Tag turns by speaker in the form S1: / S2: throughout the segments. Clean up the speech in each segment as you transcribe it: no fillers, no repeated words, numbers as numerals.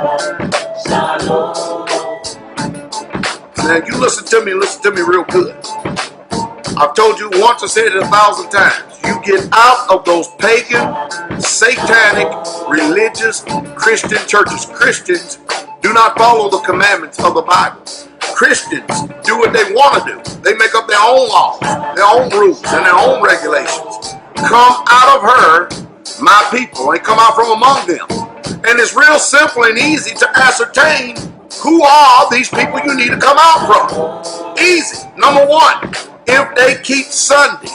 S1: Now, you listen to me real good. I've told you once, I said it 1,000 times. You get out of those pagan, satanic, religious Christian churches. Christians do not follow the commandments of the Bible. Christians do what they want to do. They make up their own laws, their own rules, and their own regulations. Come out of her, my people, and come out from among them. And it's real simple and easy to ascertain who are these people you need to come out from. Easy. Number one, if they keep Sunday,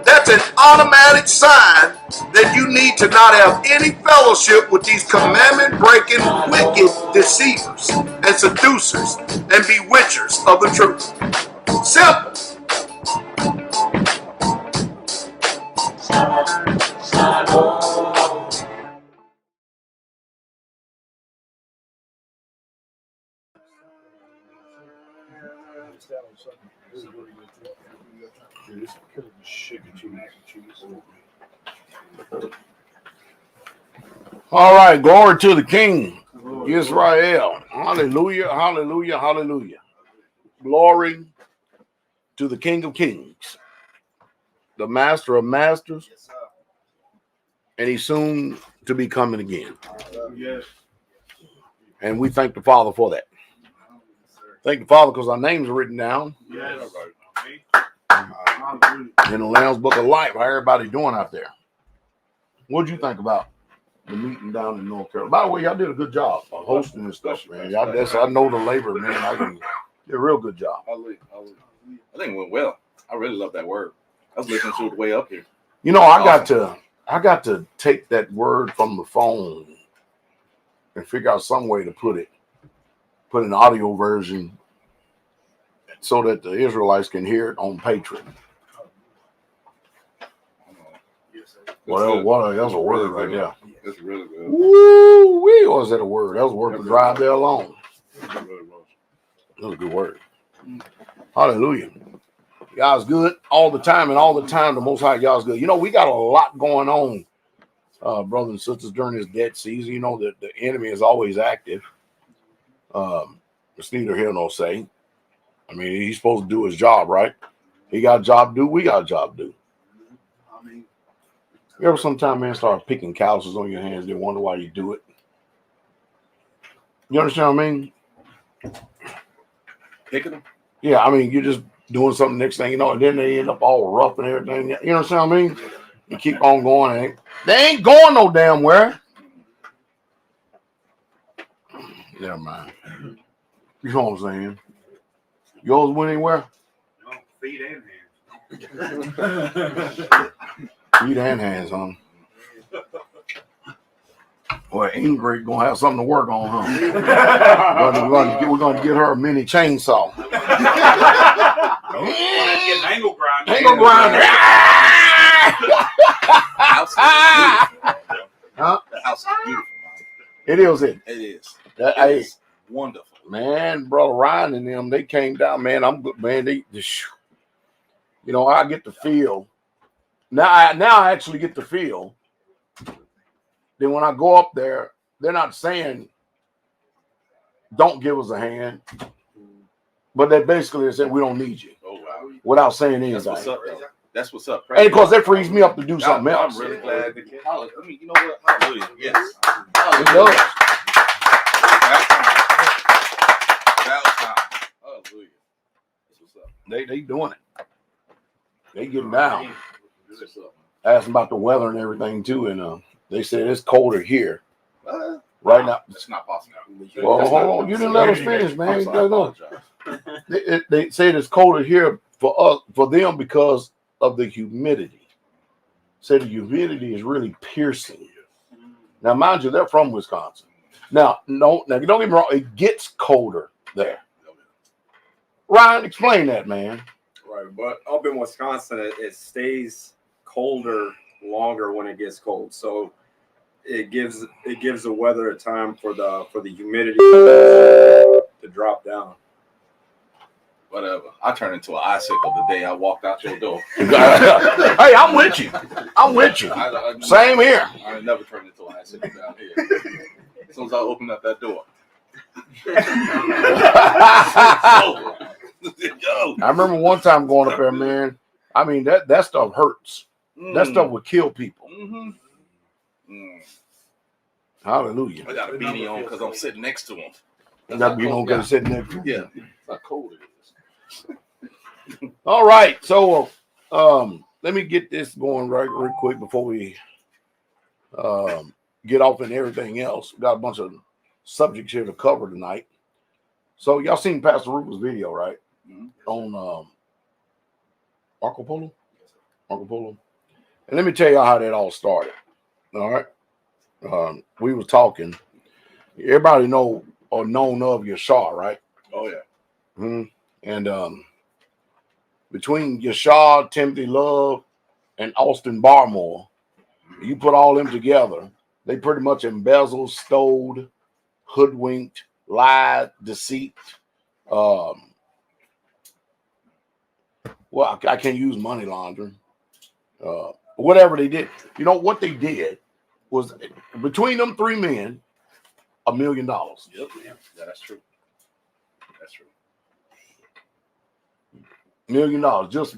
S1: that's an automatic sign that you need to not have any fellowship with these commandment-breaking, wicked deceivers and seducers and bewitchers of the truth. Simple. All right, glory to the King, Israel. Hallelujah, hallelujah, hallelujah. Glory to the King of Kings, the Master of Masters, and he's soon to be coming again. And we thank the Father for that. Thank the Father because our names are written down in the Lamb's Book of Life. How everybody doing out there? What'd you think about the meeting down in North Carolina? By the way, y'all did a good job hosting this stuff, man. I know the labor, man. I did a real good job.
S2: I think it went well. I really love that word. I was listening to it way up here.
S1: You know, I got to take that word from the phone and figure out some way to put an audio version so that the Israelites can hear it on Patreon. Well, that's a word right there.
S2: It's really good.
S1: Woo-wee, or is that a word? That was worth the drive there alone. That was a good word. Hallelujah. God's good all the time, and all the time the Most High God's good. You know, we got a lot going on, brothers and sisters, during this dead season. You know that the enemy is always active. It's neither here nor say. I mean, he's supposed to do his job, right? He got a job to do. We got a job to do. You ever sometime, man, start picking calluses on your hands, then wonder why you do it? You understand what I mean?
S2: Picking them?
S1: Yeah, I mean, you're just doing something, next thing you know, and then they end up all rough and everything. You understand what I mean? You keep on going. They ain't going no damn where. Never mind. You know what I'm saying? Yours went anywhere?
S3: No, feet and hands.
S1: Feet and hands, huh? Boy, Ingrid gonna have something to work on, huh? We're gonna get her a mini chainsaw.
S3: Angle grinder.
S1: Angle grinder.
S2: Huh? The house is beautiful.
S1: It is.
S2: It is.
S1: It
S2: is wonderful.
S1: Man, brother Ryan and them, they came down, man. I'm good, man. They just, you know, I get to feel. Now I actually get to feel. Then when I go up there, they're not saying, "Don't give us a hand," but they basically said, "We don't need you."
S2: Oh wow!
S1: Without saying anything.
S2: That's what's up, though. That's what's up.
S1: And of course, that frees me up to do something else.
S2: I'm really glad. I mean, you know what? Hallelujah. Yes.
S1: It does.
S2: Hallelujah. That's what's up.
S1: They doing it. They getting down. Asking about the weather and everything too, and they said it's colder here right now.
S2: That's not possible.
S1: Well, hold on. You didn't let us finish, man. They said it's colder here for them because of the humidity. Say the humidity is really piercing. Now, mind you, they're from Wisconsin. Now, don't get me wrong. It gets colder there. Ryan, explain that, man.
S4: Right, but up in Wisconsin, it stays colder longer when it gets cold. So it gives the weather a time for the humidity to drop down.
S2: Whatever. I turned into an icicle the day I walked out your door.
S1: Hey, I'm with you. I'm with you. Same here.
S2: I never turned into an icicle down here. As soon as I opened up that door.
S5: I remember one time going up there, man. I mean, that stuff hurts. That stuff would kill people. Hallelujah.
S2: I got a beanie on because I'm sitting next to him.
S5: You got to be on because it's sitting there.
S2: Yeah. It's not cold it is.
S5: All right. So let me get this going real quick before we get off into everything else. We got a bunch of subjects here to cover tonight. So y'all seen Pastor Rufus' video, right? On Marco Polo? And let me tell y'all how that all started. All right. We was talking. Everybody know or known of Yashar, right?
S2: Oh yeah.
S5: And between Yashar, Timothy Love, and Austin Barmore, you put all them together, they pretty much embezzled, stole, hoodwinked, lied, deceit. Well, I can't use money laundering. Whatever they did. You know what they did was between them three men, $1 million.
S2: Yep. Yeah, that's true. That's true.
S5: $1 million. Just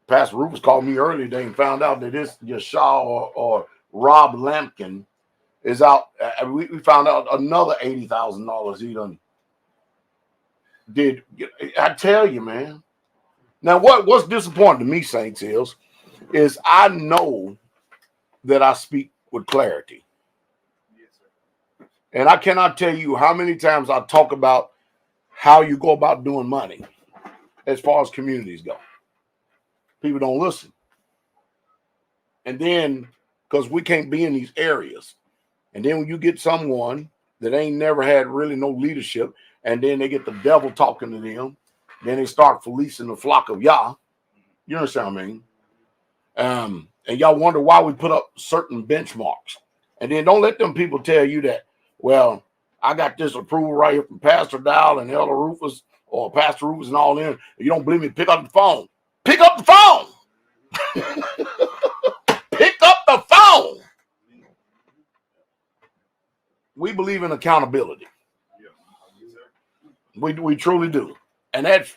S5: Pastor Rufus called me earlier today and found out that this Yashar or Rob Lampkin is out. We found out another $80,000 he done did. I tell you, man. Now, what's disappointing to me, Saints, is I know that I speak with clarity. And I cannot tell you how many times I talk about how you go about doing money as far as communities go. People don't listen. And then, because we can't be in these areas, and then when you get someone that ain't never had really no leadership, and then they get the devil talking to them, then they start fleecing the flock of Yah. You understand what I mean? And y'all wonder why we put up certain benchmarks. And then don't let them people tell you that, well, I got this approval right here from Pastor Dowell and Elder Rufus or Pastor Rufus and all them. If you don't believe me, pick up the phone. Pick up the phone. Pick up the phone. We believe in accountability. We truly do. And that's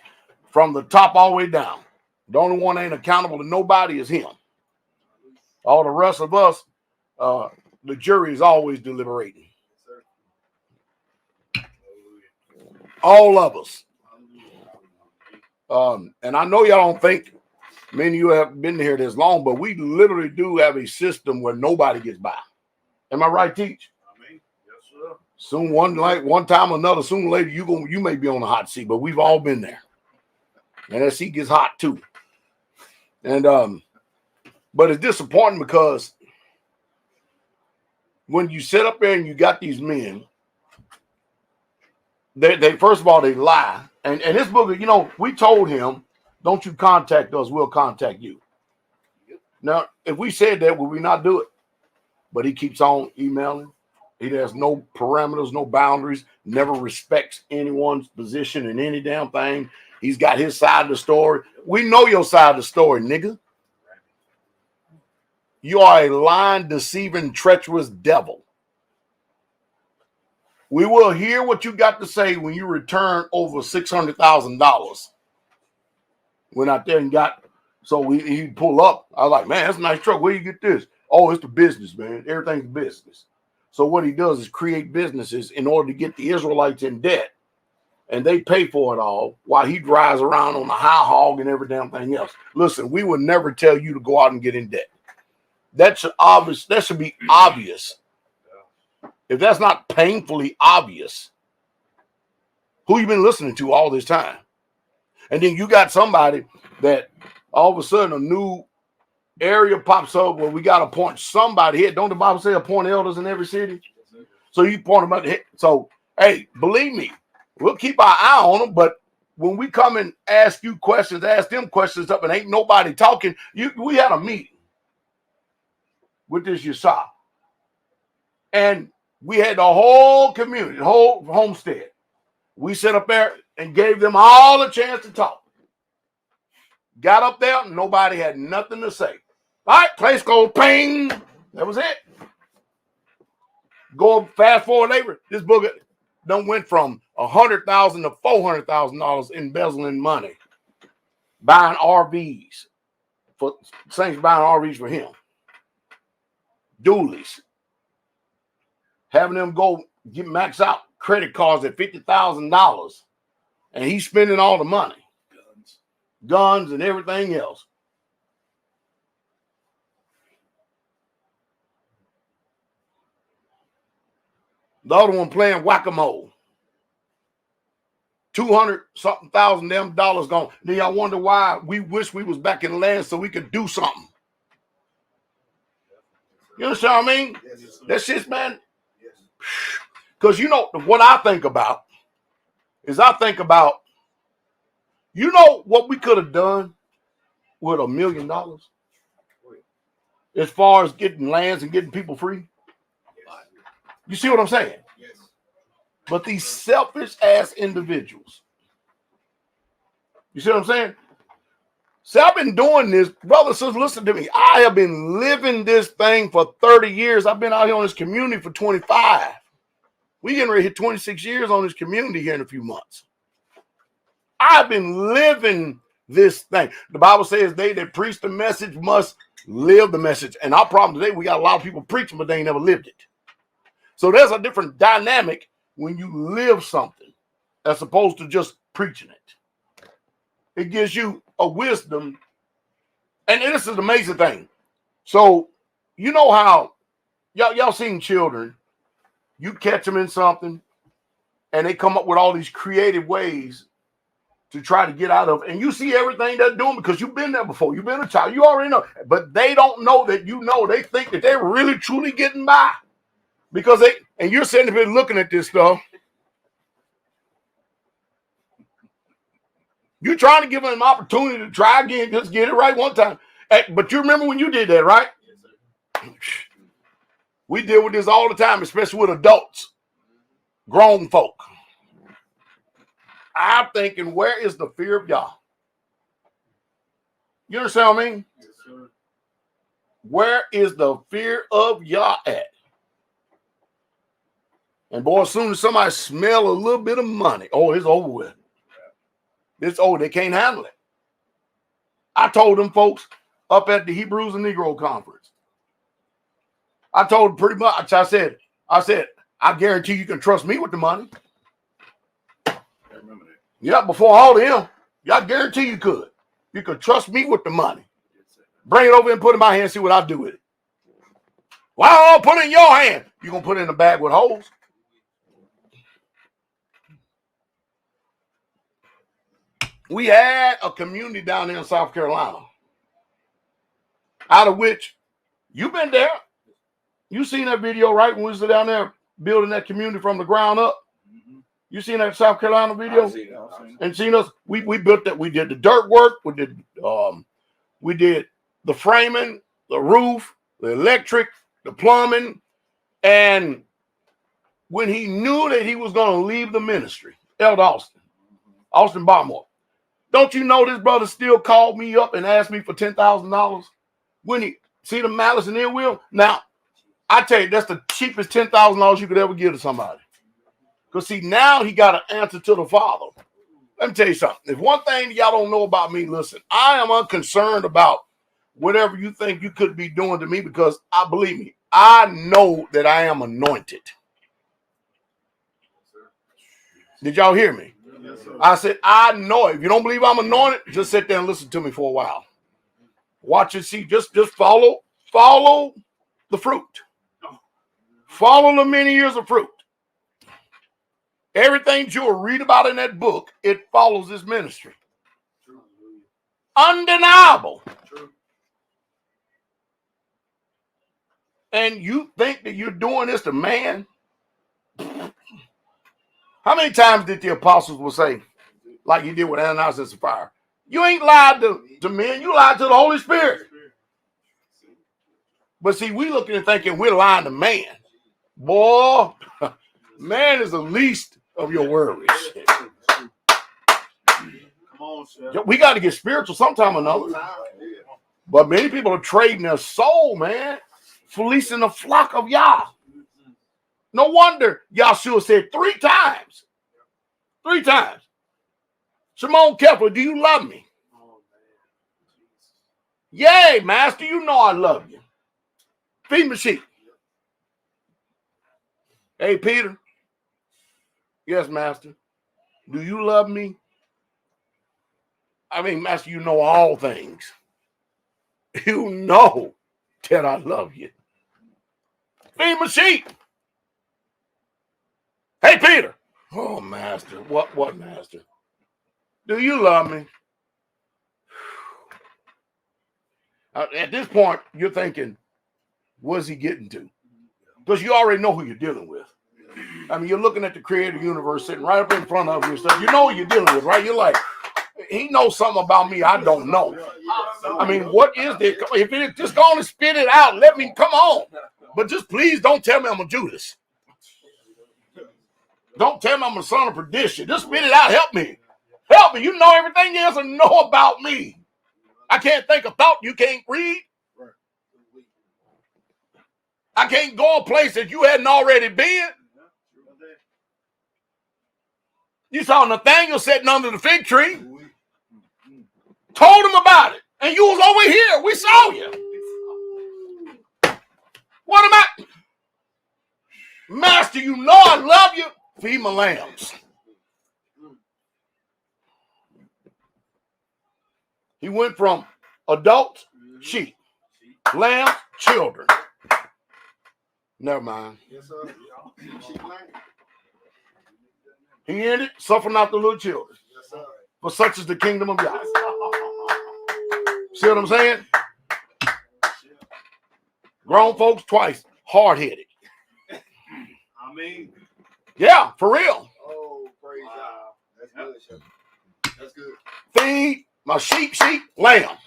S5: from the top all the way down. The only one that ain't accountable to nobody is him. All the rest of us, the jury is always deliberating. All of us. And I know y'all don't think many of you have been here this long, but we literally do have a system where nobody gets by. Am I right, Teach?
S3: Yes, sir.
S5: Soon, one time or another, sooner or later, you may be on the hot seat, but we've all been there. And that seat gets hot too. And but it's disappointing because when you sit up there and you got these men, they first of all, they lie. And this book, you know, we told him, don't you contact us, we'll contact you. Now, if we said that, would we not do it? But he keeps on emailing. He has no parameters, no boundaries, never respects anyone's position in any damn thing. He's got his side of the story. We know your side of the story, nigga. You are a lying, deceiving, treacherous devil. We will hear what you got to say when you return over $600,000. Went out there and got, so he pull up. I was like, man, that's a nice truck. Where you get this? Oh, it's the business, man. Everything's business. So what he does is create businesses in order to get the Israelites in debt. And they pay for it all while he drives around on a high hog and every damn thing else. Listen, we would never tell you to go out and get in debt. That should be obvious. If that's not painfully obvious, who you been listening to all this time? And then you got somebody that all of a sudden a new area pops up where we got to appoint somebody here. Don't the Bible say appoint elders in every city? So you point them out. So, hey, believe me, we'll keep our eye on them. But when we come and ask you questions, ask them questions up and ain't nobody talking, we had a meeting with this Yeshua. And we had the whole community, the whole homestead. We sat up there and gave them all a chance to talk. Got up there, and nobody had nothing to say. All right, place goes ping. That was it. Go fast forward later, this book done went from $100,000 to $400,000 embezzling money, buying RVs for Saints, buying RVs for him, dualies, having them go get max out credit cards at $50,000, and he's spending all the money, guns and everything else. The other one playing whack-a-mole. 200-something thousand damn dollars gone. Then y'all wonder why we wish we was back in the land so we could do something. You understand what I mean?
S1: Yes.
S5: That shit's, man. Because you know what I think about is you know what we could have done with $1 million as far as getting lands and getting people free. You see what I'm saying?
S1: Yes.
S5: But these selfish ass individuals. You see what I'm saying? See, I've been doing this, brothers and sisters, listen to me. I have been living this thing for 30 years. I've been out here on this community for 25. We getting ready to hit 26 years on this community here in a few months. I've been living this thing. The Bible says they that preach the message must live the message. And our problem today, we got a lot of people preaching, but they ain't never lived it. So there's a different dynamic when you live something as opposed to just preaching it. It gives you a wisdom. And this is an amazing thing. So you know how y'all seen children, you catch them in something and they come up with all these creative ways to try to get out of it. And you see everything they're doing because you've been there before. You've been a child. You already know. But they don't know that you know. They think that they're really, truly getting by. Because and you're sitting there looking at this stuff. You're trying to give them an opportunity to try again, just get it right one time. But you remember when you did that, right? Yes, sir. We deal with this all the time, especially with adults, grown folk. I'm thinking, where is the fear of Yah? You understand what I mean? Yes, sir. Where is the fear of Yah at? And boy, as soon as somebody smell a little bit of money, oh, it's over with. It's over. They can't handle it. I told them folks up at the Hebrews and Negro conference. I told them pretty much, I said, I guarantee you can trust me with the money.
S2: I remember that.
S5: Yeah, before all of them, I guarantee you could. You could trust me with the money. Bring it over and put it in my hand, see what I do with it. Why don't I put it in your hand? You're going to put it in a bag with holes. We had a community down there in South Carolina, out of which you've been there. You seen that video, right? When we was down there building that community from the ground up. You seen that South Carolina video?
S2: I've seen
S5: And seen us. We built that. We did the dirt work. We did the framing, the roof, the electric, the plumbing. And when he knew that he was going to leave the ministry, Elder Austin Barmore, don't you know this brother still called me up and asked me for $10,000 when he see the malice and ill will? Now, I tell you, that's the cheapest $10,000 you could ever give to somebody. Because see, now he got an answer to the Father. Let me tell you something. If one thing y'all don't know about me, listen, I am unconcerned about whatever you think you could be doing to me because believe me, I know that I am anointed. Did y'all hear me? Yes, I said, I know it. If you don't believe I'm anointed, just sit there and listen to me for a while. Watch and see. Just follow the fruit. Follow the many years of fruit. Everything you'll read about in that book, it follows this ministry. Undeniable. And you think that you're doing this to man? How many times did the apostles will say, like you did with Ananias and Sapphira, you ain't lied to men, you lied to the Holy Spirit. But see, we looking and thinking we're lying to man. Boy, man is the least of your worries.
S1: Come on, sir.
S5: We got to get spiritual sometime or another. But many people are trading their soul, man, fleecing the flock of Yah. No wonder Yahshua said 3 times. 3 times. Shimon Kepler, do you love me? Yay, master, you know I love you. Feed my sheep. Hey, Peter. Yes, master. Do you love me? I mean, master, you know all things. You know that I love you. Feed my sheep. Hey, Peter. Oh, master. What, master? Do you love me? At this point, you're thinking, what's he getting to? Because you already know who you're dealing with. I mean, you're looking at the creator universe sitting right up in front of you and stuff. You know what you're dealing with, right? You're like, he knows something about me I don't know. I mean, what is this? If it just going to spit it out, let me, come on. But just please don't tell me I'm a Judas. Don't tell me I'm a son of perdition. Just spit it out. Help me. Help me. You know everything else and know about me. I can't think a thought you can't read. I can't go a place that you hadn't already been. You saw Nathaniel sitting under the fig tree. Told him about it. And you was over here. We saw you. What am I? Master, you know I love you. Feed my lambs. He went from adults, sheep, lambs, children. Never mind.
S1: Yes, sir.
S5: He ended, suffer not the little children.
S1: Yes, sir.
S5: For such is the kingdom of God. See what I'm saying? Grown folks twice, hard-headed.
S3: I mean,
S5: Yeah, for real.
S1: Oh, praise God. That's good, Shep. That's good.
S5: Feed my sheep, lamb.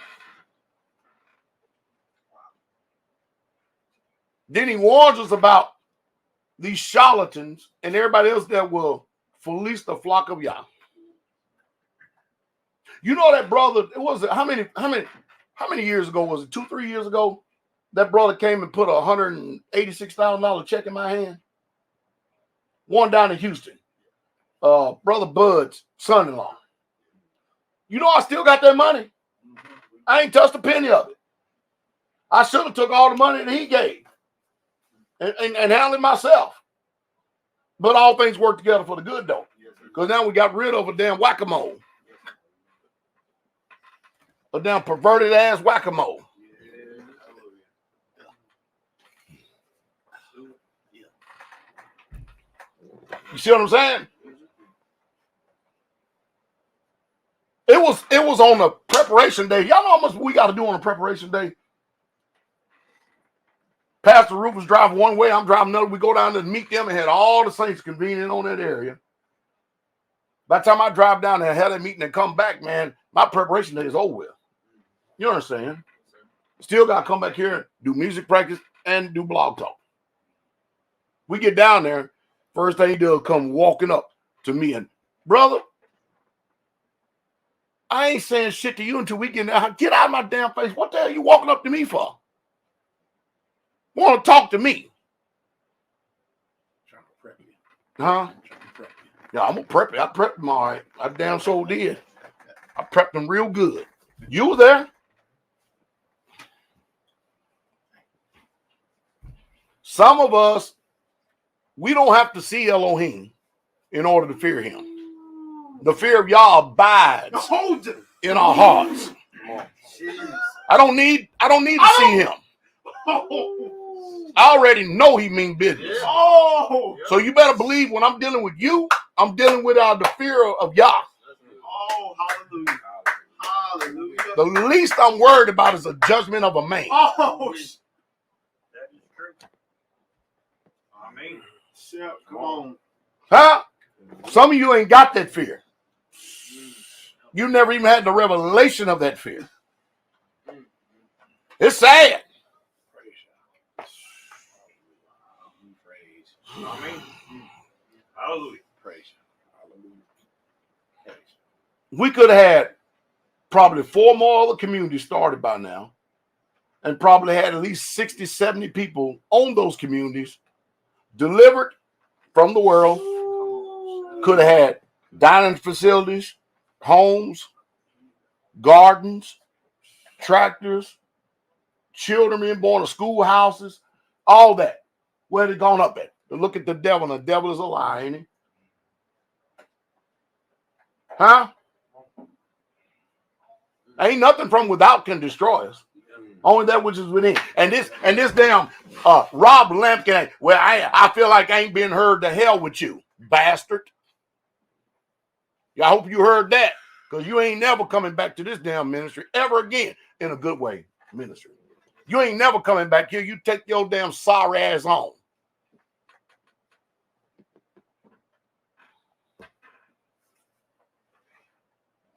S5: Then he warns us about these charlatans and everybody else that will fleece the flock of Yah. You know that brother, it was how many years ago was it? 2-3 years ago? That brother came and put a $186,000 check in my hand. One down in Houston. Brother Bud's son-in-law. You know I still got that money. I ain't touched a penny of it. I should have took all the money that he gave and handled it myself. But all things work together for the good, though. Because now we got rid of a damn whack-a-mole. A damn perverted ass whack-a-mole. You see what I'm saying? It was on the preparation day. Y'all know how much we got to do on a preparation day? Pastor Rufus driving one way, I'm driving another. We go down there to meet them and had all the saints convening on that area. By the time I drive down there, had a meeting and come back, man, my preparation day is over with. You understand? Still got to come back here, do music practice, and do blog talk. We get down there, first thing he does come walking up to me and, brother, I ain't saying shit to you until we get out. Get out of my damn face. What the hell are you walking up to me for? Want to talk to me?
S2: Trying to prep you.
S5: Huh?
S2: Trying to prep you.
S5: Yeah, I'm gonna prep you. I prepped them all right. I damn sure did. I prepped them real good. You were there. Some of us, we don't have to see Elohim in order to fear him. The fear of Yah abides in our hearts. I don't need to see him. I already know he mean business. So you better believe when I'm dealing with you, I'm dealing with the fear of Yah.
S3: oh, hallelujah. Hallelujah.
S5: The least I'm worried about is the judgment of a man.
S3: Oh, that is true. I mean,
S1: Shep, come on.
S5: Huh? Some of you ain't got that fear. You never even had the revelation of that fear. It's sad.
S3: I mean, hallelujah.
S2: Praise you. Hallelujah.
S5: We could have had probably 4 more other communities started by now and probably had at least 60, 70 people on those communities delivered from the world. Could have had dining facilities, homes, gardens, tractors, children being born to schoolhouses, all that. Where they gone up at? To look at the devil, and the devil is a lie, ain't he? Huh? Ain't nothing from without can destroy us. Only that which is within. And this damn Rob Lampkin, well, I feel like I ain't been heard. To hell with you, bastard. Yeah, I hope you heard that, because you ain't never coming back to this damn ministry ever again in a good way. Ministry. You ain't never coming back here. You take your damn sorry ass home.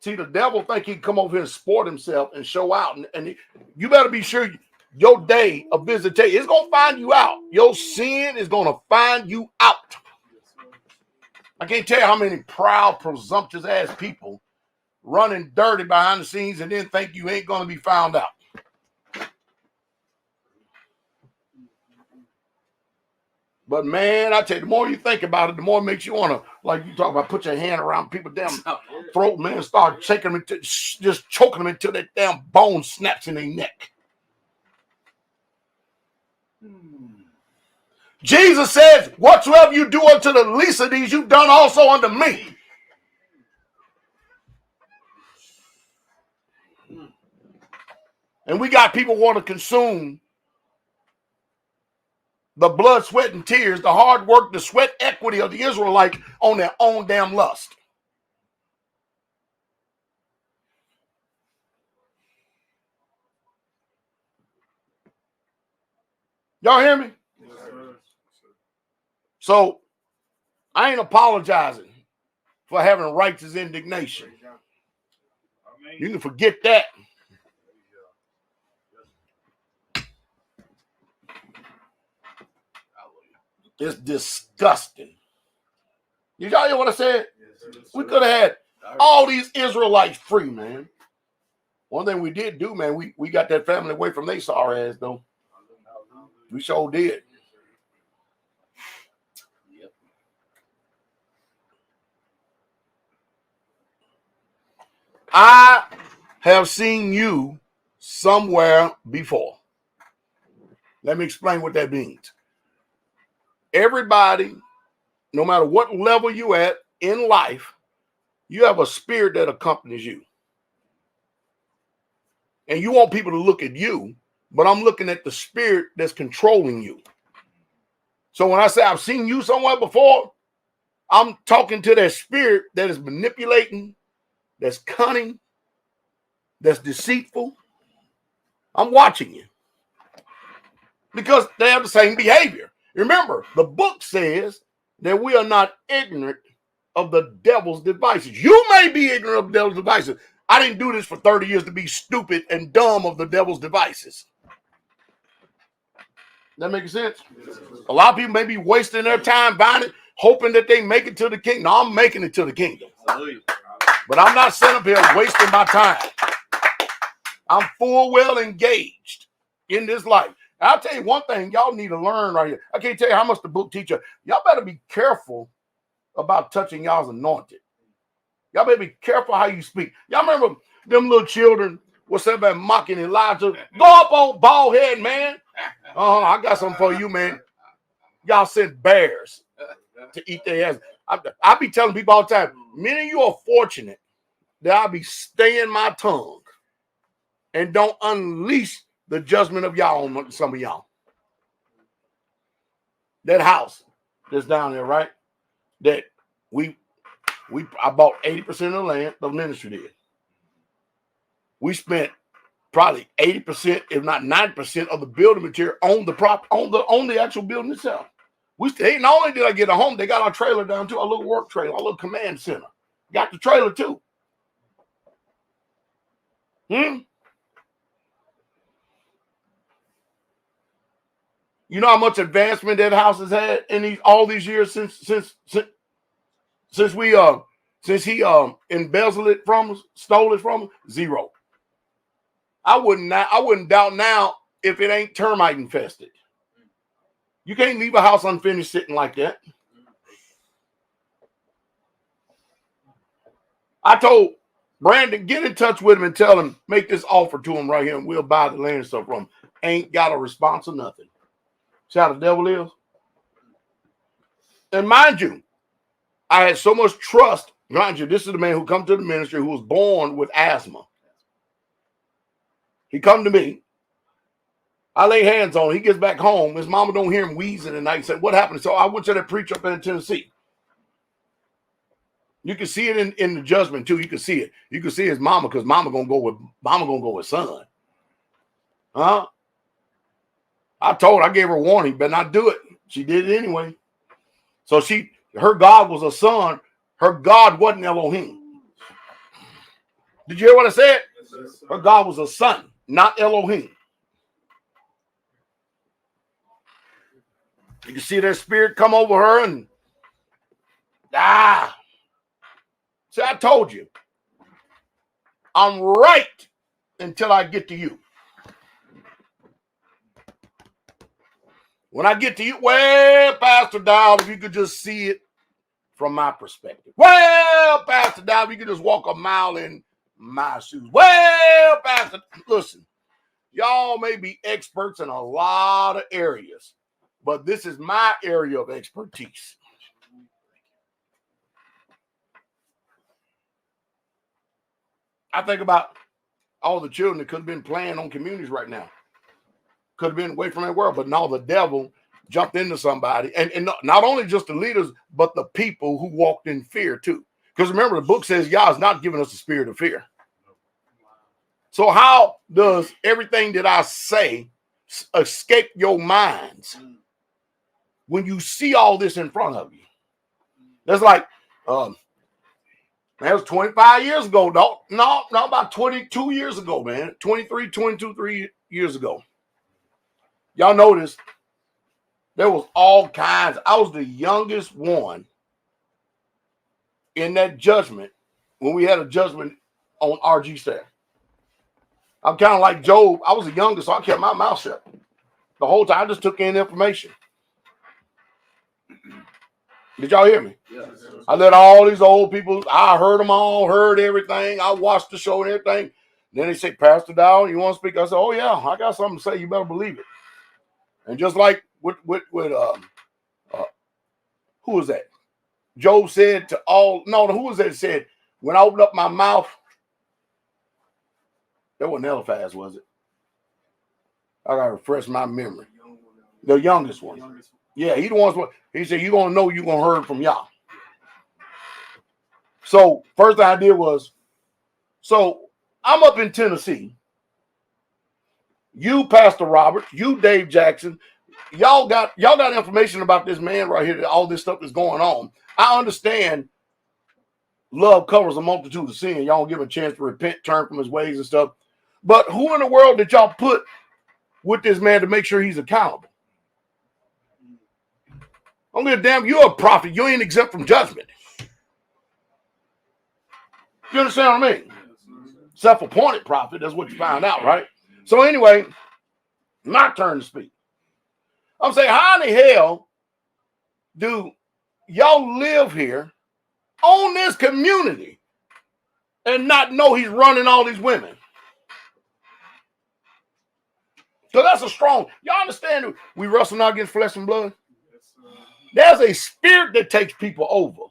S5: See, the devil think he can come over here and sport himself and show out. And you better be sure your day of visitation is going to find you out. Your sin is going to find you out. I can't tell you how many proud, presumptuous ass people running dirty behind the scenes and then think you ain't going to be found out. But man, I tell you, the more you think about it, the more it makes you want to, like you talk about, put your hand around people's damn throat, man, start shaking them, just choking them until that damn bone snaps in their neck. Jesus says, whatsoever you do unto the least of these, you've done also unto me. And we got people want to consume the blood, sweat, and tears, the hard work, the sweat equity of the Israelite on their own damn lust. Y'all hear me?
S3: Yes, sir.
S5: So I ain't apologizing for having righteous indignation. You can forget that. It's disgusting. Did y'all hear what I said? We could have had all these Israelites free, man. One thing we did do, man, we got that family away from they sorry ass, though. We sure did.
S2: Yep.
S5: I have seen you somewhere before. Let me explain what that means. Everybody, no matter what level you at in life, you have a spirit that accompanies you. And you want people to look at you, but I'm looking at the spirit that's controlling you. So when I say I've seen you somewhere before, I'm talking to that spirit that is manipulating, that's cunning, that's deceitful. I'm watching you. Because they have the same behavior. Remember, the book says that we are not ignorant of the devil's devices. You may be ignorant of the devil's devices. I didn't do this for 30 years to be stupid and dumb of the devil's devices. That makes sense? A lot of people may be wasting their time buying it, hoping that they make it to the kingdom. No, I'm making it to the kingdom. But I'm not sitting up here wasting my time. I'm full well engaged in this life. And I'll tell you one thing y'all need to learn right here. I can't tell you how much the book teacher. Y'all better be careful about touching y'all's anointed. Y'all better be careful how you speak. Y'all remember them little children was somebody mocking Elijah? Go up on bald head, man. I got something for you, man. Y'all sent bears to eat their ass. I be telling people all the time, many of you are fortunate that I'll be staying my tongue and don't unleash the judgment of y'all on some of y'all. That house that's down there, right? That I bought 80% of the land, the ministry did. We spent probably 80%, if not 90% of the building material on the actual building itself. Not only did I get a home, they got our trailer down too, our little work trailer, our little command center. Got the trailer too. You know how much advancement that house has had in all these years since he embezzled it from us, stole it from us? Zero. I wouldn't doubt now if it ain't termite infested. You can't leave a house unfinished sitting like that. I told Brandon, get in touch with him and tell him, make this offer to him right here, and we'll buy the land and stuff from him. Ain't got a response or nothing. See how the devil is? And mind you, I had so much trust. Mind you, this is the man who come to the ministry who was born with asthma. He come to me. I lay hands on him. He gets back home. His mama don't hear him wheezing at night. He said, what happened? So I went to that preacher up in Tennessee. You can see it in the judgment too. You can see it. You can see his mama, because mama gonna go with son. Huh? I gave her a warning, but not do it. She did it anyway. So her God was a son. Her God wasn't Elohim. Did you hear what I said? Her God was a son, not Elohim. You can see that spirit come over her and See, I told you. I'm right until I get to you. When I get to you, well, Pastor Dowell, if you could just see it from my perspective. Well, Pastor Dowell, if you could just walk a mile in my shoes. Well, Pastor, listen, y'all may be experts in a lot of areas, but this is my area of expertise. I think about all the children that could have been playing on communities right now. Could have been away from that world, but now the devil jumped into somebody. And not only just the leaders, but the people who walked in fear too. Because remember, the book says Yah is not giving us a spirit of fear. So how does everything that I say escape your minds when you see all this in front of you? That's like, that was 25 years ago. No, about 22 years ago, man. 3 years ago. Y'all notice there was all kinds. I was the youngest one in that judgment when we had a judgment on RG staff. I'm kind of like Job. I was the youngest, so I kept my mouth shut the whole time. I just took in information. Did y'all hear me?
S2: Yes.
S5: I let all these old people, I heard them all, heard everything. I watched the show and everything. Then they say, Pastor Dowell, you want to speak? I said, oh, yeah, I got something to say. You better believe it. And just like with who was that? Job said to all, no, who was that said, when I opened up my mouth, that wasn't Eliphaz, was it? I got to refresh my memory. The youngest one. Yeah, he the one. He said, you're going to know you're going to hear from Yah. So first thing I did was, so I'm up in Tennessee. You, Pastor Robert, you, Dave Jackson, y'all got information about this man right here, that all this stuff is going on. I understand love covers a multitude of sin. Y'all don't give him a chance to repent, turn from his ways and stuff. But who in the world did y'all put with this man to make sure he's accountable? I don't give a damn. You're a prophet. You ain't exempt from judgment. You understand what I mean? Self-appointed prophet. That's what you find out, right? So anyway, my turn to speak. I'm saying, how in the hell do y'all live here on this community and not know he's running all these women? So that's a strong, y'all understand we wrestle not against flesh and blood? There's a spirit that takes people over.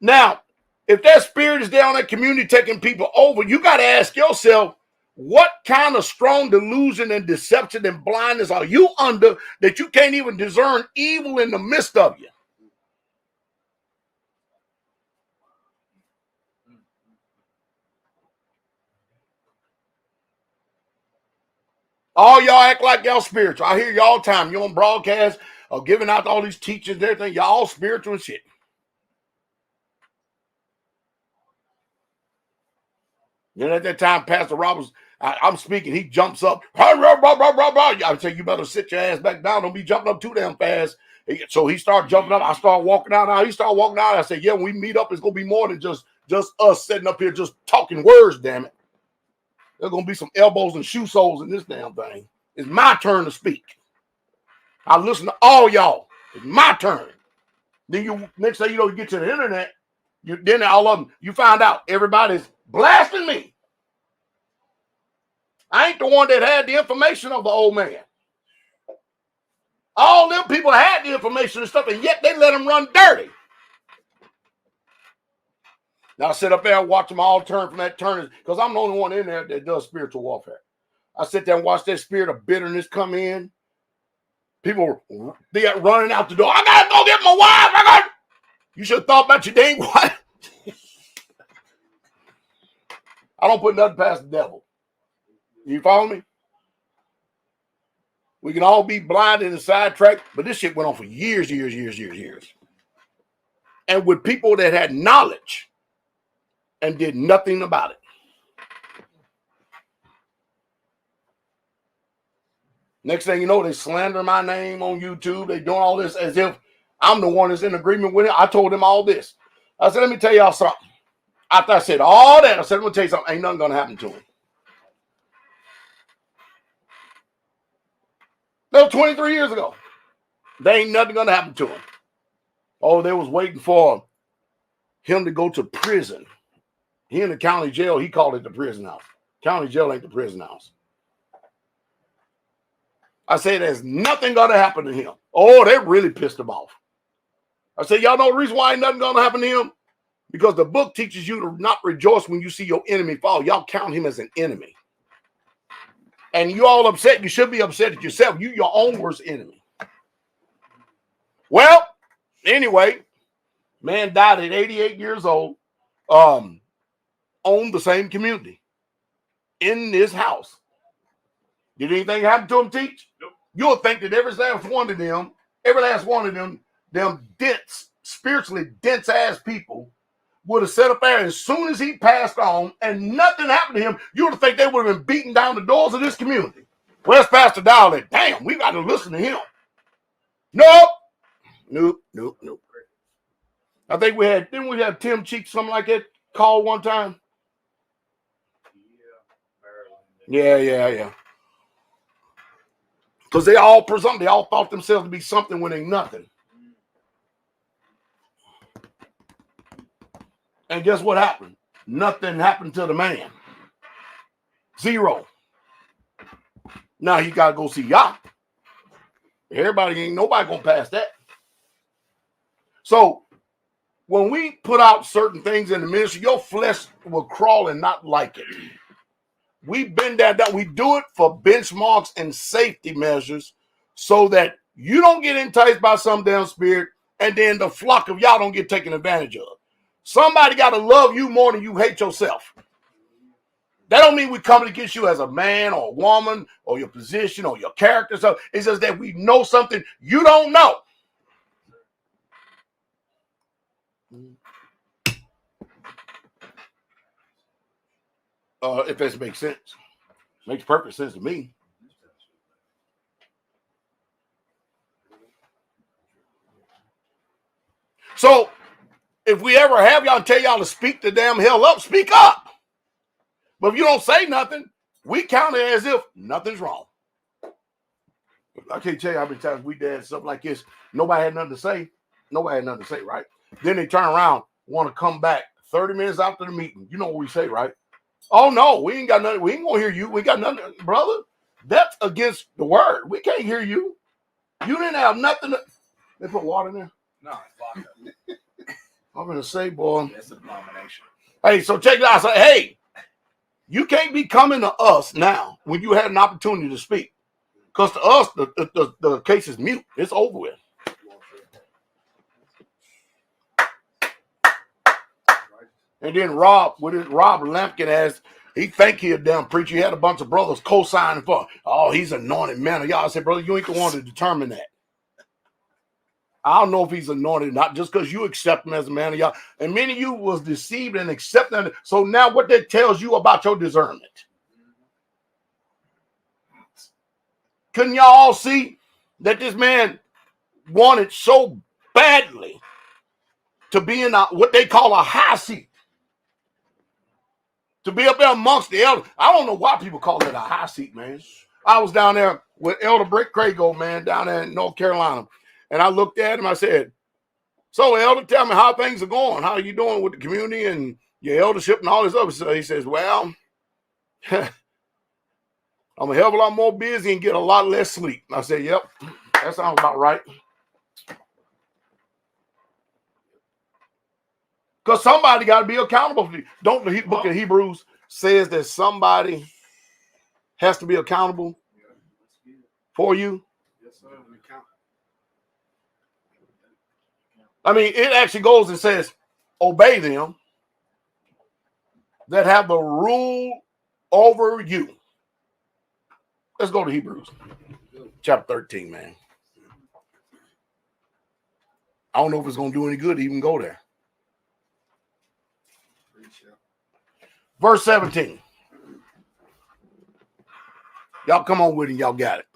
S5: Now, if that spirit is there on that community taking people over, you got to ask yourself, what kind of strong delusion and deception and blindness are you under that you can't even discern evil in the midst of you? All y'all act like y'all spiritual. I hear y'all all the time. You on broadcast or giving out all these teachings and everything. Y'all all spiritual and shit. Then at that time, Pastor Roberts, I'm speaking, he jumps up. I say, you better sit your ass back down. Don't be jumping up too damn fast. So he started jumping up. I started walking out. Now he started walking out. I said, yeah, when we meet up, it's going to be more than just us sitting up here just talking words, damn it. There's going to be some elbows and shoe soles in this damn thing. It's my turn to speak. I listen to all y'all. It's my turn. Then you next thing you know, you get to the internet, then all of them, you find out everybody's blasting me. I ain't the one that had the information of the old man. All them people had the information and stuff, and yet they let them run dirty. Now I sit up there and watch them all turn from that turn, because I'm the only one in there that does spiritual warfare. I sit there and watch that spirit of bitterness come in. People, they got running out the door. I gotta go get my wife. You should have thought about your dang wife. I don't put nothing past the devil. You follow me? We can all be blinded and sidetracked, but this shit went on for years. And with people that had knowledge and did nothing about it. Next thing you know, they slander my name on YouTube. They doing all this as if I'm the one that's in agreement with it. I told them all this. I said, let me tell y'all something. After I said all that, I said, let me tell you something. Ain't nothing going to happen to him. That was 23 years ago. There ain't nothing going to happen to him. Oh, they was waiting for him to go to prison. He in the county jail. He called it the prison house. County jail ain't the prison house. I say there's nothing going to happen to him. Oh, they really pissed him off. I say, y'all know the reason why ain't nothing going to happen to him? Because the book teaches you to not rejoice when you see your enemy fall. Y'all count him as an enemy. And you all upset. You should be upset at yourself. You your own worst enemy. Well, anyway, man died at 88 years old. Owned the same community. In this house. Did anything happen to him, Teach?
S3: Nope.
S5: You'll think that every last one of them, them dense, spiritually dense ass people would have set up there as soon as he passed on and nothing happened to him. You would think they would have been beating down the doors of this community. Where's Pastor Dowell? Damn, we got to listen to him. Nope. I think didn't we have Tim Cheek, something like that, call one time? Yeah. Because they all presumed, they all thought themselves to be something when they nothing. And guess what happened? Nothing happened to the man. Zero. Now he got to go see Yah. Ain't nobody going to pass that. So when we put out certain things in the ministry, your flesh will crawl and not like it. We've been there, we do it for benchmarks and safety measures so that you don't get enticed by some damn spirit and then the flock of y'all don't get taken advantage of. Somebody got to love you more than you hate yourself. That don't mean we coming against you as a man or a woman or your position or your character. So it's just that we know something you don't know. If this makes sense. Makes perfect sense to me. So, if we ever have y'all tell y'all to speak the damn hell up, speak up. But if you don't say nothing, we count it as if nothing's wrong. I can't tell you how many times we did something like this. Nobody had nothing to say. Right? Then they turn around, want to come back 30 minutes after the meeting. You know what we say, right? Oh, no, we ain't got nothing. We ain't going to hear you. We got nothing. Brother, that's against the word. We can't hear you. You didn't have nothing. They put water in there?
S2: No, it's vodka.
S5: I'm going to say, boy.
S2: That's an abomination.
S5: Hey, so check it out. I say, hey, you can't be coming to us now when you had an opportunity to speak. Because to us, the case is mute. It's over with. And then Rob Lampkin asked, he think he a damn preacher. He had a bunch of brothers co-signing for, oh, he's anointed man of y'all. I said, brother, you ain't the one to determine that. I don't know if he's anointed or not, just because you accept him as a man of y'all. And many of you was deceived and accepted. So now what that tells you about your discernment? Couldn't y'all all see that this man wanted so badly to be in what they call a high seat? To be up there amongst the elders. I don't know why people call it a high seat, man. I was down there with Elder Brick Crago, man, down there in North Carolina. And I looked at him, I said, so Elder, tell me how things are going. How are you doing with the community and your eldership and all this other stuff? He says, well, I'm a hell of a lot more busy and get a lot less sleep. And I said, yep, that sounds about right. Because somebody got to be accountable for you. Don't the book of Hebrews says that somebody has to be accountable for you?
S3: Yes, sir.
S5: I mean, it actually goes and says, obey them that have the rule over you. Let's go to Hebrews chapter 13, man. I don't know if it's going to do any good to even go there. Verse 17. Y'all come on with it. Y'all got it.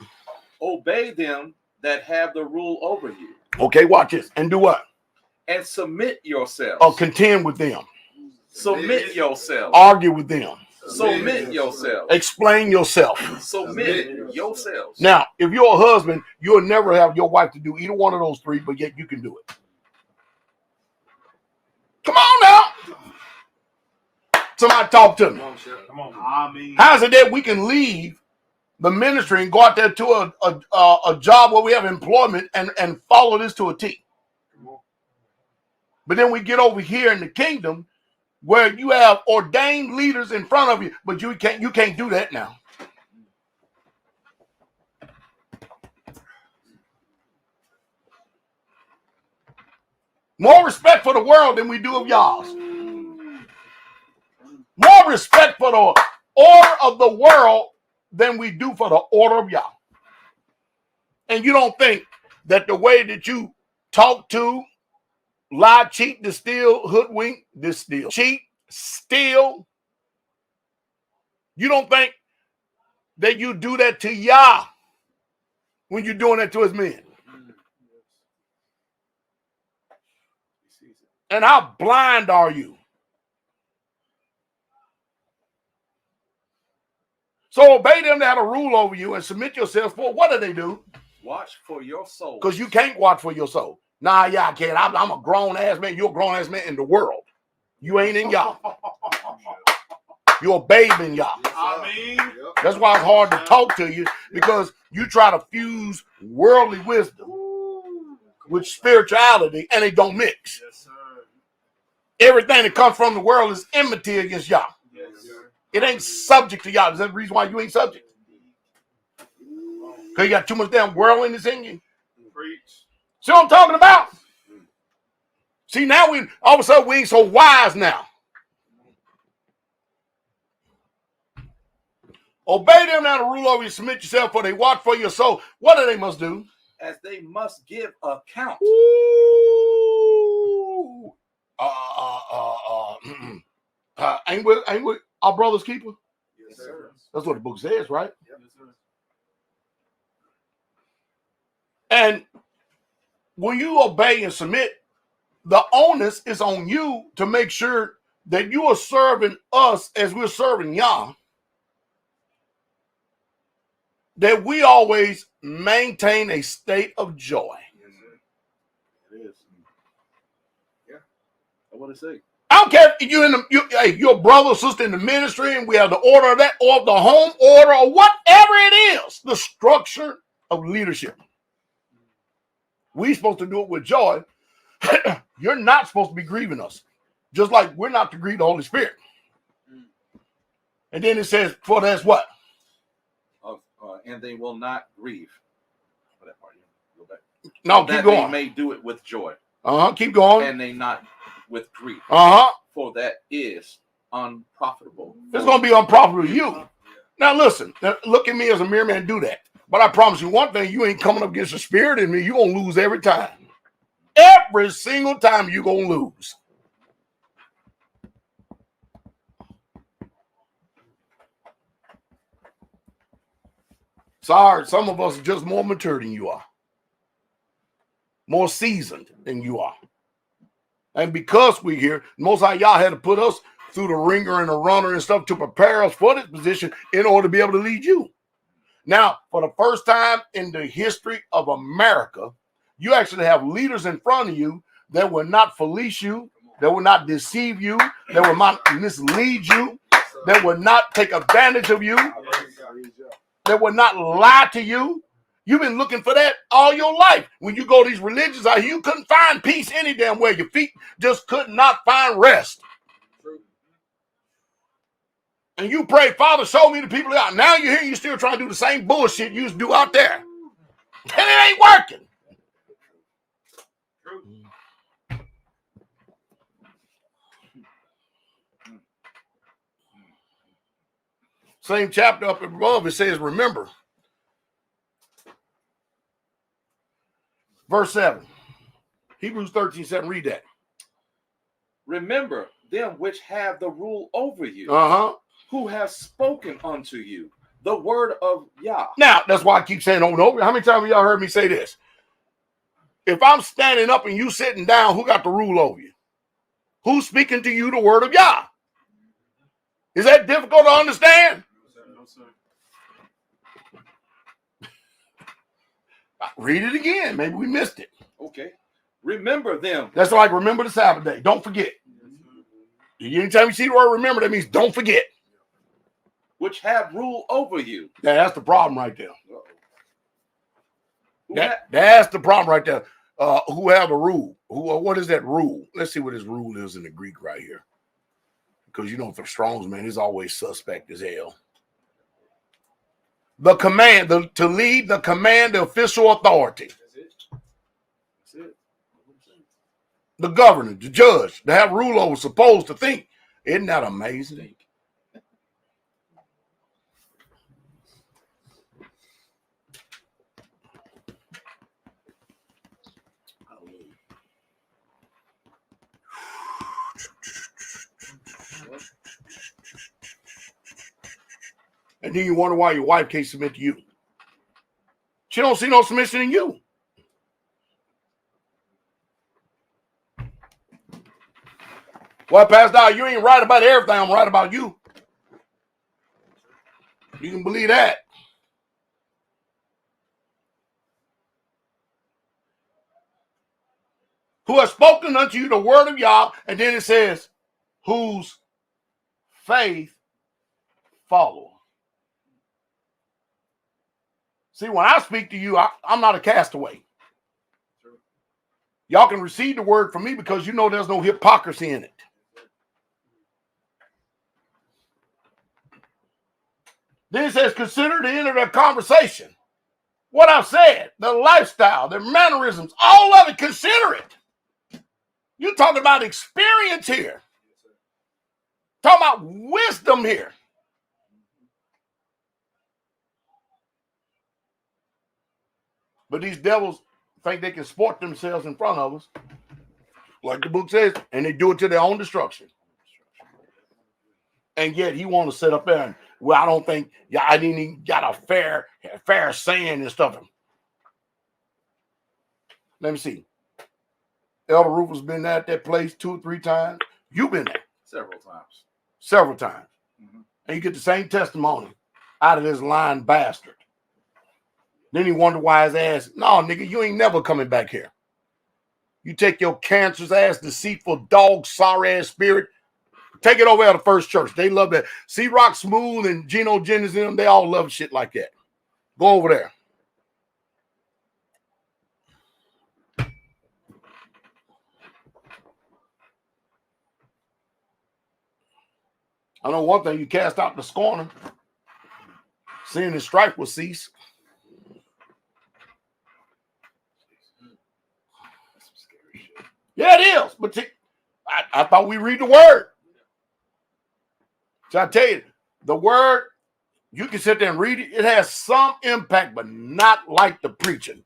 S2: Obey them that have the rule over you.
S5: Okay, watch this. And do what?
S2: And submit yourselves.
S5: Or contend with them.
S2: Submit yourselves.
S5: Argue with them.
S2: Submit yourselves.
S5: Explain yourself.
S2: Submit yourselves.
S5: Now, if you're a husband, you'll never have your wife to do either one of those three, but yet you can do it. Come on now. Somebody talk to me.
S3: Come on. I mean,
S5: How is it that we can leave the ministry and go out there to a job where we have employment and follow this to a T? But then we get over here in the kingdom where you have ordained leaders in front of you, but you can't do that now. More respect for the world than we do of y'all's. More respect for the order of the world than we do for the order of y'all. And you don't think that the way that you talk to, lie, cheat, distill, hoodwink, distill, cheat, steal, you don't think that you do that to Yah when you're doing that to his men? And how blind are you? So obey them that have a rule over you and submit yourselves for what do they do?
S2: Watch for your soul.
S5: Because you can't watch for your soul. Nah, yeah, I can't. I'm a grown-ass man. You're a grown-ass man in the world. You ain't in Yah. You're a babe in Yah.
S3: I mean,
S5: That's why it's hard to talk to you, because you try to fuse worldly wisdom with spirituality, and they don't mix.
S3: yes, sir.
S5: Everything that comes from the world is enmity against Yah.
S3: Yes, sir.
S5: It ain't subject to Yah. Is that the reason why you ain't subject? Because you got too much damn worldliness in you.
S3: Preach.
S5: See what I'm talking about? See, now we all of a sudden we ain't so wise now. Obey them now to rule over you, submit yourself, for they watch for your soul. What do they must do?
S2: As they must give account.
S5: Ooh. Ain't we our brother's keeper?
S3: Yes, sir.
S5: That's what the book says, right?
S3: Yes, sir.
S5: And when you obey and submit, the onus is on you to make sure that you are serving us as we're serving Yah, that we always maintain a state of joy.
S3: Yes, sir.
S2: It is. Yeah. What it say?
S5: I don't care if you're a brother or sister in the ministry and we have the order of that, or the home order, or whatever it is, the structure of leadership. We're supposed to do it with joy. You're not supposed to be grieving us, just like we're not to grieve the Holy Spirit. And then it says, for that's what?
S2: And they will not grieve. For that part, go back.
S5: No,
S2: That
S5: keep going.
S2: they may do it with joy.
S5: Keep going.
S2: And they not with grief.
S5: For
S2: that is unprofitable.
S5: It's going to be unprofitable to you. Now listen, look at me as a mere man, do that. But I promise you one thing, you ain't coming up against the spirit in me. You're going to lose every time. Every single time you're going to lose. Sorry, some of us are just more mature than you are. More seasoned than you are. And because we're here, Most High Yah had to put us through the ringer and the runner and stuff to prepare us for this position in order to be able to lead you. Now, for the first time in the history of America, you actually have leaders in front of you that will not fleece you, that will not deceive you, that will not mislead you, that will not take advantage of you, that will not lie to you. You've been looking for that all your life. When you go to these religions out here, you couldn't find peace any damn way. Your feet just could not find rest. And you pray, Father, show me the people out. Now you're here, you're still trying to do the same bullshit you used to do out there. And it ain't working. Same chapter up above, it says, remember. Verse 7. Hebrews 13:7. Read that.
S2: Remember them which have the rule over you, who have spoken unto you the word of Yah.
S5: Now, that's why I keep saying over and over. How many times have y'all heard me say this? If I'm standing up and you sitting down, who got the rule over you? Who's speaking to you the word of Yah? Is that difficult to understand?
S3: No, sir.
S5: Read it again. Maybe we missed it.
S2: Okay. Remember them.
S5: That's like remember the Sabbath day. Don't forget. Anytime you see the word remember, that means don't forget.
S2: Which have rule over you.
S5: Yeah, that's the problem right there.
S2: Who
S5: That's the problem right there. Who have a rule? What is that rule? Let's see what his rule is in the Greek right here. Because you know, for Strong's, man, he's always suspect as hell. The command, to lead, the command, the official authority.
S2: That's it.
S5: The governor, the judge, to have rule over, supposed to think. Isn't that amazing? And then you wonder why your wife can't submit to you. She don't see no submission in you. Well, Pastor, you ain't right about everything. I'm right about you. You can believe that. Who has spoken unto you the word of Yah, and then it says, whose faith follow. See, when I speak to you, I'm not a castaway. Y'all can receive the word from me because you know there's no hypocrisy in it. Then it says, consider the end of their conversation. What I've said, their lifestyle, their mannerisms, all of it, consider it. You're talking about experience here. Talking about wisdom here. But these devils think they can sport themselves in front of us, like the book says, and they do it to their own destruction. And yet he want to sit up there and, well, I don't think, I didn't even got a fair saying and stuff. Let me see. Elder Rufus been at that place 2 or 3 times. You've been there.
S2: Several times.
S5: Several times.
S2: Mm-hmm.
S5: And you get the same testimony out of this lying bastard. Then he wonder why his ass, no, nigga, you ain't never coming back here. You take your cancerous ass, deceitful dog, sorry ass spirit, take it over at the First Church. They love that. C Rock Smooth and Geno Jennings and them, they all love shit like that. Go over there. I know one thing, you cast out the scorner, sin and strife will cease. Yeah, it is. But I thought we read the word. So I tell you, the word, you can sit there and read it. It has some impact, but not like the preaching.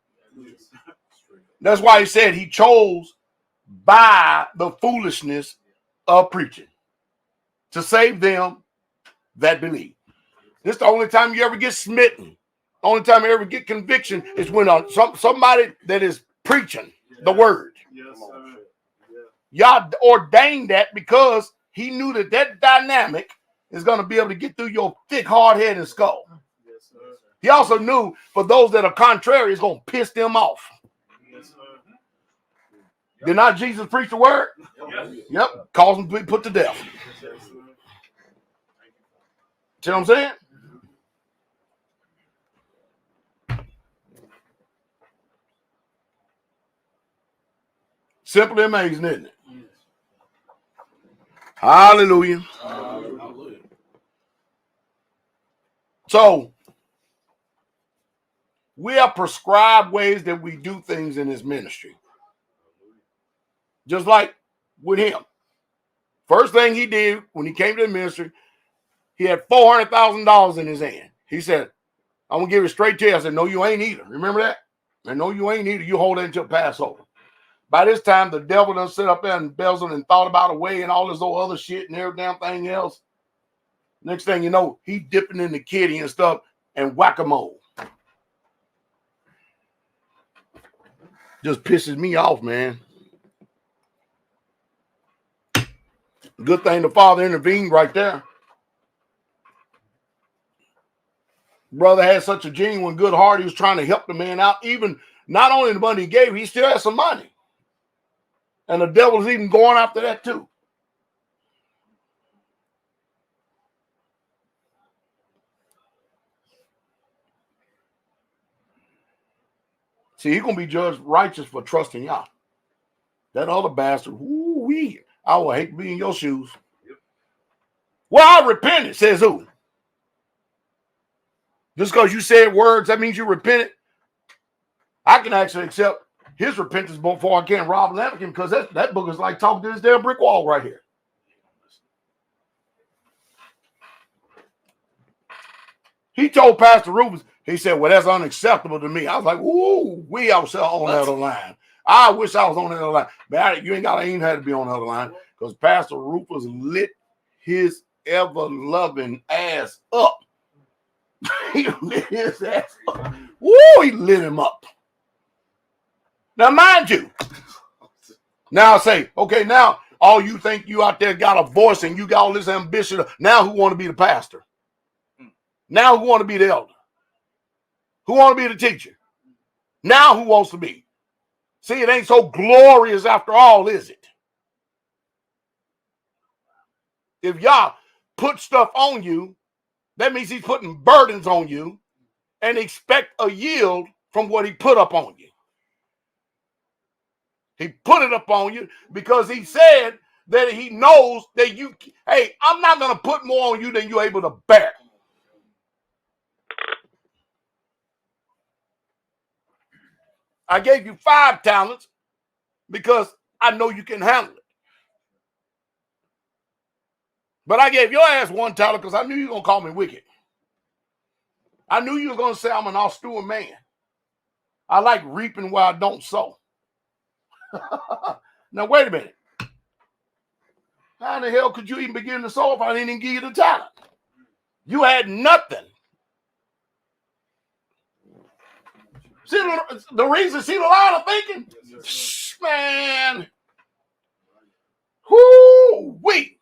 S5: That's why he said he chose by the foolishness of preaching to save them that believe. This is the only time you ever get smitten. The only time you ever get conviction is when somebody that is preaching the word.
S3: Yes, sir.
S5: Y'all ordained that because he knew that dynamic is going to be able to get through your thick, hard head and skull.
S3: Yes, sir.
S5: He also knew for those that are contrary, it's going to piss them off.
S3: Yes, sir.
S5: Did not Jesus preach the word? Yep. Cause them to be put to death. See what I'm saying? Simply amazing, isn't it? Hallelujah.
S2: Hallelujah.
S5: So, we have prescribed ways that we do things in this ministry. Just like with him. First thing he did when he came to the ministry, he had $400,000 in his hand. He said, I'm going to give it straight to you. I said, no, you ain't either. Remember that? And no, you ain't either. You hold it until Passover. By this time, the devil done sit up there and embezzled and thought about a way and all this old other shit and every damn thing else. Next thing you know, he dipping in the kitty and stuff and whack-a-mole. Just pisses me off, man. Good thing the Father intervened right there. Brother had such a genuine good heart. He was trying to help the man out. Even not only the money he gave, he still had some money. And the devil's even going after that too. See, he's going to be judged righteous for trusting y'all. That other bastard, woo-wee, I would hate to be in your shoes. Well, I repented, says who? Just because you said words, that means you repented? I can actually accept his repentance before I can rob Lamkin, because that book is like talking to this damn brick wall right here. He told Pastor Rufus, he said, well, that's unacceptable to me. I was like, ooh, I was on the other line. I wish I was on the other line. But you ain't got to even have to be on the other line, because Pastor Rufus lit his ever-loving ass up. He lit his ass up. Woo, he lit him up. Now, mind you, now I say, okay, now all you think you out there got a voice and you got all this ambition. Now who want to be the pastor? Now who want to be the elder? Who want to be the teacher? Now who wants to be? See, it ain't so glorious after all, is it? If y'all put stuff on you, that means he's putting burdens on you and expect a yield from what he put up on you. He put it up on you because he said that he knows that you, hey, I'm not going to put more on you than you're able to bear. I gave you 5 talents because I know you can handle it. But I gave your ass 1 talent because I knew you were going to call me wicked. I knew you were going to say I'm an austere man. I like reaping where I don't sow. Now, wait a minute. How in the hell could you even begin to sow if I didn't even give you the talent? You had nothing. See the reason, see the line of thinking? Man. Whoo-wee.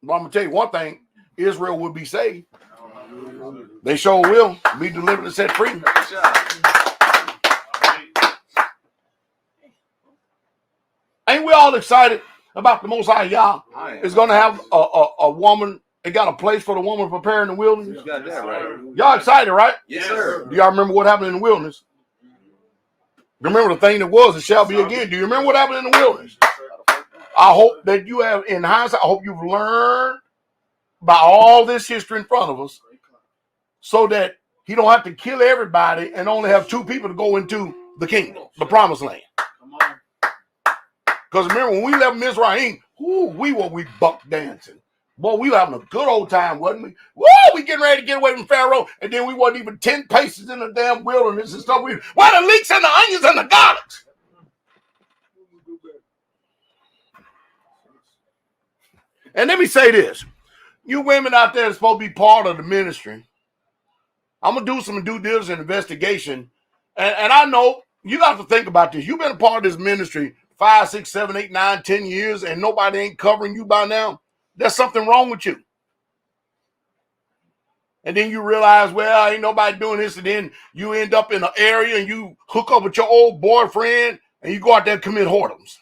S5: But I'm going to tell you one thing. Israel will be saved. They sure will be delivered and set free. Ain't we all excited about the Most High Yah is going to have a woman? They got a place for the woman preparing the wilderness.
S2: You got that right.
S5: Y'all excited, right?
S2: Yes, sir.
S5: Do y'all remember what happened in the wilderness? Remember the thing that was and shall be again. Do you remember what happened in the wilderness? I hope that you have, in hindsight, I hope you've learned by all this history in front of us so that he don't have to kill everybody and only have 2 people to go into the kingdom, the promised land. Because remember, when we left Mizraim, we buck dancing. Boy, we were having a good old time, wasn't we? Woo, we getting ready to get away from Pharaoh, and then we wasn't even 10 paces in the damn wilderness and stuff. Where the leeks and the onions and the garlics? And let me say this. You women out there that's supposed to be part of the ministry, I'm going to do some due diligence investigation. And I know you got to think about this. You've been a part of this ministry 5, 6, 7, 8, 9, 10 years, and nobody ain't covering you by now. There's something wrong with you. And then you realize, well, ain't nobody doing this. And then you end up in an area and you hook up with your old boyfriend and you go out there and commit whoredoms.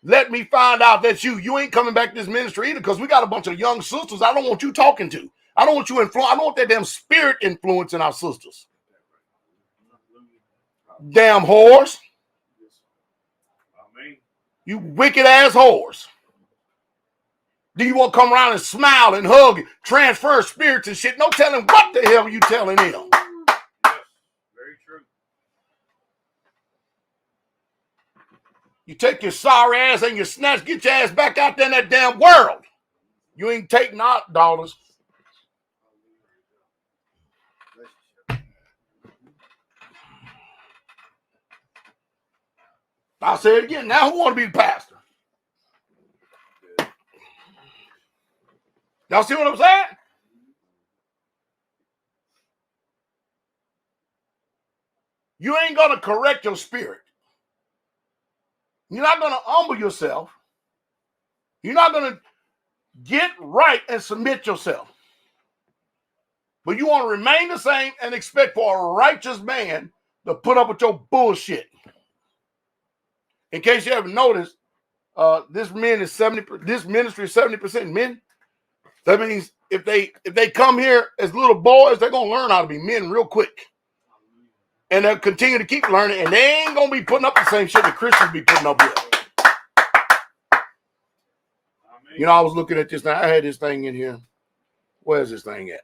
S5: Let me find out that you ain't coming back to this ministry either, because we got a bunch of young sisters I don't want you talking to. I don't want you influence. I don't want that damn spirit influencing our sisters. Damn whores. You wicked ass whores. Do you want to come around and smile and hug and transfer spirits and shit? No telling what the hell you telling them.
S3: Yes, very true.
S5: You take your sorry ass and your snatch, get your ass back out there in that damn world. You ain't taking out daughters. I'll say it again. Now who want to be the pastor? Y'all see what I'm saying? You ain't going to correct your spirit. You're not going to humble yourself. You're not going to get right and submit yourself. But you want to remain the same and expect for a righteous man to put up with your bullshit. In case you haven't noticed, this ministry is 70% men. That means if they come here as little boys, they're gonna learn how to be men real quick. And they'll continue to keep learning, and they ain't gonna be putting up the same shit that Christians be putting up with. You know, I was looking at this thing. I had this thing in here. Where's this thing at?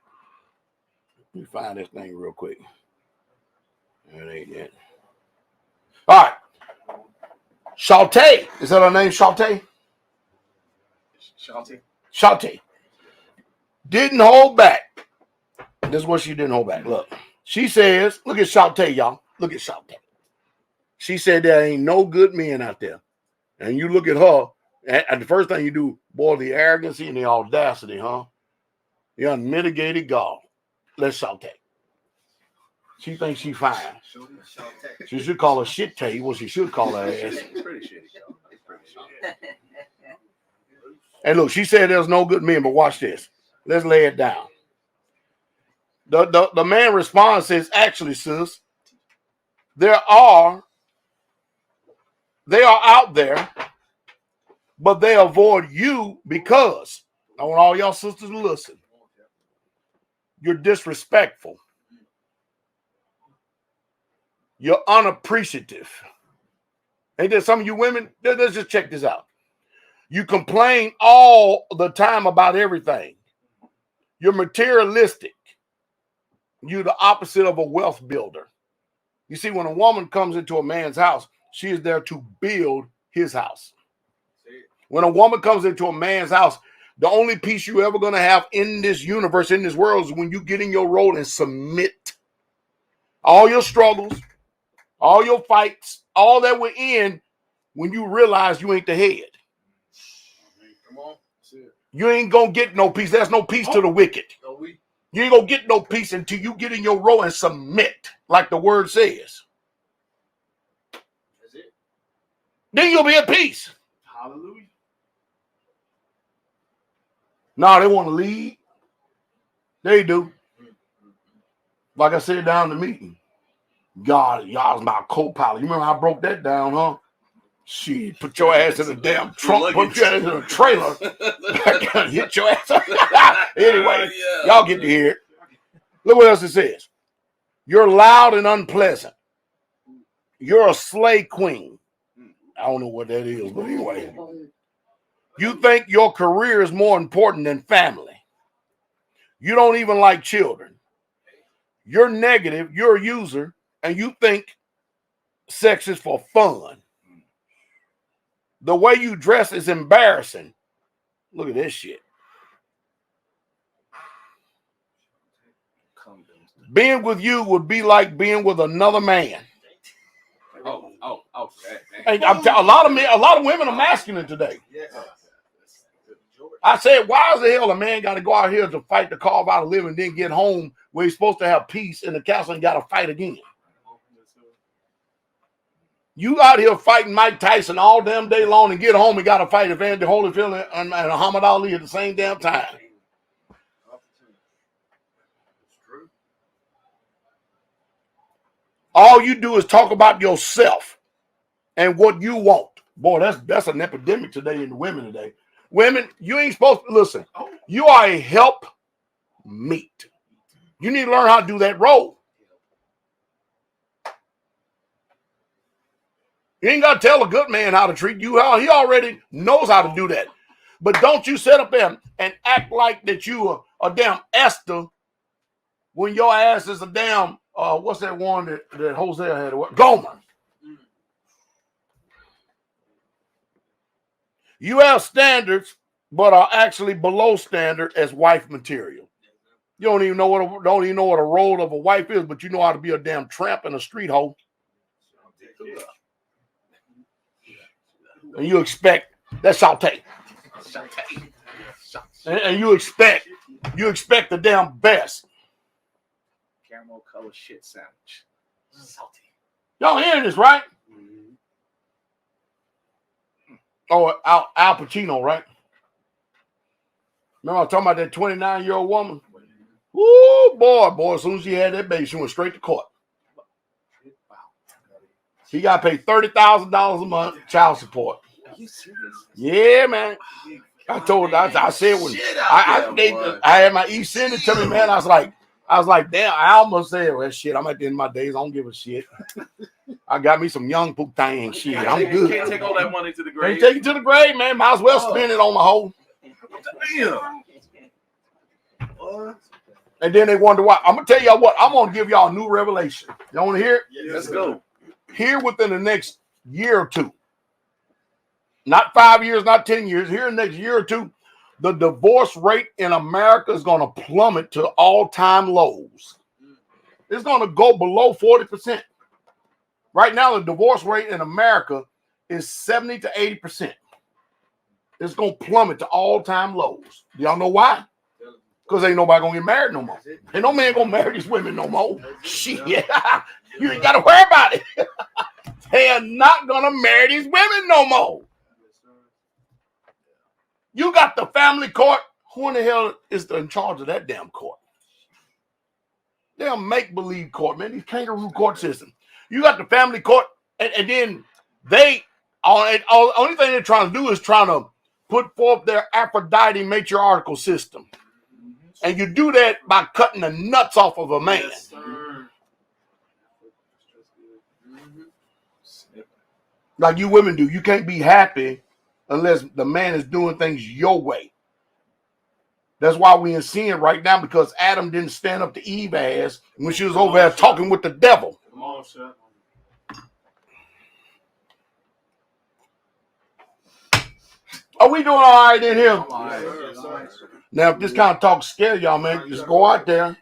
S5: Let me find this thing real quick. It ain't it. All right. Shantae. Is that her name, Shantae? Shantae. Didn't hold back. This is what she didn't hold back. Look. She says, look at Shantae, y'all. Look at Shantae. She said there ain't no good men out there. And you look at her, and the first thing you do, boy, the arrogancy and the audacity, huh? The unmitigated gall. Let's Shantae. She thinks she fine. She should call her shit Tay. What she should call her ass. Hey, look, she said there's no good men, but watch this. Let's lay it down. The man responds, says, actually, sis, they are out there, but they avoid you because, I want all y'all sisters to listen, you're disrespectful. You're unappreciative. Ain't there some of you women? Let's just check this out. You complain all the time about everything. You're materialistic. You're the opposite of a wealth builder. You see, when a woman comes into a man's house, she is there to build his house. When a woman comes into a man's house, the only peace you're ever going to have in this universe, in this world, is when you get in your role and submit. All your struggles, all your fights, all that we're in, when you realize you ain't the head.
S3: Come on.
S5: You ain't going to get no peace. There's no peace to the wicked. You ain't going to get no peace until you get in your role and submit, like the word says.
S3: That's it.
S5: Then you'll be at peace.
S3: Hallelujah.
S5: No, they want to lead. They do. Like I said down in the meeting. God, y'all's my co-pilot. You remember how I broke that down, huh? Shit, put your ass in a damn trunk, put your ass in a trailer. Hit your ass. Anyway, y'all get to hear it. Look what else it says. You're loud and unpleasant. You're a slay queen. I don't know what that is, but anyway. You think your career is more important than family. You don't even like children. You're negative, you're a user, and you think sex is for fun. The way you dress is embarrassing. Look at this shit. Being with you would be like being with another man. A lot of women are masculine today. I said, why the hell a man got to go out here to fight to carve out a living and then get home where he's supposed to have peace in the castle and got to fight again? You out here fighting Mike Tyson all damn day long and get home and got to fight Evander Holyfield and Muhammad Ali at the same damn time. All you do is talk about yourself and what you want. Boy, that's an epidemic today in the women today. Women, you ain't supposed to listen. You are a help meet. You need to learn how to do that role. You ain't got to tell a good man how to treat you. He already knows how to do that. But don't you sit up there and act like that you are a damn Esther when your ass is a damn, what's that one that Hosea had? Gomer. You have standards, but are actually below standard as wife material. You don't even know what a role of a wife is, but you know how to be a damn tramp in a street hole. And you expect that's saute. And you expect the damn best.
S2: Caramel color shit sandwich. Salty.
S5: Y'all hearing this, right? Oh, Al Pacino, right? Remember I was talking about that 29-year-old woman? Woo, boy, as soon as she had that baby, she went straight to court. He got paid $30,000 a month child support.
S2: Are you serious?
S5: Yeah, man. I told her, I said when I had my E send it to me, man. I was like, damn, I almost said, well, shit, I'm at the end of my days. I don't give a shit. I got me some young poop thing shit. I'm good.
S2: Can't take all that money to the grave.
S5: Can't take it to the grave, man. Might as well spend it on the hoe.
S2: Damn.
S5: And then they wonder why. I'm gonna tell y'all what. I'm gonna give y'all a new revelation. Y'all want to hear it?
S2: Yes, let's go.
S5: Here within the next year or two, not 5 years, not 10 years. Here in the next year or two, the divorce rate in America is gonna plummet to all-time lows. It's gonna go below 40%. Right now, the divorce rate in America is 70 to 80%. It's gonna plummet to all-time lows. Do y'all know why? Because ain't nobody gonna get married no more. Ain't no man gonna marry these women no more. Shit. You ain't gotta worry about it. They are not gonna marry these women no more. You got the family court. Who in the hell is in charge of that damn court? Damn make-believe court, man. These kangaroo court system. You got the family court, and then they only thing they're trying to do is trying to put forth their Aphrodite matriarchal system. And you do that by cutting the nuts off of a man. Yes, sir. Like you women do. You can't be happy unless the man is doing things your way. That's why we in sin right now, because Adam didn't stand up to Eve ass when she was over there talking with the devil. Come on, sir. Are we doing all right in here? Now, if this kind of talk scare y'all, man, just go out there.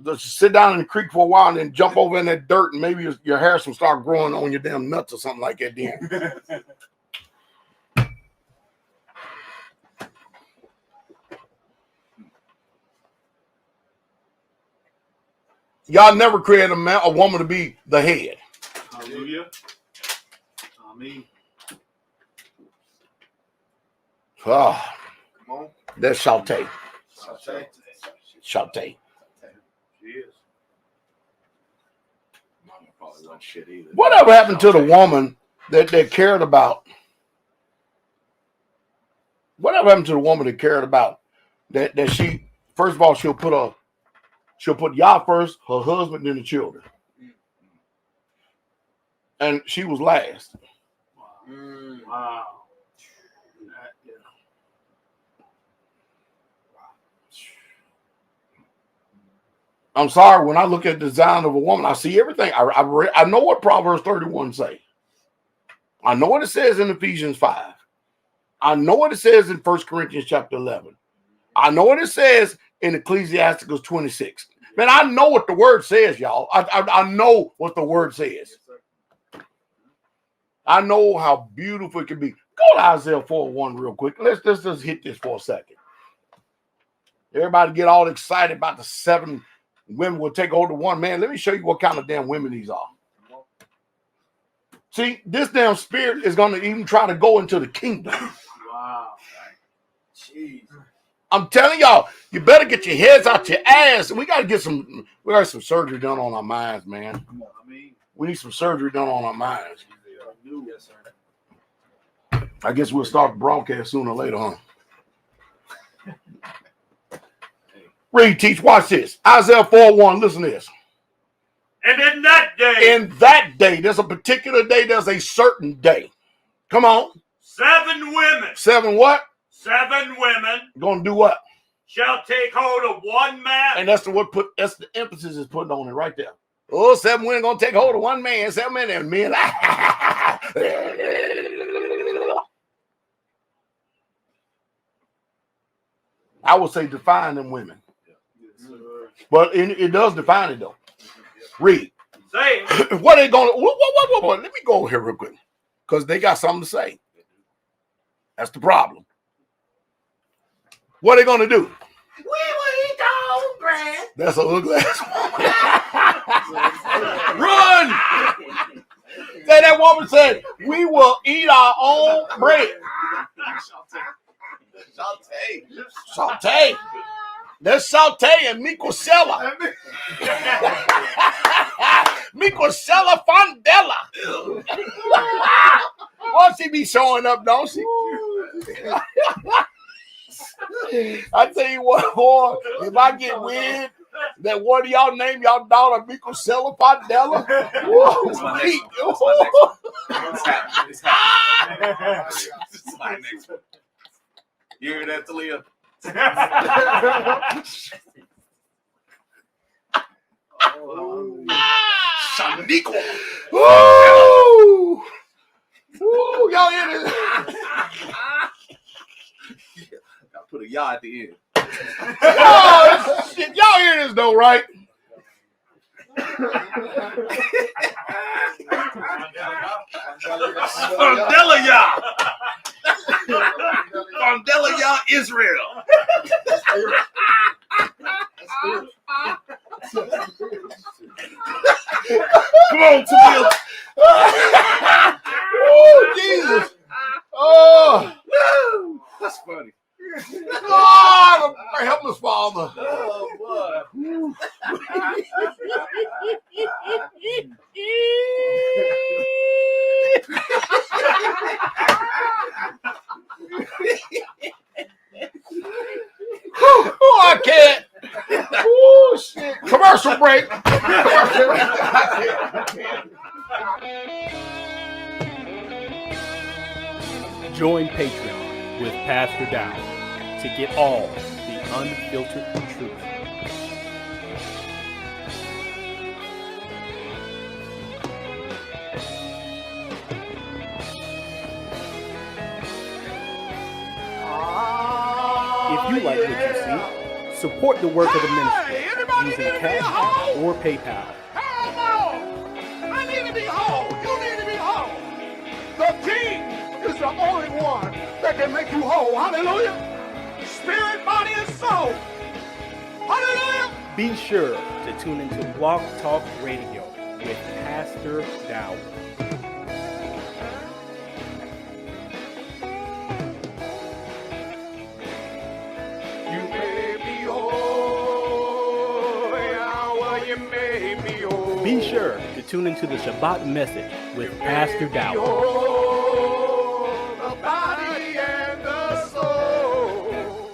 S5: Just sit down in the creek for a while and then jump over in that dirt, and maybe your hair will start growing on your damn nuts or something like that then. Y'all never created a woman to be the head.
S3: Hallelujah. Amen.
S5: Ah,
S3: Come on.
S5: that's saute.
S3: Saute.
S5: Saute.
S3: She is.
S2: Mama probably wasn't shit either.
S5: Whatever happened to the woman that cared about? Whatever happened to the woman that cared about that she, first of all, she'll put y'all first, her husband, then the children. And she was last.
S3: Wow.
S5: I'm sorry, when I look at the design of a woman, I see everything. I know what Proverbs 31 say. I know what it says in Ephesians 5. I know what it says in 1 Corinthians chapter 11. I know what it says in Ecclesiasticus 26. Man, I know what the word says, y'all. I know what the word says. I know how beautiful it can be. Go to Isaiah 4:1 real quick. Let's just hit this for a second. Everybody get all excited about the 7 women will take hold of one man. Let me show you what kind of damn women these are. See, this damn spirit is going to even try to go into the kingdom.
S3: Wow. Jeez.
S5: I'm telling y'all, You better get your heads out your ass. We got to get some surgery done on our minds, man. We need some surgery done on our minds.
S3: Yes, sir.
S5: I guess we'll start the broadcast sooner or later, huh? Read, teach, watch this. Isaiah 4:1, listen to this.
S3: And in that day,
S5: there's a particular day, there's a certain day. Come on.
S3: 7 women.
S5: 7 what?
S3: 7 women.
S5: Gonna do what?
S3: Shall take hold of one man.
S5: And that's the emphasis is putting on it right there. Oh, 7 women gonna take hold of one man. 7 men and men. I would say define them women. But it does define it though. Read.
S3: Say.
S5: What they gonna what? Let me go over here real quick. Because they got something to say. That's the problem. What are they gonna do?
S6: We will eat our own bread.
S5: That's a ugly ass woman. Run! Say that woman said, we will eat our own bread. Saute. That's Saute and Micosella. Micosella Fondella. Well, she be showing up, don't she? I tell you what, boy, if I get wind that one of y'all name y'all daughter Micosella Fondella,
S2: You hear that, Talia?
S5: Shanico. Woo! Woo! Y'all hear this?
S2: Gotta put a yah at the end.
S5: Oh, shit. Y'all hear this though, right?
S2: Fondella yah Israel.
S5: Come on, Talia. Oh, Jesus. Oh,
S2: That's funny.
S5: God, the helpless father.
S2: Oh, boy.
S5: Oh, I can't. Oh, shit. Commercial break. Commercial break. I can't.
S7: Join Patreon with Pastor Dowell to get all the unfiltered truth. If you like what you see, support the work of the ministry using Cash App or PayPal.
S5: Hell no! I need to be whole. You need to be whole. The King is the only one that can make you whole. Hallelujah. Spirit, body, and soul. Hallelujah.
S7: Be sure to tune into Blog Talk Radio with Pastor Dowell.
S5: You made me whole. Yahweh, you made me whole.
S7: Be sure to tune into the Shabbat message with Pastor Dowell.
S5: The body and the soul.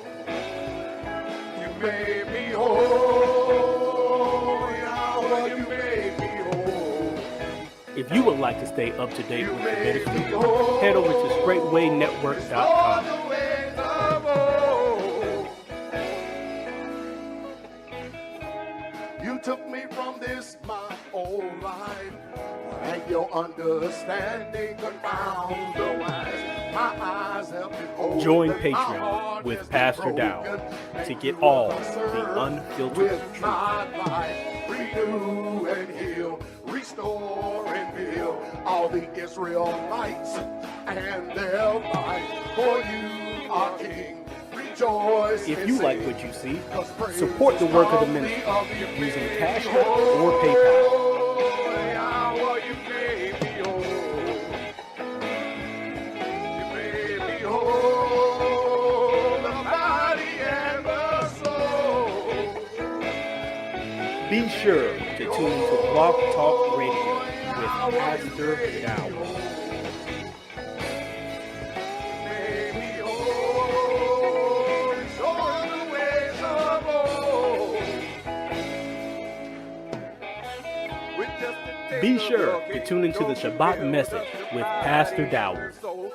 S5: You made me whole. Yahweh, you made me whole.
S7: If you would like to stay up to date with the ministry, head over to StraitwayNetwork.com.
S5: You took me from this my whole life, and your understanding confounds the wise. My eyes have been opened.
S7: Join
S5: My
S7: Patreon
S5: heart
S7: with
S5: has
S7: Pastor
S5: been
S7: Dowell
S5: broken,
S7: to
S5: and
S7: get
S5: you
S7: all
S5: will
S7: the
S5: serve
S7: unfiltered
S5: with
S7: truth.
S5: my life. Renew and heal, restore and build all the Israelites and their life. For you are King. Rejoice.
S7: If
S5: and
S7: you like
S5: sing,
S7: what you see,
S5: 'cause praise
S7: support the work of the ministry using Cash App or PayPal.
S5: Yahweh, you made me whole. You made me whole. The body and the soul.
S7: Be sure to tune into Blog Talk Radio with Pastor Dowell. Be sure to tune into the Shabbat message with Pastor Dowell.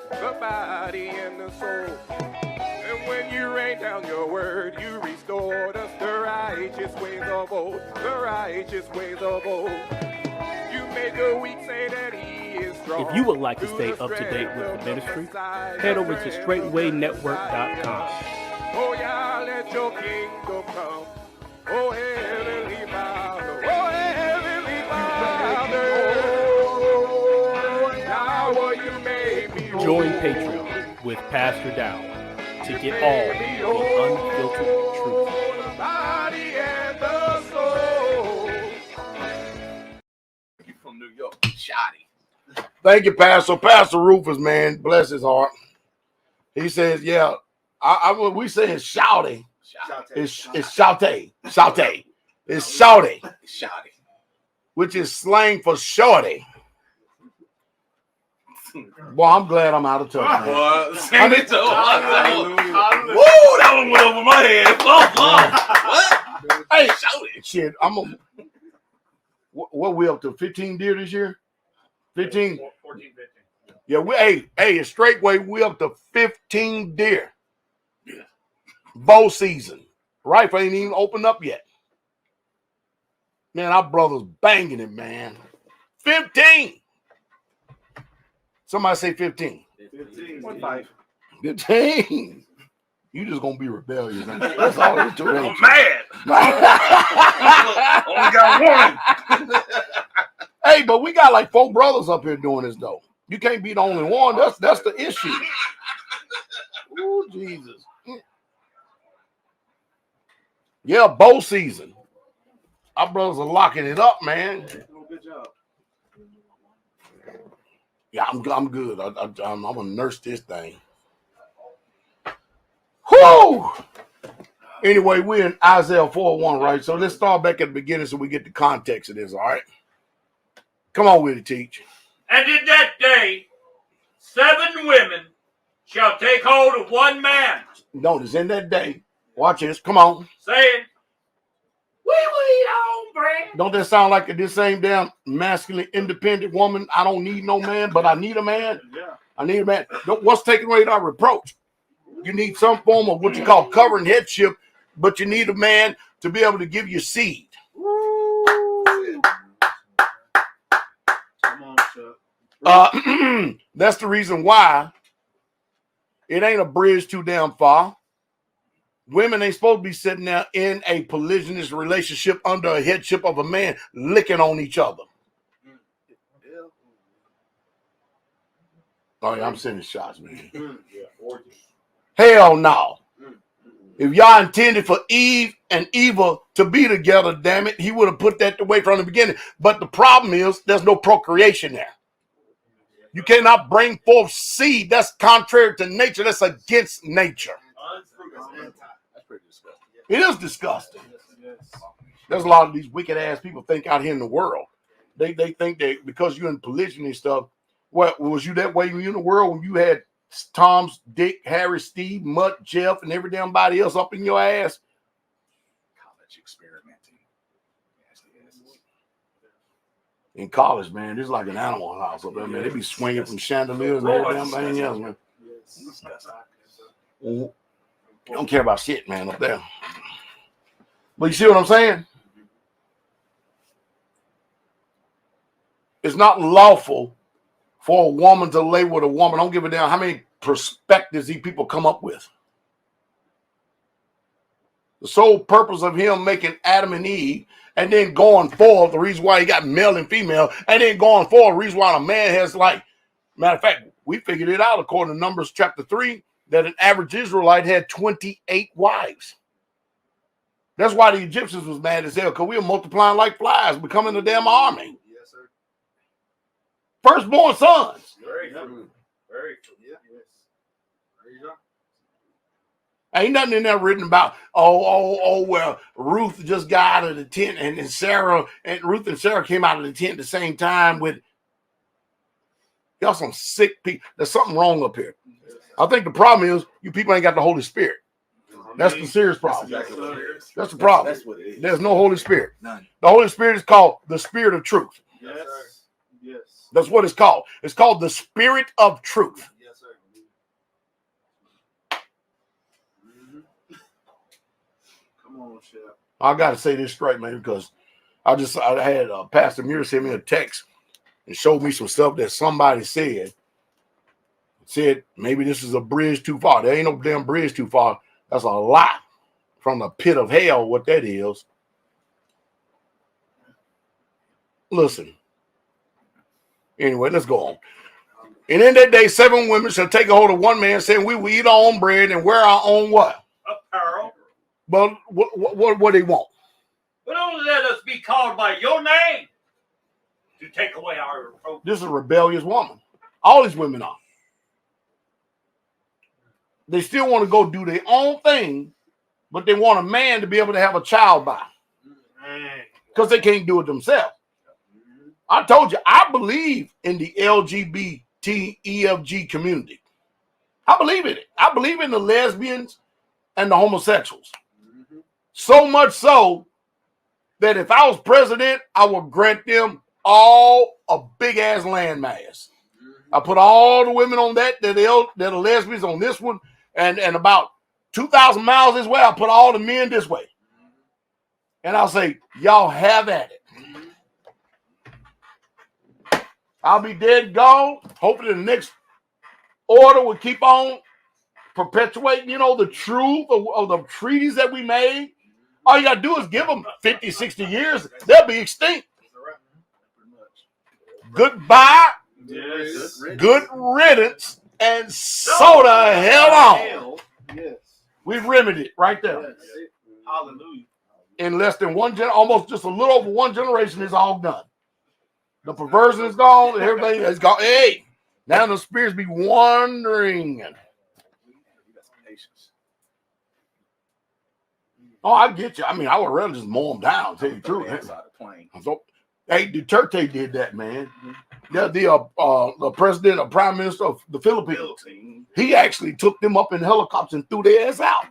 S8: The body and the soul. And when you rain down your word, you restored us the righteous ways of old. The righteous ways of old. You made the weak say that he is strong.
S7: If you would like to stay up to date with the ministry, head over to StraitwayNetwork.com.
S8: Oh yeah, let your kingdom come. Oh heavenly Father. Oh heavenly Father. Now you made me
S7: Join Patreon with Pastor Dowell to get all the unfiltered truth.
S8: the body and the soul.
S2: You from New York, shoddy.
S5: Thank you, Pastor. Pastor Rufus, man, bless his heart. He says, yeah, we say it's shouty. It's shouty. Shouty. It's shouty,
S2: Shoddy.
S5: which is slang for shorty. Boy, I'm glad I'm out of touch, man.
S2: Boy, send it to
S5: Hallelujah.
S2: Woo, that one went over my head. What?
S5: Hey,
S2: Shouty.
S5: shit, what we up to? 15 deer this year? 15?
S3: 14, 15.
S5: Yeah, it's Straitway. We up to 15 deer. Bow season. Rifle ain't even opened up yet. Man, our brother's banging it, man. 15. Somebody say 15.
S3: 15.
S5: 15. You just gonna be rebellious. That's all it's to it.
S3: I'm mad. Only got one.
S5: Hey, but we got like 4 brothers up here doing this though. You can't be the only one. That's the issue. Oh, Jesus. Yeah, bow season. Our brothers are locking it up, man.
S3: Good job.
S5: Yeah, I'm good. I'm gonna nurse this thing. Whoo! Anyway, we're in Isaiah 4:1, right? So let's start back at the beginning so we get the context of this, all right? Come on with it, teach.
S3: And in that day, 7 women shall take hold of one man,
S5: Notice in that day, watch this. Come on.
S3: saying,
S6: We will eat our own bread.
S5: Don't that sound like this same damn masculine, independent woman? I don't need no man, but I need a man.
S3: yeah.
S5: I need a man. What's taking away our reproach? You need some form of what you call covering headship, but you need a man to be able to give you seed.
S3: Come on, Chuck.
S5: That's the reason why it ain't a bridge too damn far. Women ain't supposed to be sitting there in a polygynous relationship under a headship of a man licking on each other. Oh, yeah, I'm sending shots, man. Hell no. If y'all intended for Eve and Eva to be together, damn it, he would have put that away from the beginning. But the problem is there's no procreation there. You cannot bring forth seed. That's contrary to nature. That's against nature.
S2: That's pretty disgusting.
S5: It is disgusting. There's a lot of these wicked ass people think out here in the world. They think that because you're in polygyny and stuff, what was you that way when you in the world when you had Tom's, Dick, Harry, Steve, Mutt, Jeff, and every damn body else up in your ass?
S2: College experimenting.
S5: In college, man, it's like an animal house up there, man. They be swinging from chandeliers and every damn thing else, man. You don't care about shit, man, up there. But you see what I'm saying? It's not lawful for a woman to lay with a woman. Don't give a damn how many perspectives these people come up with. The sole purpose of him making Adam and Eve and then going forward, the reason why he got male and female, and then going forward, the reason why a man has matter of fact, we figured it out according to Numbers chapter 3, that an average Israelite had 28 wives. That's why the Egyptians was mad as hell, because we were multiplying like flies, becoming a damn army.
S3: Yes, sir.
S5: Firstborn sons.
S3: Very true. Very true. Yeah. Yes. There you go.
S5: Ain't nothing in there written about, well, Ruth just got out of the tent and Ruth and Sarah came out of the tent at the same time with, y'all some sick people. There's something wrong up here. I think the problem is you people ain't got the Holy Spirit. That's the serious problem. That's the problem. That's what it is. There's no Holy Spirit. None. The Holy Spirit is called the Spirit of Truth.
S9: Yes. Yes.
S5: That's what it's called. It's called the Spirit of Truth.
S9: Yes, sir. Come on, Chef.
S5: I got to say this straight, man, because I had Pastor Muir send me a text and showed me some stuff that somebody said maybe this is a bridge too far. There ain't no damn bridge too far. That's a lot from the pit of hell, what that is. Listen. Anyway, let's go on. And in that day, 7 women shall take a hold of one man, saying, we will eat our own bread and wear our own what?
S3: Apparel.
S5: But what they want?
S3: But only let us be called by your name to take away our reproach.
S5: This is a rebellious woman. All these women are. They still want to go do their own thing, but they want a man to be able to have a child by. Because they can't do it themselves. I told you, I believe in the LGBT, EFG community. I believe in it. I believe in the lesbians and the homosexuals. So much so that if I was president, I would grant them all a big-ass landmass. I put all the women on that are lesbians on this one, and about 2,000 miles this way, I put all the men this way. And I'll say, y'all have at it. I'll be dead and gone. Hopefully the next order will keep on perpetuating, the truth of the treaties that we made. All you got to do is give them 50, 60 years. They'll be extinct. Goodbye.
S9: Yes.
S5: Good riddance. And so the hell on.
S9: Yes.
S5: We've remedied it right there.
S9: Yes. Hallelujah.
S5: In less than almost just a little over one generation, it's all done. The perversion is gone, and everything is gone. Hey, now the spirits be wandering. Oh, I get you. I mean, I would rather just mow them down, tell you the truth. So, hey, Duterte did that, man. The president or prime minister of the Philippines, he actually took them up in helicopters and threw their ass out.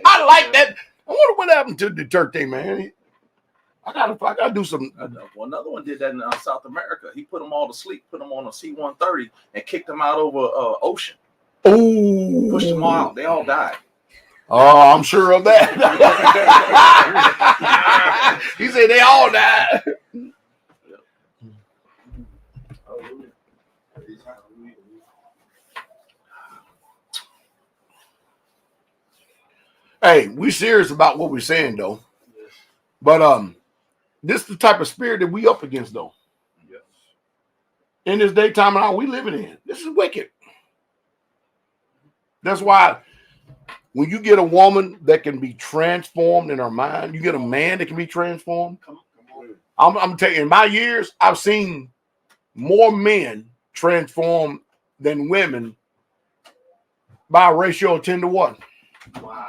S5: I like that. I wonder what happened to Duterte, man. I gotta do some.
S2: Well, another one did that in South America. He put them all to sleep, put them on a C-130, and kicked them out over ocean.
S5: Oh,
S2: pushed them all out. They all died.
S5: Oh, I'm sure of that. He said they all died. Hey, we serious about what we're saying though. But this is the type of spirit that we up against though. Yes. In this daytime and hour we living in. This is wicked. That's why when you get a woman that can be transformed in her mind, you get a man that can be transformed. I'm telling you, in my years, I've seen more men transform than women by a ratio of 10 to 1. Wow.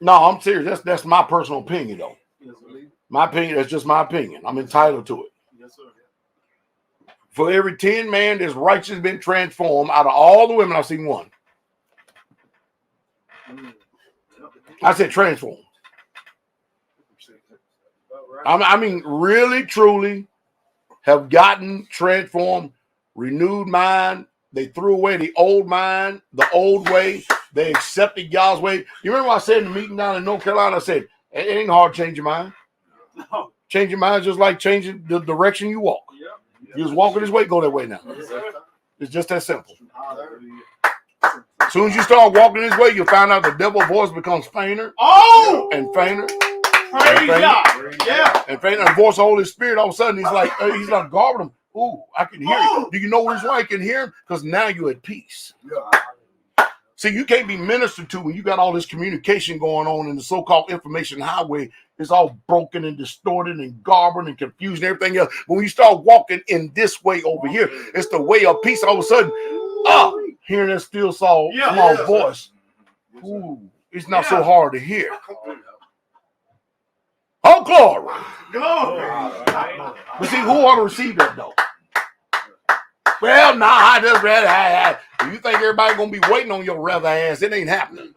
S5: No, I'm serious. That's my personal opinion, though. Yes, my opinion, that's just my opinion. I'm entitled to it. Yes, sir. For every 10 men that's righteous been transformed, out of all the women, I've seen one. I said transform. I mean, really, truly have gotten transformed, renewed mind. They threw away the old mind, the old way. They accepted God's way. You remember what I said in the meeting down in North Carolina? I said, it ain't hard to change your mind. No. Change your mind just like changing the direction you walk. Yep. You just walking this way, go that way now. It's just that simple. As soon as you start walking this way, you'll find out the devil's voice becomes fainter.
S9: Oh!
S5: And fainter.
S9: Praise God. Yeah.
S5: And fainter. And the voice of the Holy Spirit, all of a sudden, he's like guarding him. Ooh, I can hear you. Do you know the reason why I can hear him? Because now you're at peace. Yeah. See, you can't be ministered to when you got all this communication going on in the so-called information highway. It's all broken and distorted and garbled and confused and everything else. But when you start walking in this way over here, it's the way of peace. All of a sudden, hearing that still small voice, ooh, it's not so hard to hear. Oh, glory. But see, who ought to receive that, though? Well, nah, I just read. You think everybody's going to be waiting on your rather ass? It ain't happening.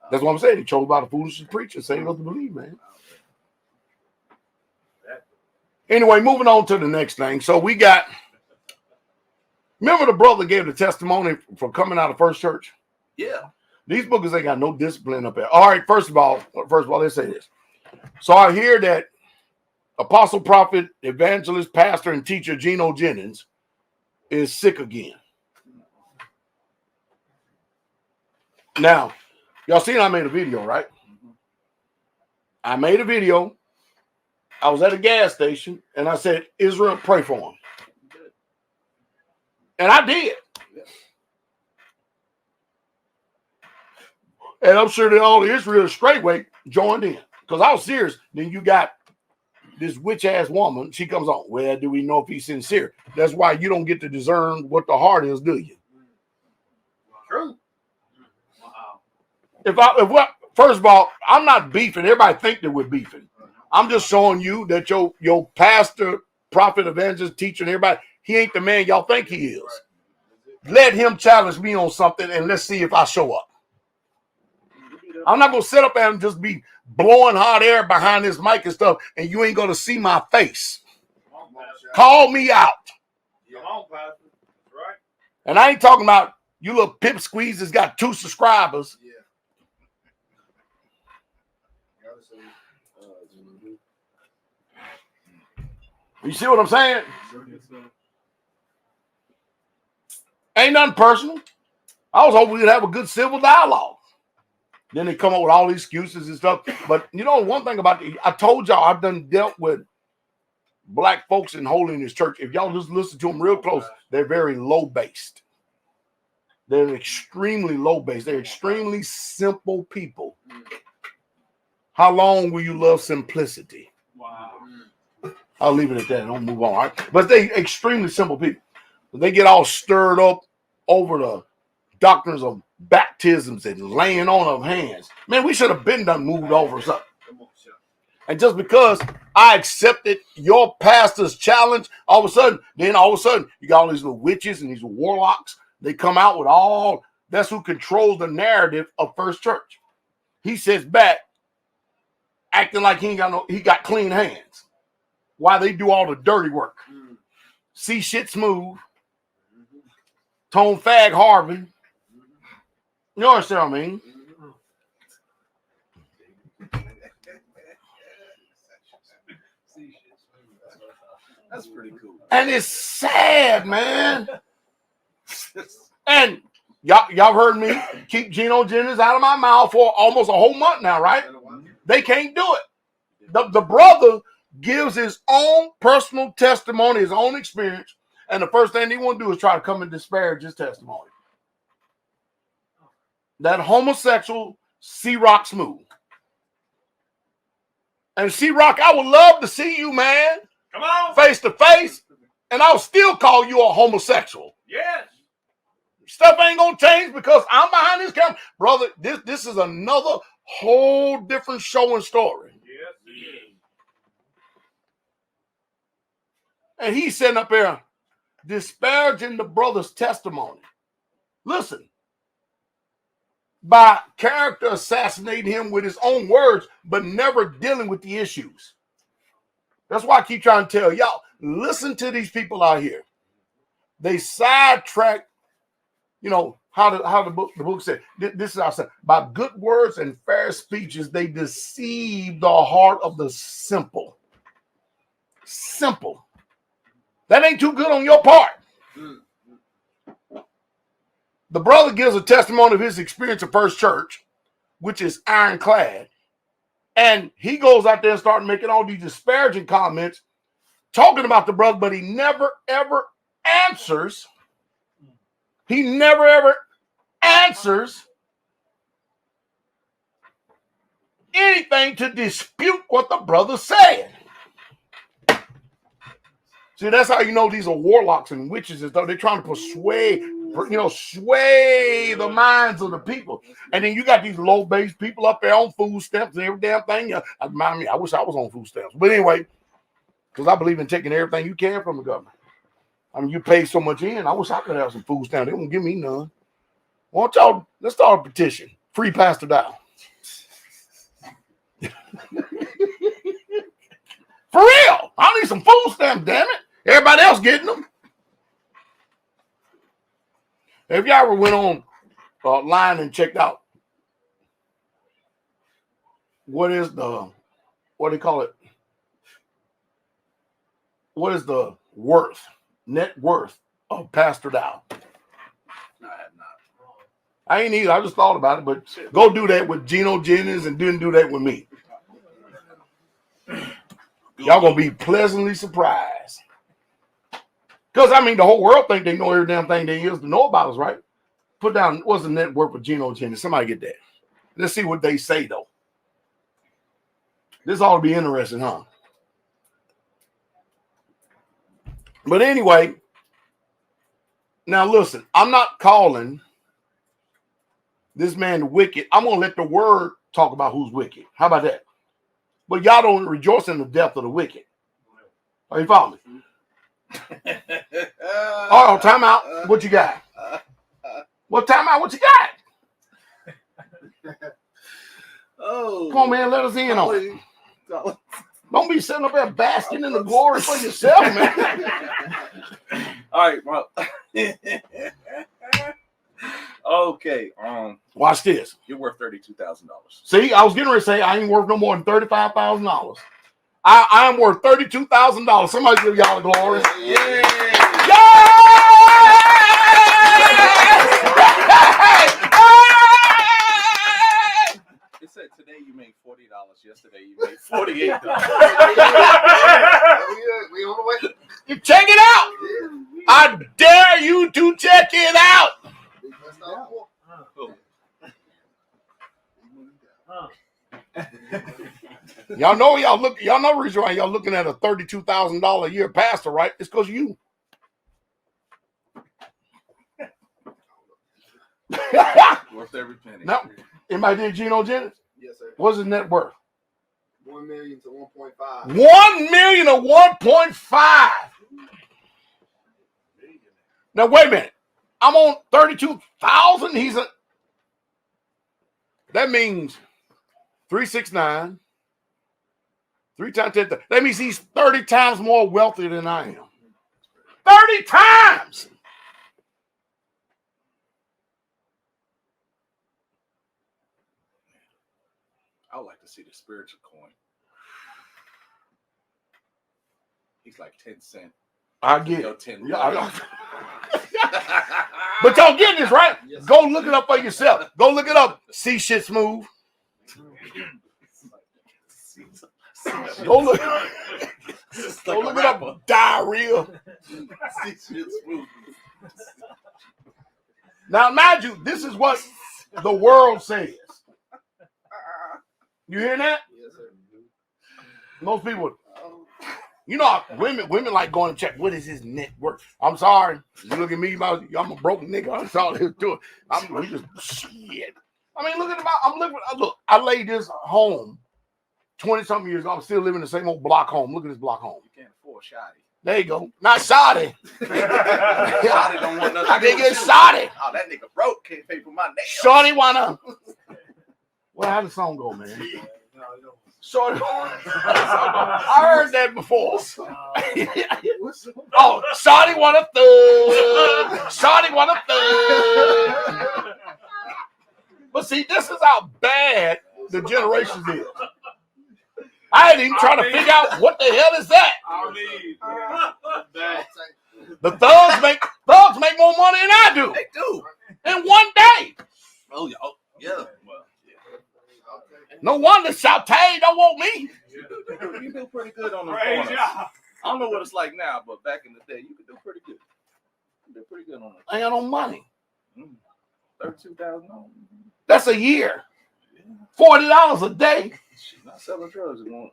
S5: That's what I'm saying. He chose by the foolish preacher, saying what to believe, man. Anyway, moving on to the next thing. So we got, remember the brother gave the testimony for coming out of First Church?
S1: Yeah.
S5: These bookers ain't got no discipline up there. All right, first of all, let's say this. So I hear that apostle, prophet, evangelist, pastor, and teacher Geno Jennings is sick again. Now, y'all seen I made a video, right? I made a video. I was at a gas station, and I said, Israel, pray for him. And I did. And I'm sure that all the Israel Straitway joined in. Because I was serious. Then you got this witch-ass woman. She comes on. Well, do we know if he's sincere? That's why you don't get to discern what the heart is, do you?
S1: True.
S5: Wow. First of all, I'm not beefing. Everybody think that we're beefing. I'm just showing you that your pastor, prophet, evangelist, teacher, and everybody, he ain't the man y'all think he is. Let him challenge me on something, and let's see if I show up. I'm not going to sit up and just be blowing hot air behind this mic and stuff, and you ain't going to see my face. Call me out.
S3: Come on, Pastor. That's right.
S5: And I ain't talking about you little pipsqueeze that's got 2 subscribers.
S1: Yeah.
S5: You see what I'm saying? Ain't nothing personal. I was hoping we'd have a good civil dialogue. Then they come up with all these excuses and stuff. But you know, one thing about it, I told y'all I've done dealt with black folks in holiness church. If y'all just listen to them real close, they're very low-based. They're extremely low-based. They're extremely simple people. How long will you love simplicity?
S9: Wow.
S5: I'll leave it at that. Don't move on. All right? But they extremely simple people. They get all stirred up over the doctrines of baptisms and laying on of hands. Man, we should have been done moved over something. And just because I accepted your pastor's challenge, all of a sudden, you got all these little witches and these warlocks. They come out with all, that's who controls the narrative of First Church. He sits back, acting like he got clean hands. While they do all the dirty work. See shit smooth. Tone fag Harvey. You understand what I mean?
S1: That's pretty cool.
S5: And it's sad, man. And y'all heard me keep Geno Jennings out of my mouth for almost a whole month now, right? They can't do it. The brother gives his own personal testimony, his own experience, and the first thing they want to do is try to come and disparage his testimony. That homosexual C-Rock Smooth. And C-Rock, I would love to see you, man.
S3: Come on.
S5: Face to face, and I'll still call you a homosexual.
S3: Yes.
S5: Stuff ain't gonna change because I'm behind this camera. Brother, this is another whole different show and story.
S3: Yes, it is.
S5: And he's sitting up there disparaging the brother's testimony. Listen, by character assassinating him with his own words, but never dealing with the issues. That's why I keep trying to tell y'all, listen to these people out here. They sidetrack, you know, how the book said. This is how I said, by good words and fair speeches, they deceive the heart of the simple. Simple. That ain't too good on your part. The brother gives a testimony of his experience at First Church, which is ironclad. And he goes out there and starts making all these disparaging comments, talking about the brother, but he never, ever answers. He never, ever answers anything to dispute what the brother said. See, that's how you know these are warlocks and witches and stuff. They're trying to persuade, sway the minds of the people. And then you got these low-based people up there on food stamps and every damn thing. I wish I was on food stamps. But anyway, because I believe in taking everything you can from the government. I mean, you pay so much in. I wish I could have some food stamps. They won't give me none. Why don't y'all, let's start a petition. Free Pastor Dowell. For real. I need some food stamps, damn it. Everybody else getting them. If y'all ever went on line and checked out what is the, what do they call it? What is the worth, net worth of Pastor Dowell?
S9: No, I have not.
S5: I ain't either. I just thought about it, but go do that with Geno Jennings and didn't do that with me. Y'all gonna be pleasantly surprised. Because, I mean, the whole world think they know every damn thing there is to know about us, right? Put down, what's the net worth of Geno Jennings? Somebody get that. Let's see what they say, though. This ought to be interesting, huh? But anyway, now listen, I'm not calling this man wicked. I'm going to let the word talk about who's wicked. How about that? But y'all don't rejoice in the death of the wicked. Are you following me? Oh, time out. What you got? What time out? What you got?
S9: Oh,
S5: come on, man. Let us in on it. Don't be sitting up there basking in the glory for yourself, man.
S2: All right, well. Okay.
S5: Watch this.
S2: You're worth $32,000.
S5: See, I was getting ready to say I ain't worth no more than $35,000. I am worth $32,000. Somebody give y'all the glory.
S9: yeah.
S2: It said today you made $40. Yesterday you made $48.
S1: We on the way.
S5: You check it out. I dare you to check it out. Y'all know the reason why y'all looking at a $32,000 a year pastor, right? It's because you.
S2: Worth every penny.
S5: Now, anybody did Geno Jennings?
S1: Yes, sir.
S5: What's his net worth?
S1: 1 million to 1.5.
S5: 1 million to 1.5. Now wait a minute. I'm on 32,000. That means 369. 3 times 10. That means he's 30 times more wealthy than I am. 30 times.
S2: I would like to see the spiritual coin. He's like 10 cents.
S5: I get
S2: Yo,
S5: it.
S2: 10
S5: Yeah, but y'all getting this, right?
S9: Yes,
S5: Go look it up for yourself. Go look it up. See shit smooth. Go look, go look it up. Diarrhea. Now, mind you, this is what the world says. You hear that?
S1: Yes, sir.
S5: Most people, you know, women like going to check. What is his net worth? I'm sorry. You look at me, I'm a broke nigga. I'm sorry to do it. I'm just shit. I mean, look at look. I laid this home 20-something years ago. I'm still living in the same old block home. Look at this block home.
S2: You can't afford shoddy.
S5: There you go. Not shoddy.
S2: Shotty don't want nothing.
S5: I can't get shoddy.
S2: Oh, that nigga broke. Can't pay for my nails.
S5: Shorty wanna. Well, how the song go, man? Shorty. I heard that before. Oh, Shorty want a thug. Shorty want a thug. But see, this is how bad the generations is. I ain't even trying to figure out what the hell is that. The thugs make more money than I do.
S2: They do.
S5: In one day.
S2: Oh, yeah. Well, yeah.
S5: No wonder Shantae don't want me.
S2: You do pretty good on the
S3: Praise
S2: corners.
S3: God.
S2: I don't know what it's like now, but back in the day, you could do pretty good. You did pretty good on it.
S5: I ain't got no money.
S2: $32,000.
S5: That's a year. $40 a day.
S2: Not selling drugs, it won't.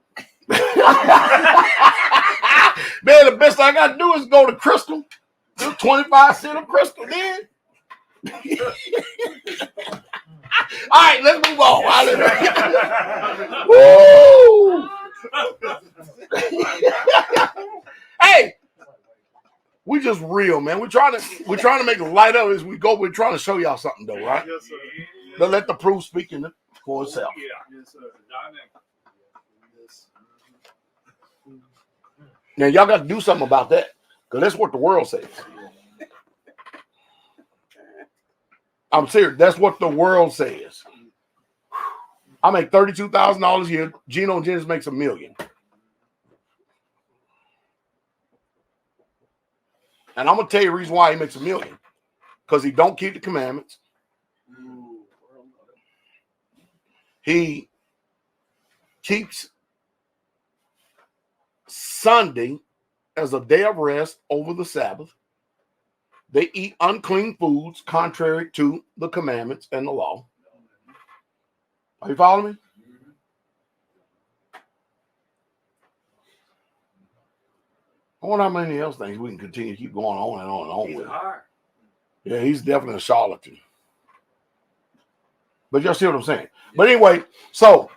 S5: Man, the best I got to do is go to Crystal. Do 25 cents of Crystal then. All right, let's move on. Woo! Hey, we just real, man. We're trying to make it light up as we go. We're trying to show y'all something, though, right?
S3: Yes, sir.
S5: But let the proof speak for itself.
S3: Yeah. Yes, sir. Dynamic.
S5: Now y'all got to do something about that, because that's what the world says. I'm serious. That's what the world says. I make $32,000 a year. Gino Jennings makes $1 million. And I'm gonna tell you the reason why he makes $1 million. Because he don't keep the commandments. He keeps Sunday as a day of rest over the Sabbath. They eat unclean foods contrary to the commandments and the law. Are you following me? I wonder how many else things we can continue to keep going on and on and on with. Yeah, he's definitely a charlatan. But y'all see what I'm saying. But anyway, so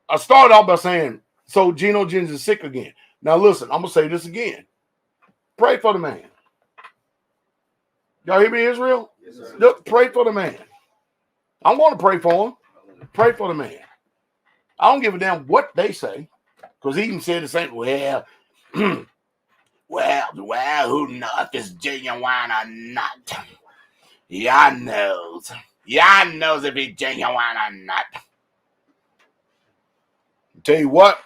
S5: I started off by saying, so Geno Jennings is sick again. Now listen, I'm going to say this again. Pray for the man. Y'all hear me, Israel?
S2: Yes, sir.
S5: Just pray for the man. I'm going to pray for him. Pray for the man. I don't give a damn what they say. Because he even said the same, well, who knows if it's genuine or not? Y'all knows. Y'all knows if it's genuine or not. Tell you what,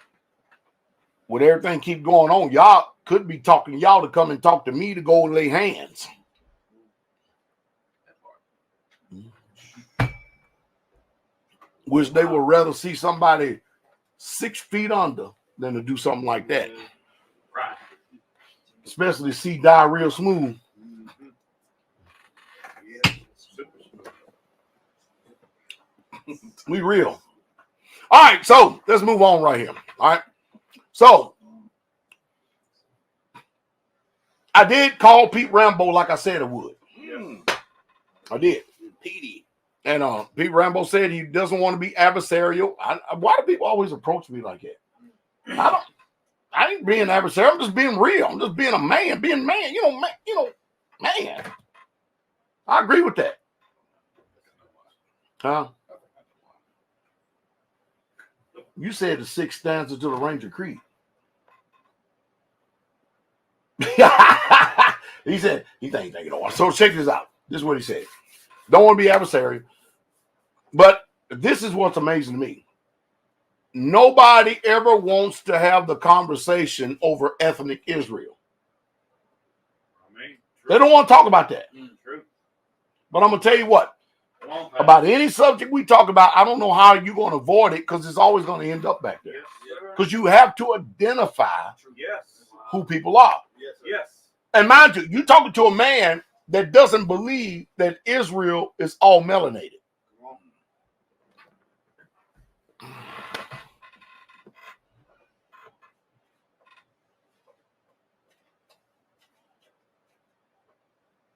S5: with everything keep going on, y'all could be talking y'all to come and talk to me to go and lay hands. Which they would rather see somebody 6 feet under than to do something like that.
S3: Right.
S5: Especially see die real smooth. We real. All right, so let's move on right here. All right. So I did call Pete Rambo like I said I would. I did.
S2: Petey.
S5: And Pete Rambo said he doesn't want to be adversarial. Why do people always approach me like that? I ain't being adversarial. I'm just being real. I'm just being a man. Being man. Man. I agree with that. Huh? You said the 6 stanzas to the Ranger Creed. He said, he think you don't want. So check this out. This is what he said. Don't want to be adversary. But this is what's amazing to me. Nobody ever wants to have the conversation over ethnic Israel. They don't want to talk about that.
S3: True.
S5: But I'm going to tell you what. About any subject we talk about, I don't know how you're going to avoid it because it's always going to end up back there. Because you have to identify who people are.
S3: Yes.
S5: And mind you, you're talking to a man that doesn't believe that Israel is all melanated.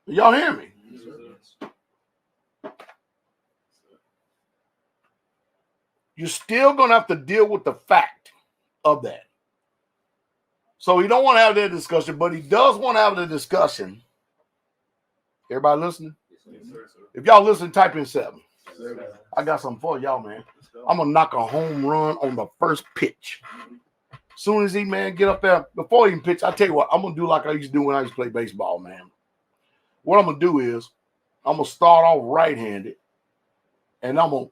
S5: Y'all hear me? You're still going to have to deal with the fact of that. So he don't want to have that discussion, but he does want to have the discussion. Everybody listening? If y'all listen, type in 7. I got something for y'all, man. I'm going to knock a home run on the first pitch. As soon as he, man, get up there, before he even pitch, I tell you what, I'm going to do like I used to do when I used to play baseball, man. What I'm going to do is I'm going to start off right-handed, and I'm going to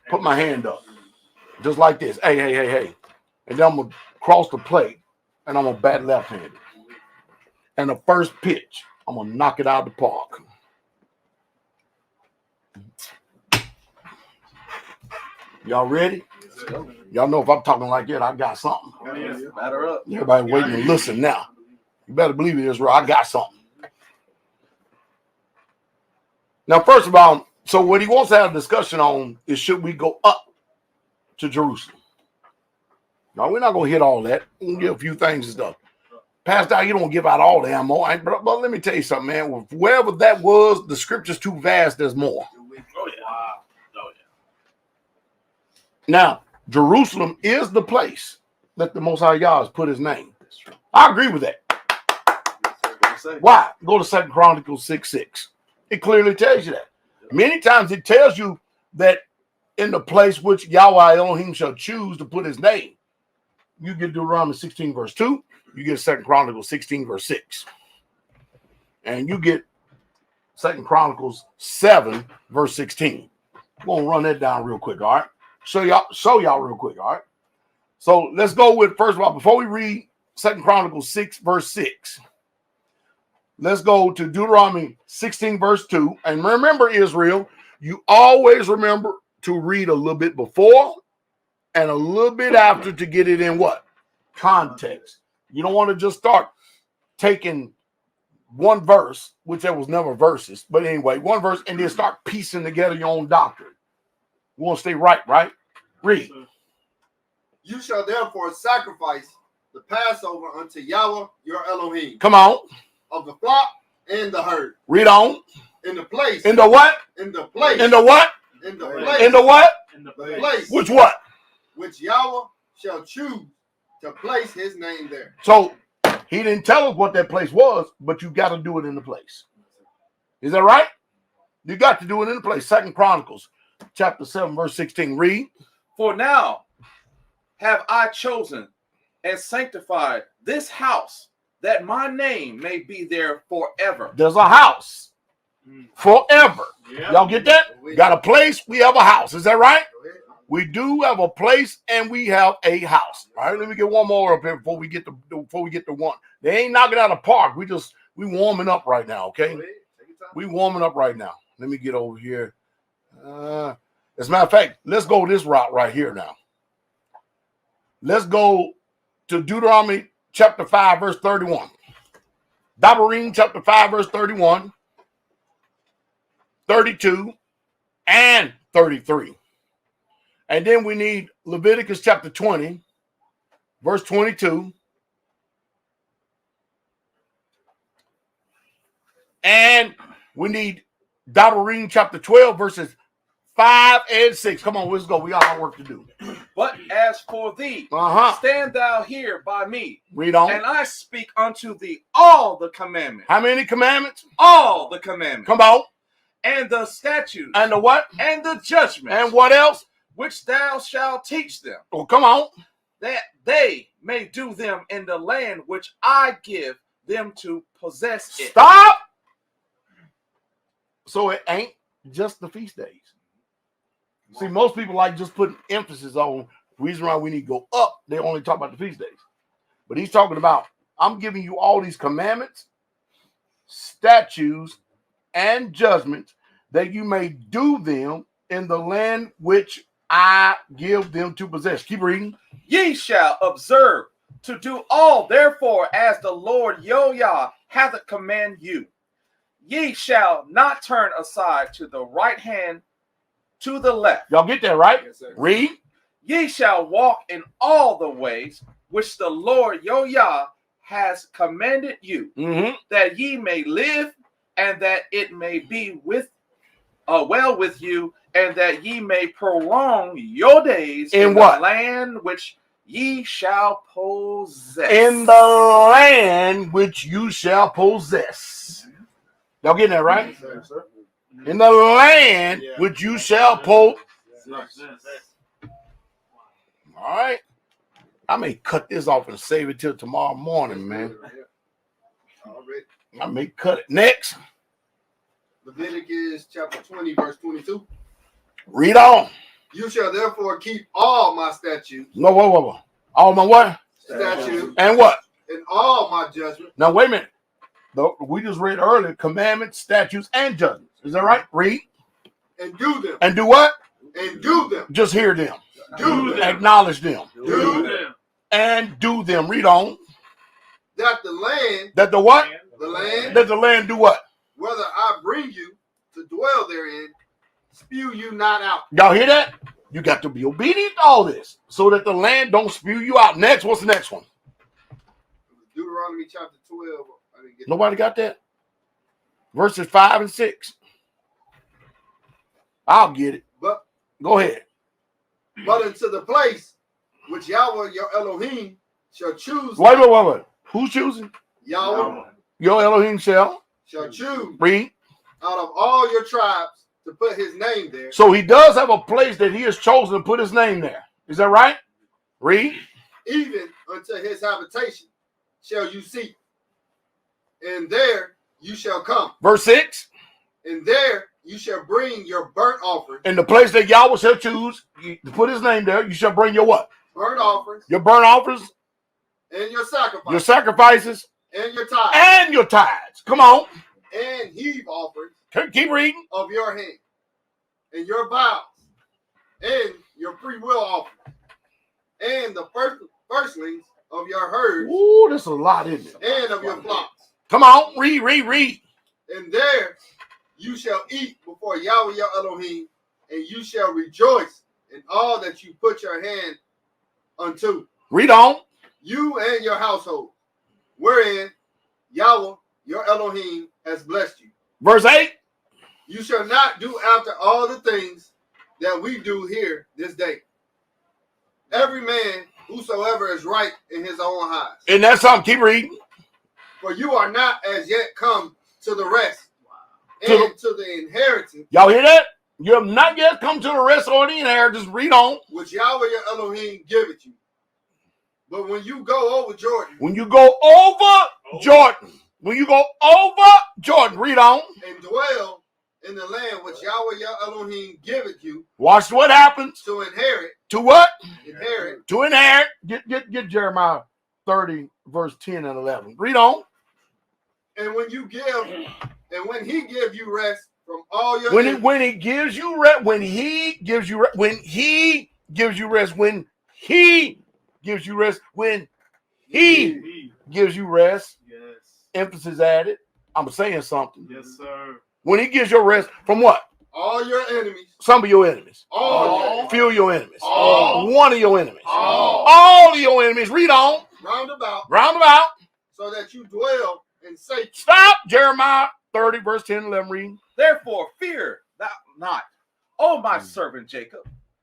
S5: put my hand up, just like this. Hey. And then I'm going to cross the plate, and I'm going to bat left-handed. And the first pitch, I'm going to knock it out of the park. Y'all ready? Y'all know if I'm talking like that, I got something.
S2: Batter up.
S5: Everybody waiting to listen now. You better believe it, Israel. I got something. Now, first of all, so what he wants to have a discussion on is should we go up to Jerusalem? Now, we're not going to hit all that. We're going to give a few things and stuff. Pastor, you don't give out all the ammo. But let me tell you something, man. Wherever that was, the scripture's too vast. There's more.
S9: Oh, yeah. Oh, yeah.
S5: Now, Jerusalem is the place that the Most High Yah has put his name. I agree with that. Why? Go to 2 Chronicles 6:6. It clearly tells you that. Many times it tells you that in the place which Yahweh Elohim shall choose to put his name. You get Deuteronomy 16 verse 2. You get 2 Chronicles 16 verse 6. And you get 2 Chronicles 7 verse 16. I'm going to run that down real quick, all right? Show y'all real quick, all right? So let's go with, first of all, before we read 2 Chronicles 6 verse 6, let's go to Deuteronomy 16 verse 2. And remember, Israel, you always remember to read a little bit before and a little bit after to get it in what? Context. You don't want to just start taking one verse, which there was never verses, but anyway, one verse, and then start piecing together your own doctrine. You want to stay right? Read.
S10: You shall therefore sacrifice the Passover unto Yahweh your Elohim.
S5: Come on.
S10: Of the flock and the herd.
S5: Read on.
S10: In the place.
S5: In the what?
S10: In the place.
S5: In the what?
S10: In the place.
S5: In the what?
S10: In the place.
S5: Which what?
S10: Which Yahweh shall choose to place his name there.
S5: So he didn't tell us what that place was, but you got to do it in the place. Is that right? You got to do it in the place. 2 Chronicles chapter 7 verse 16. Read.
S2: For now have I chosen and sanctified this house, that my name may be there forever.
S5: There's a house forever. Yeah. Y'all get that? Got a place, we have a house. Is that right? We do have a place and we have a house. All right, let me get one more up here before we get to one. They ain't knocking out a park. We warming up right now, okay? We warming up right now. Let me get over here. As a matter of fact, let's go this route right here now. Let's go to Deuteronomy chapter 5, verse 31. Dabarim chapter 5, verse 31, 32, and 33. And then we need Leviticus chapter 20, verse 22. And we need Dabarim chapter 12, verses 5 and 6. Come on, let's go. We got our work to do.
S2: But as for thee, stand thou here by me.
S5: Read on.
S2: And I speak unto thee all the commandments.
S5: How many commandments?
S2: All the commandments.
S5: Come on.
S2: And the statutes.
S5: And the what?
S2: And the judgments.
S5: And what else?
S2: Which thou shalt teach them.
S5: Oh, come on.
S2: That they may do them in the land which I give them to possess it.
S5: Stop. So it ain't just the feast days. See, most people like just putting emphasis on the reason why we need to go up. They only talk about the feast days. But he's talking about, I'm giving you all these commandments, statutes, and judgments that you may do them in the land which I give them to possess. Keep reading.
S2: Ye shall observe to do all, therefore, as the Lord Yah hath commanded you. Ye shall not turn aside to the right hand, to the left.
S5: Y'all get that, right?
S10: Yes, sir.
S5: Read.
S2: Ye shall walk in all the ways which the Lord Yah has commanded you, that ye may live, and that it may be well with you, and that ye may prolong your days in the land which ye shall possess.
S5: In the land which you shall possess. Y'all getting that, right?
S10: Yes, sir.
S5: In the land which you shall possess. All right. I may cut this off and save it till tomorrow morning, man. I may cut it. Next.
S10: Leviticus chapter 20, verse 22.
S5: Read on.
S10: You shall therefore keep all my statutes.
S5: No, whoa. All my what?
S10: Statutes.
S5: And what?
S10: And all my judgments.
S5: Now, wait a minute. We just read earlier, commandments, statutes, and judgments. Is that right? Read.
S10: And do them.
S5: And do what?
S10: and do them.
S5: Just hear them.
S10: Do them.
S5: Acknowledge them.
S10: Do them.
S5: And do them. Read on.
S10: That the land.
S5: That the what?
S10: The land.
S5: That the land do what?
S10: Whether I bring you to dwell therein, spew you not out.
S5: Y'all hear that? You got to be obedient to all this so that the land don't spew you out. Next, what's the next one?
S10: Deuteronomy chapter 12. I didn't get
S5: Nobody got that? Verses 5 and 6. I'll get it.
S10: But
S5: go ahead.
S10: But into the place which Yahweh your Elohim shall choose.
S5: Wait. Who's choosing?
S10: Yahweh.
S5: Your Elohim shall
S10: choose.
S5: Read.
S10: Out of all your tribes to put his name there.
S5: So he does have a place that he has chosen to put his name there. Is that right? Read.
S10: Even unto his habitation shall you seek, and there you shall come.
S5: Verse 6.
S10: And there you shall bring your burnt offering.
S5: In the place that Yahweh shall choose to put his name there, you shall bring your what?
S10: Burnt offerings.
S5: Your burnt offerings.
S10: And your sacrifices.
S5: Your sacrifices.
S10: And your tithes.
S5: And your tithes. Come on.
S10: And heave offerings.
S5: Keep reading.
S10: Of your hand. And your vows. And your free will offerings. And the firstlings of your herds.
S5: Ooh, that's a lot, isn't it?
S10: And of your flocks.
S5: Come on, read.
S10: And there you shall eat before Yahweh your Elohim, and you shall rejoice in all that you put your hand unto.
S5: Read on.
S10: You and your household, wherein Yahweh your Elohim has blessed you.
S5: Verse 8.
S10: You shall not do after all the things that we do here this day. Every man whosoever is right in his own eyes.
S5: And that's something. Keep reading.
S10: For you are not as yet come to the rest and to the inheritance.
S5: Y'all hear that? You have not yet come to the rest or the inheritance. Read on.
S10: Which Yahweh your Elohim giveth you. But when you go over Jordan.
S5: When you go over Jordan. When you go over Jordan. Read on.
S10: And dwell in the land which Yahweh your Elohim giveth you.
S5: Watch what happens.
S10: To inherit.
S5: To what?
S10: Inherit.
S5: To inherit. Get Jeremiah 30 verse 10 and 11. Read on.
S10: And when you give, and when he give you rest from all your
S5: when he gives you rest, when he gives you rest, when he gives you rest, when he gives you rest, when he gives you rest.
S2: Yes.
S5: Emphasis added. I'm saying something.
S2: Yes, sir.
S5: When he gives you rest from what?
S10: All your enemies.
S5: Some of your enemies.
S10: All.
S5: Few of your enemies.
S10: All.
S5: One of your enemies.
S10: All
S5: of your enemies. Read on.
S10: Round about. So that you dwell in safety.
S5: Stop. Jeremiah 30 verse 10 and 11. Read.
S2: Therefore fear thou not, O my servant Jacob,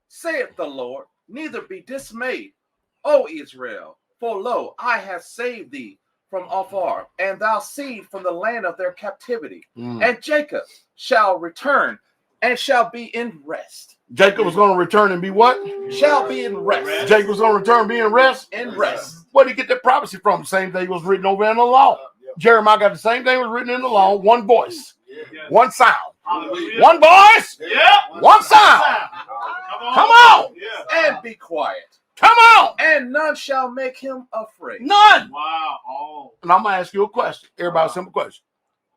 S2: saith the Lord, neither be dismayed, O Israel, for lo, I have saved thee from afar, and thou seed from the land of their captivity. And Jacob shall return and shall be in rest.
S5: Jacob was going to return and be what?
S2: Shall be in rest.
S5: Jacob was going to return and be in rest?
S2: In rest.
S5: Where did he get that prophecy from? Same thing was written over in the law. Jeremiah got the same thing was written in the law. One voice. One sound. One voice. One sound. Come on.
S2: And be quiet.
S5: Come on.
S2: And none shall make him afraid.
S5: None.
S2: Wow.
S5: And I'm going to ask you a question. Everybody, a simple question.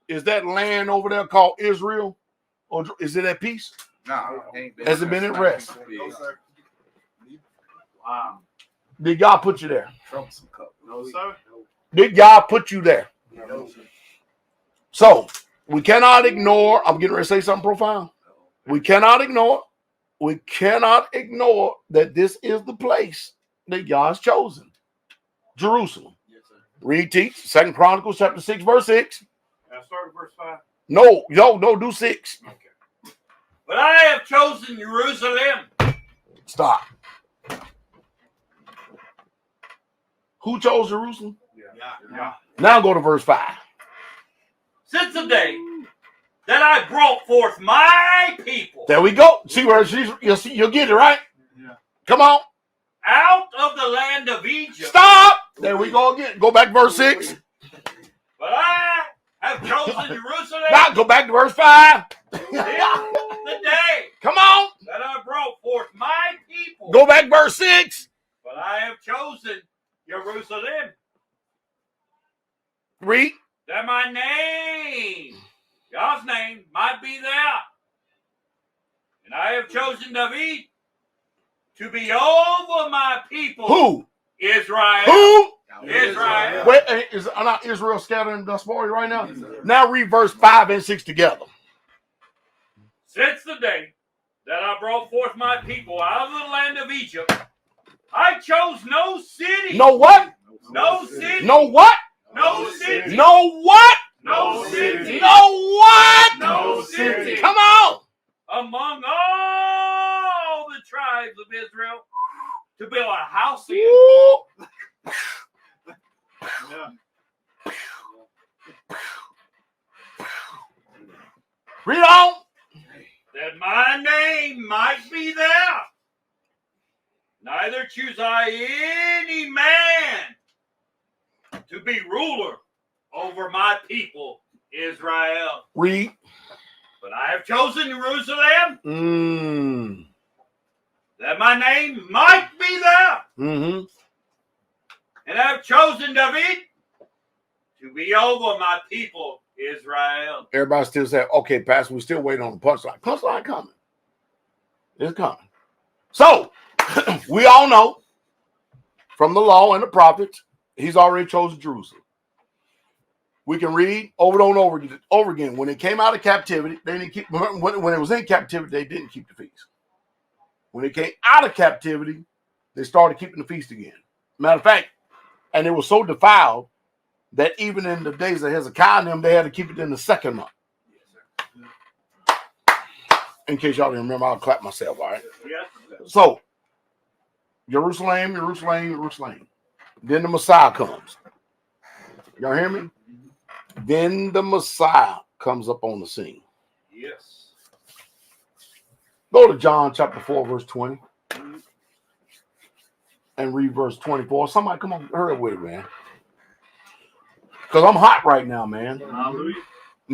S5: Is that land over there called Israel? Or is it at peace?
S2: No.
S5: Has it been at rest?
S10: No, sir.
S2: Wow.
S5: Did God put you there?
S2: Troublesome cup. No, sir.
S5: Did God put you there? No, sir. So, we cannot ignore, I'm getting ready to say something profound. We cannot ignore that this is the place that God's chosen. Jerusalem.
S3: Yes, sir.
S5: Read, teach, 2 Chronicles chapter 6, verse 6.
S3: Can I start at verse 5?
S5: No, do 6.
S3: Okay. But I have chosen Jerusalem.
S5: Stop. Who chose Jerusalem?
S3: Yeah.
S5: Now go to verse 5.
S3: Since the day that I brought forth my people.
S5: There we go. See where you'll get it, right?
S2: Yeah.
S5: Come on.
S3: Out of the land of Egypt.
S5: Stop. There we go again. Go back to verse 6.
S3: But I have chosen Jerusalem.
S5: Now go back to verse 5.
S3: Since the day
S5: Come on.
S3: that I brought forth my people.
S5: Go back verse 6.
S3: But I have chosen Jerusalem.
S5: Read.
S3: That my name, God's name, might be there. And I have chosen chosen David to be over my people.
S5: Who?
S3: Israel.
S5: Who?
S3: Israel.
S5: Wait, is not Israel scattered in diaspora right now? Now read verse 5 and 6 together.
S3: Since the day that I brought forth my people out of the land of Egypt, I chose no city.
S5: No what?
S3: No city.
S5: No what?
S3: No city.
S5: No what?
S3: No city.
S5: No what?
S3: No city.
S5: Come on.
S3: Among all the tribes of Israel to build a house in.
S5: Woo. Read on.
S3: That my name might be there. Neither choose I any man to be ruler over my people, Israel.
S5: Read.
S3: But I have chosen Jerusalem, that my name might be there.
S5: Mm-hmm.
S3: And I have chosen David to be over my people, Israel.
S5: Everybody still say, okay, Pastor, we're still waiting on the punchline. Punchline coming. It's coming. So, we all know from the law and the prophets, he's already chosen Jerusalem. We can read over and over again. When it came out of captivity, they didn't keep. When it was in captivity, they didn't keep the feast. When it came out of captivity, they started keeping the feast again. Matter of fact, and it was so defiled that even in the days of Hezekiah and them, they had to keep it in the second month. In case y'all didn't remember, I'll clap myself, all right? So, Jerusalem, Jerusalem, Jerusalem. Then the Messiah comes. Y'all hear me? Then the Messiah comes up on the scene.
S2: Yes.
S5: Go to John chapter 4, verse 20. And read verse 24. Somebody come on, hurry up with it, man. Because I'm hot right now, man.
S3: Hallelujah.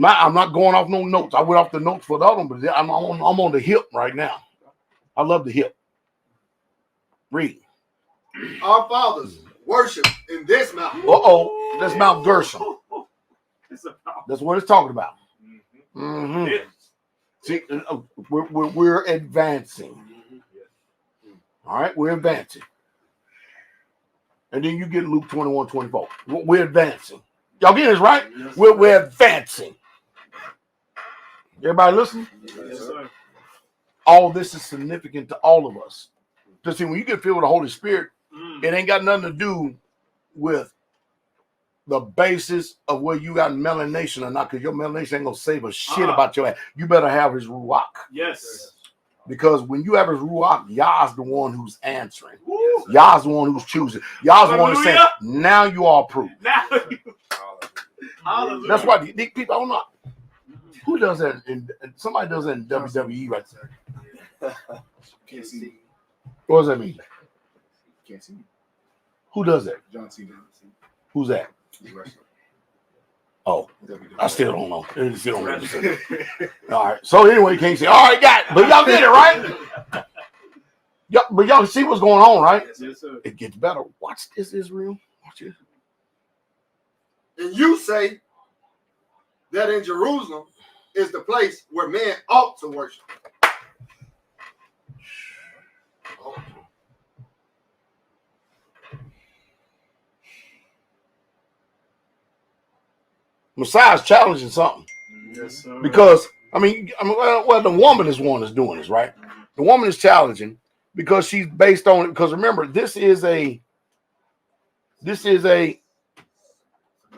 S5: I'm not going off no notes. I went off the notes for the other one, but I'm on the hip right now. I love the hip. Read.
S10: Our fathers worship in this mountain.
S5: Uh-oh. That's Mount Gershom. That's what it's talking about. Mm-hmm.
S3: Yes.
S5: See, we're advancing. All right, we're advancing. And then you get Luke 21:24. We're advancing. Y'all get this right? Yes, we're advancing. Everybody listen?
S2: Yes, sir.
S5: All this is significant to all of us. Because see, when you get filled with the Holy Spirit, it ain't got nothing to do with the basis of where you got melanation or not, because your melanation ain't gonna save a shit about your ass. You better have his ruach.
S2: Yes.
S5: Because when you have his ruach, Yah's the one who's answering. Yah's the one who's choosing. Yah's the one who's saying, now you are approved.
S2: Now you. Hallelujah.
S5: That's why these people, I don't know. Who does that? Somebody does that in WWE right there.
S11: Can't see.
S5: What does that mean?
S11: Can't see.
S5: Who does that?
S11: John Cena.
S5: Who's that? Oh, I still don't know. I still don't know. All right. So anyway, you can't see. All right, got it. But y'all get it, right? Yeah, but y'all see what's going on, right?
S2: Yes, sir.
S5: It gets better. Watch this, Israel. Watch it.
S10: And you say that in Jerusalem is the place where men ought to worship.
S5: Messiah's challenging something.
S2: Yes, sir.
S5: Because, well, the woman is one that's doing this, right? The woman is challenging because she's based on it. Because remember, this is a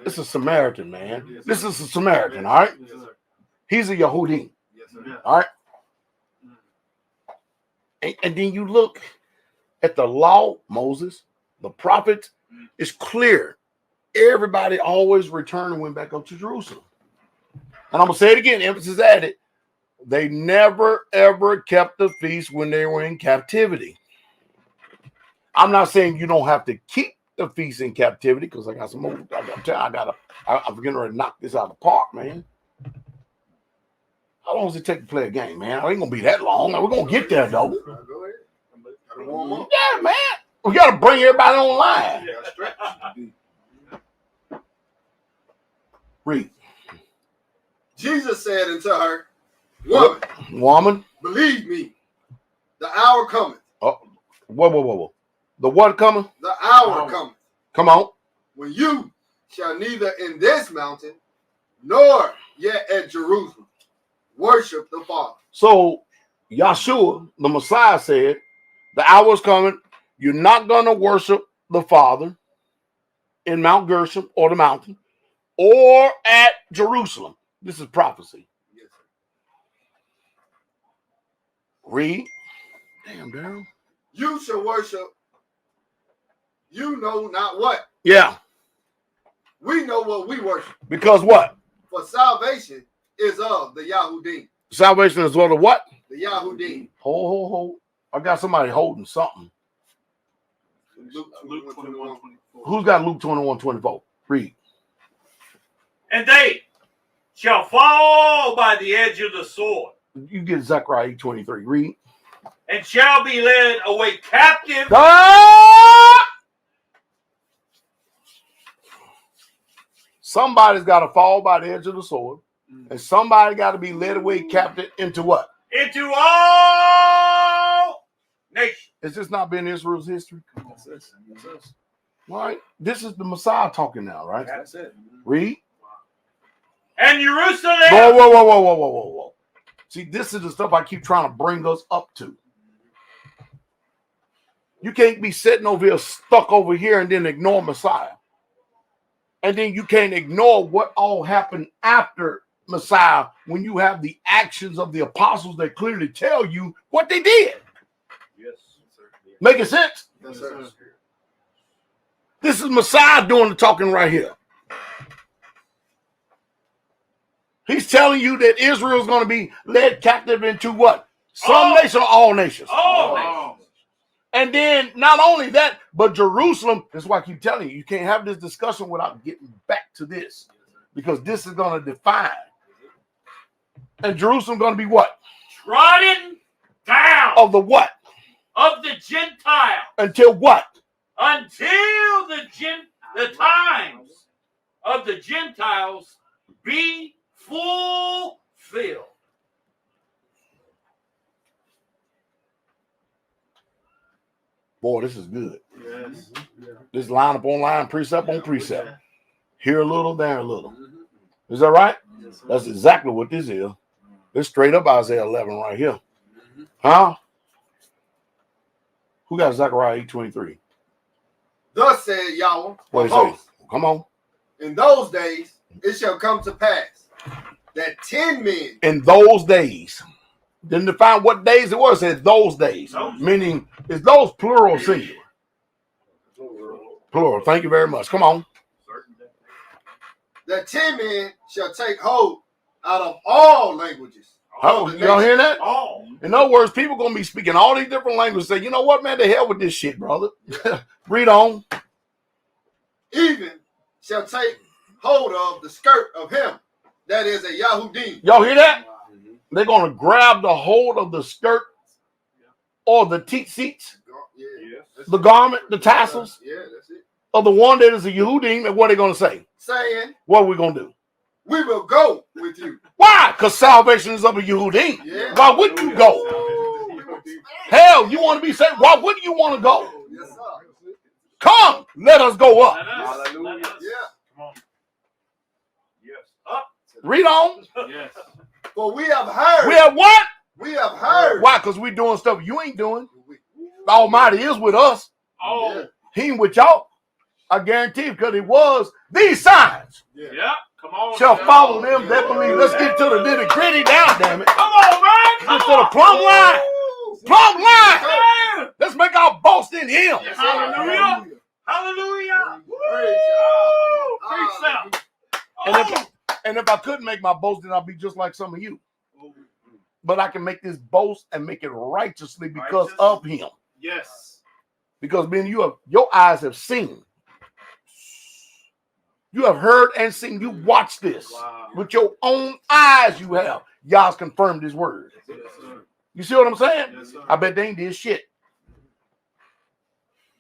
S5: Samaritan, man.
S2: Yes,
S5: this is a Samaritan, all right?
S2: Yes, sir.
S5: He's a Yehudi,
S2: Yes, sir.
S5: all right? And then you look at the law, Moses, the prophets, it's clear. Everybody always returned and went back up to Jerusalem. And I'm going to say it again, emphasis added. They never, ever kept the feast when they were in captivity. I'm not saying you don't have to keep the feast in captivity, because I got some more. I'm getting ready to knock this out of the park, man. How long does it take to play a game, man? It ain't going to be that long. We're going to get there, though.
S10: Go ahead.
S5: Yeah, man. We got to bring everybody online. Read.
S10: Jesus said unto her, Woman,
S5: Woman,
S10: believe me, The hour cometh.
S5: Oh, whoa. The what coming?
S10: The hour cometh.
S5: Come on.
S10: When you shall neither in this mountain nor yet at Jerusalem worship the Father.
S5: So Yahshua, the Messiah, said, the hour is coming. You're not going to worship the Father in Mount Gershom or the mountain or at Jerusalem. This is prophecy.
S10: Yes, sir.
S5: Read. Damn, Darryl.
S10: You shall worship. You know not what.
S5: Yeah.
S10: We know what we worship.
S5: Because what?
S10: For salvation is of the Yahudim.
S5: Salvation is what of what?
S10: The Yahudim.
S5: Hold. I got somebody holding something.
S10: Luke 21:24.
S5: Who's got Luke 21:24? Read.
S3: And they shall fall by the edge of the sword,
S5: You get Zechariah 8:23. Read.
S3: and shall be led away captive.
S5: Somebody's got to fall by the edge of the sword, and somebody got to be led away captive into what?
S3: Into all nations.
S5: Has this not been Israel's history?
S11: That's us. That's us.
S5: Right? This is the Messiah talking now, right?
S11: That's it.
S5: Read.
S3: And Jerusalem.
S5: Whoa. See, this is the stuff I keep trying to bring us up to. You can't be sitting over here, stuck over here, and then ignore Messiah. And then you can't ignore what all happened after Messiah when you have the actions of the apostles that clearly tell you what they did.
S3: Yes, sir.
S5: Making sense?
S10: Yes, sir.
S5: This is Messiah doing the talking right here. He's telling you that Israel's going to be led captive into what? Some nation or all nations?
S3: All nations.
S5: And then not only that, but Jerusalem, that's why I keep telling you, you can't have this discussion without getting back to this. Because this is going to define. And Jerusalem going to be what?
S3: Trodden down.
S5: Of the what?
S3: Of the Gentiles.
S5: Until what?
S3: Until the times of the Gentiles be fulfilled.
S5: Boy, this is good.
S3: Yes.
S5: This line upon line, precept on precept. Here a little, there a little. Is that right? That's exactly what this is. It's straight up Isaiah 11 right here. Huh? Who got Zechariah 8:23?
S10: Thus said Yahweh.
S5: What do you say? Come on.
S10: In those days it shall come to pass that 10 men.
S5: In those days. Didn't define what days it was. It said those days. Meaning, is those plural or singular? Plural. Thank you very much. Come on.
S10: That 10 men shall take hold out of all languages.
S5: Oh, y'all hear that?
S3: All.
S5: In other words, people going to be speaking all these different languages. Say, you know what, man? The hell with this shit, brother. Read on.
S10: Even shall take hold of the skirt of him that is a Yahudim.
S5: Y'all hear that? They're going to grab the hold of the skirt or the tzitzit, the garment, the tassels
S10: that's it.
S5: of the one that is a Yehudim. And what are they going to say?
S10: Saying,
S5: what are we going to do?
S10: We will go with you.
S5: Why? Because salvation is of a Yehudim.
S10: Yeah.
S5: Why wouldn't you go? Hell, you want to be saved? Why wouldn't you want to go?
S10: Yes, sir.
S5: Come, let us go up.
S10: Hallelujah. Yeah.
S3: Come on. Yes. Up.
S5: Read on.
S3: Yes.
S10: For we have heard.
S5: We have what?
S10: We have heard.
S5: Why? Because we're doing stuff you ain't doing. The Almighty is with us.
S3: Oh. Yeah.
S5: He ain't with y'all. I guarantee you, because it was these signs.
S3: Yeah. Come on.
S5: Shall follow them that believe. Let's get to the nitty gritty now, damn it.
S3: Come on, man.
S5: Let's get to the plumb line. Plumb line. Let's make our boast in Him.
S3: Yes, hallelujah. Hallelujah.
S5: And if I couldn't make my boast, then I'd be just like some of you. But I can make this boast and make it righteously because of Him.
S3: Yes.
S5: Because man, your eyes have seen. You have heard and seen. You watch this.
S3: Wow.
S5: With your own eyes you have. Yah's confirmed His word.
S3: Yes, sir.
S5: You see what I'm saying?
S3: Yes, sir.
S5: I bet they ain't did shit.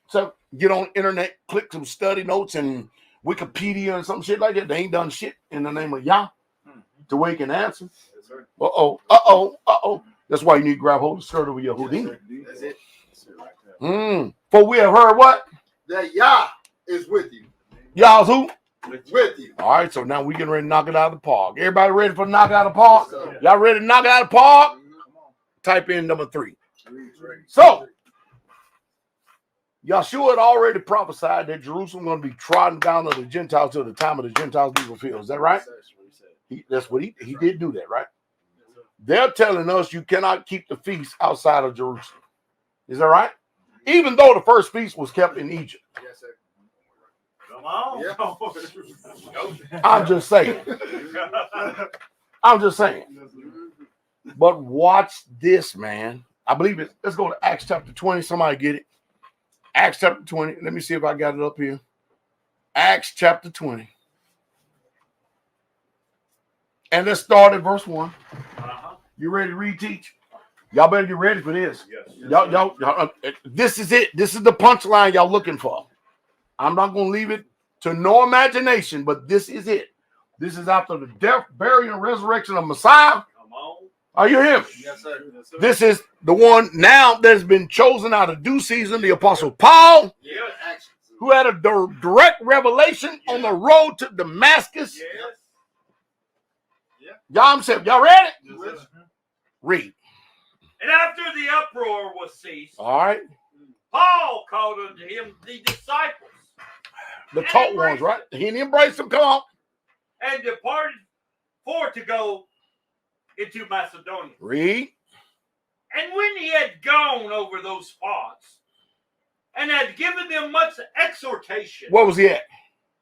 S5: So get on the internet, click some study notes and Wikipedia and some shit like that. They ain't done shit in the name of Yah to where He can answer.
S3: Yes, sir.
S5: Uh-oh. That's why you need to grab hold of the skirt over your hoodie.
S10: That's it.
S11: That's it right there.
S5: For we have heard what?
S10: That Yah is with you.
S5: Y'all's who?
S10: With you.
S5: All right, so now we getting ready to knock it out of the park. Everybody ready for knock it out of the park? Y'all ready to knock it out of the park? Type in number 3. So, Yahshua had already prophesied that Jerusalem going to be trodden down of the Gentiles till the time of the Gentiles be fulfilled. Is that right? That's what he did do that, right? They're telling us you cannot keep the feast outside of Jerusalem. Is that right? Even though the first feast was kept in Egypt.
S10: Yes, sir.
S3: Come on.
S10: Yeah.
S5: I'm just saying. I'm just saying. But watch this, man. I believe it. Let's go to Acts chapter 20. Somebody get it. Acts chapter 20. Let me see if I got it up here. Acts chapter 20. And let's start at verse 1. You ready to read, teach? Y'all better get ready for this.
S3: Yes.
S5: Y'all, this is it. This is the punchline y'all looking for. I'm not going to leave it to no imagination, but this is it. This is after the death, burial, and resurrection of Messiah.
S3: Come on.
S5: Are you hearing me?
S10: Yes, sir.
S5: This is the one now that has been chosen out of due season, the Apostle Paul,
S3: Yes.
S5: who had a direct revelation on the road to Damascus.
S3: Yes.
S5: Y'all ready?
S10: Yes,
S5: Read.
S3: And after the uproar was ceased,
S5: All right.
S3: Paul called unto him the disciples
S5: The taught ones, right? He didn't embrace them. Come on.
S3: and departed for to go into Macedonia.
S5: Read.
S3: And when he had gone over those spots and had given them much exhortation,
S5: Where was he at?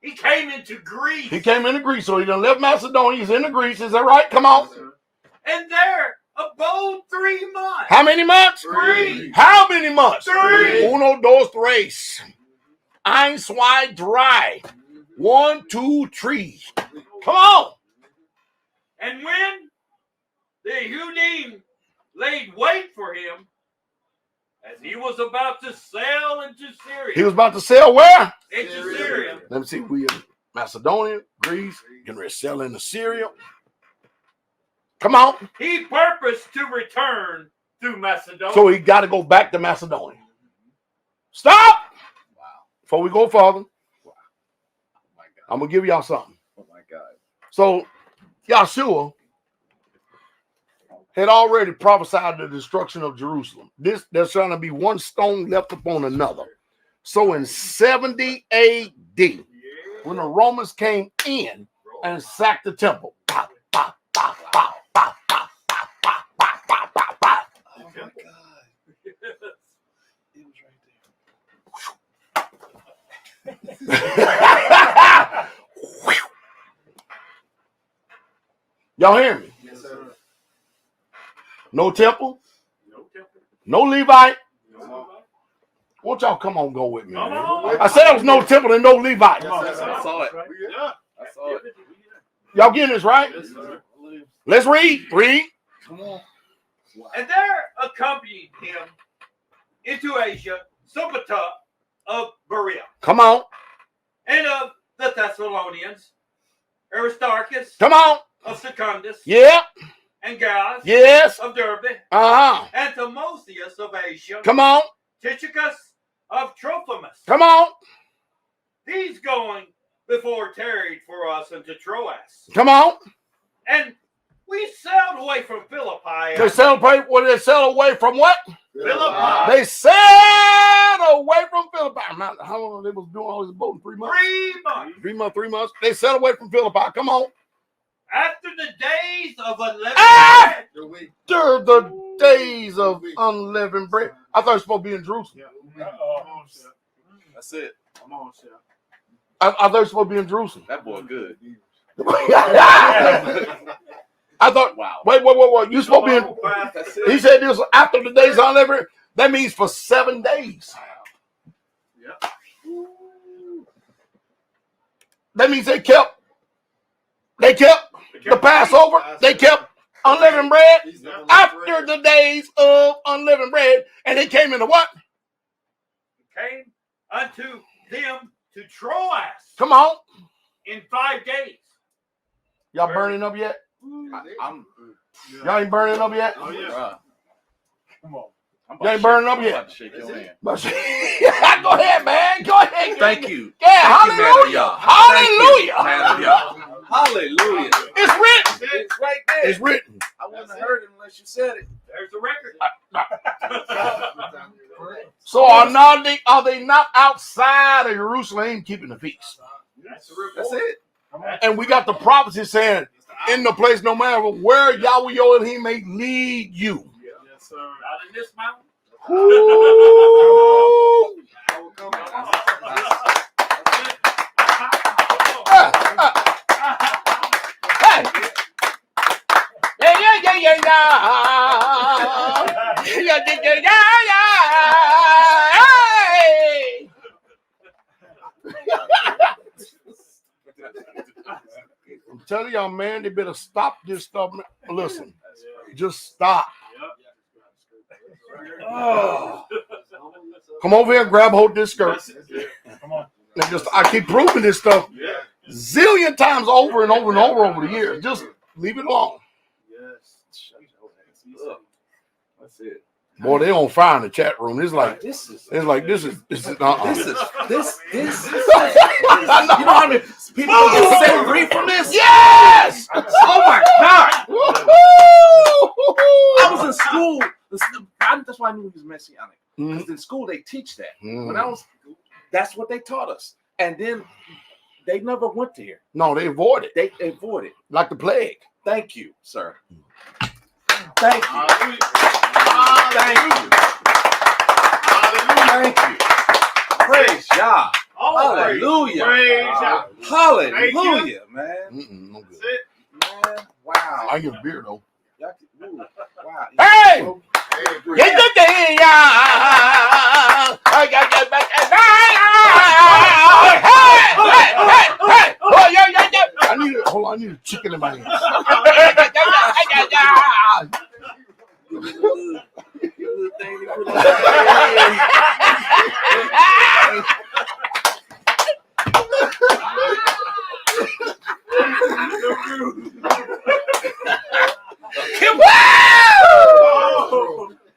S3: he came into Greece.
S5: He came into Greece, so he done left Macedonia. He's into Greece. Is that right? Come on.
S3: And there abode 3 months.
S5: How many months?
S3: 3.
S5: How many months?
S3: 3.
S5: Uno, dos, tres. Ein, zwei, drei. 1, 2, 3. Come on.
S3: And when the Judean laid wait for him, as he was about to sail into Syria.
S5: He was about to sail where?
S3: Into Syria.
S5: Let me see. We in Macedonia, Greece, getting ready to sail into Syria. Come on.
S3: He purposed to return through Macedonia.
S5: So he got to go back to Macedonia. Stop.
S11: Wow.
S5: Before we go further,
S11: Oh my God.
S5: I'm going to give y'all something.
S11: Oh my God.
S5: So Yahshua had already prophesied the destruction of Jerusalem. There's trying to be one stone left upon another. So in 70 AD, when the Romans came in and sacked the temple, pop, pop, pop, pop, pop, pop, pop, pop, pop, pop, pop, pop.
S11: Oh my God. It was right there.
S5: Y'all hear me?
S10: Yes, sir.
S5: No temple,
S3: No temple.
S5: no Levite.
S3: No.
S5: Won't y'all come on, go with me,
S3: Come
S5: man?
S3: on.
S5: I said there was no temple and no Levite.
S10: Yes, sir.
S11: I saw it.
S10: Yeah.
S11: I saw it.
S5: Y'all getting this right?
S11: Yes, sir.
S5: Let's read. Read.
S11: Come on.
S3: And there accompanied him into Asia SHABBAT of Berea,
S5: Come on.
S3: and of the Thessalonians, Aristarchus
S5: Come on.
S3: of Secundus,
S5: Yeah.
S3: and Gaius
S5: Yes.
S3: of Derbe,
S5: Uh-huh.
S3: and Timotheus of Asia,
S5: Come on.
S3: Tychicus of Trophimus.
S5: Come on.
S3: These going before tarried for us unto Troas.
S5: Come on.
S3: And we sailed away from Philippi.
S5: They celebrate what they sail away from what?
S3: Philippi.
S5: They sailed away from Philippi. How long they was doing all this boating? 3 months?
S3: 3 months.
S5: 3 months, 3 months. They sailed away from Philippi. Come on.
S3: After the days of unleavened
S5: Ah!
S3: bread.
S10: The week.
S5: After the days of unleavened bread. I thought it was supposed to be in Jerusalem.
S11: That's it.
S10: Come on, sir.
S5: I thought it was supposed to be in Jerusalem.
S11: That boy good.
S5: I thought,
S11: Wow.
S5: wait. You supposed to be in.
S11: That's
S5: He
S11: it.
S5: said this was after the days of unleavened bread. That means for 7 days. That means they kept the Passover. They kept unleavened bread after the days of unleavened bread. And they came into what?
S3: Came unto them to Troas
S5: Come on.
S3: in 5 days.
S5: Y'all burning up yet?
S11: I'm.
S5: Y'all ain't burning up yet?
S10: Oh, yeah.
S11: Bruh.
S2: Come on.
S5: You ain't burning up
S2: I'm
S5: yet.
S2: about to shake your hand.
S5: Go ahead, man. Go ahead.
S2: Thank you.
S5: Yeah,
S2: Thank you, man of
S5: hallelujah.
S2: Yah.
S5: Hallelujah.
S2: Thank you, man of Yah. Hallelujah.
S5: It's written.
S2: It's right there.
S5: It's written.
S2: I wouldn't have heard it unless you said it.
S3: There's the record.
S5: So are they not outside of Jerusalem keeping the feast?
S2: That's it.
S5: And we got the prophecy saying, in the place no matter where Yahweh your Elohim may lead you.
S3: Yes, sir. Out in this mountain.
S5: I'm telling y'all, man, they better stop this stuff. Listen, just stop. Oh. Come over here and grab hold of this skirt. And I keep proving this stuff zillion times over and over and over the years. Just leave it alone.
S2: That's it.
S5: Boy, they on fire in the chat room. It's like this is.
S2: You know how many people get set free from this?
S5: Yes!
S2: Oh my God! I was in school. That's why I knew he was messianic. Because in school they teach that. When I was, that's what they taught us. And then they never went to here.
S5: No, they avoid it.
S2: They avoid it.
S5: Like the plague.
S2: Thank you, sir. Thank you. Thank you. Thank you. Praise Yah. Hallelujah.
S3: Praise Yah.
S2: Hallelujah, man.
S5: No good.
S3: That's it.
S2: Man, wow.
S5: I get a beer though.
S2: Wow.
S5: Hey! Get the thing, I got that back. Hey! Oh, yeah. I need a chicken in my hand.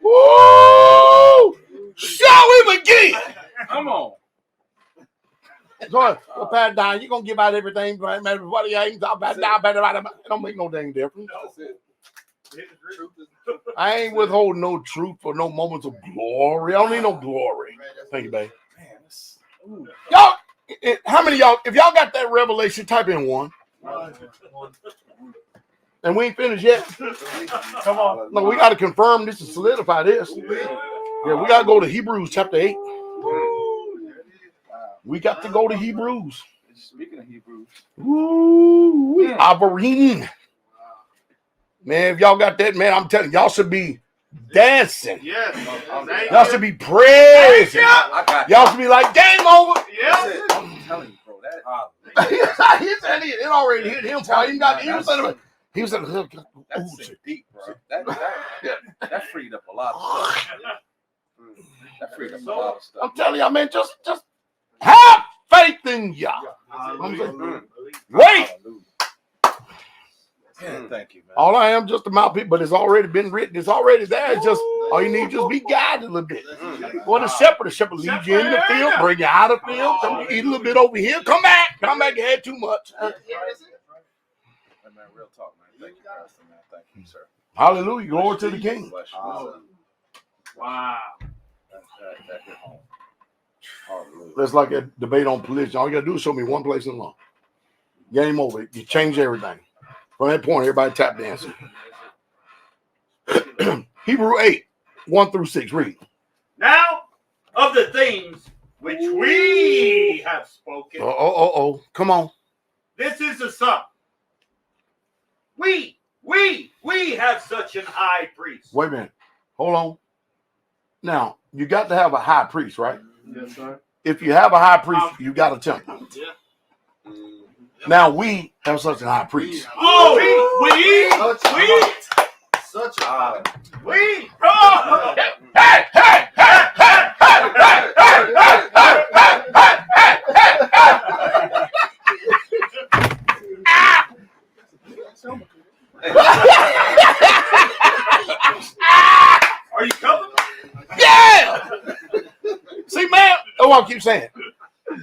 S5: Woo! Shall we begin?
S2: Come on.
S5: So, Pat Don, you gonna give out everything, man? What you ain't about down, it don't make no dang difference. I ain't withholding no truth for no moments of glory. I don't need no glory. Thank you, babe. Y'all, how many of y'all? If y'all got that revelation, type in 1. And we ain't finished yet.
S3: Come on.
S5: No, we got to confirm this and solidify this. Yeah, we got to go to Hebrews chapter 8. We got to go to Hebrews.
S2: Speaking of Hebrews.
S5: Averine. Man, if y'all got that, man, I'm telling you, y'all should be dancing.
S3: Yes.
S5: Y'all should be praising. Y'all should be like, game over.
S3: Yes.
S2: I'm telling you, bro.
S5: He said it already hit him. He was in the
S2: That's deep, bro. That freed up a lot of stuff. That freed up a lot of stuff.
S5: I'm telling y'all, man, just have faith in Yah. Wait.
S2: Thank you, man.
S5: All I am just a mouthpiece, but it's already been written. It's already there. It's just all you need just be guided a little bit. Well, the shepherd leads you in the field, bring you out of the field, come eat a little bit over here, come back. You had too much.
S2: Man, real talk, man. Thank you, Pastor, man. Thank you, sir.
S5: Hallelujah. Glory to the King.
S3: Wow.
S2: That hit home. Hallelujah.
S5: That's like a debate on religion. All you got to do is show me one place in law. Game over. You change everything. From that point, everybody tap dancing. Hebrew 8, 1-6. Read.
S3: Now, of the things which we have spoken.
S5: Come on.
S3: This is the sum. We have such an high priest.
S5: Wait a minute. Hold on. Now, you got to have a high priest, right?
S3: Yes, sir.
S5: If you have a high priest, you got a temple.
S3: Yeah.
S5: Now we have such a high priest.
S3: Oh, we
S10: Such a
S3: we.
S5: Hey!
S3: Are you coming?
S5: why I keep saying.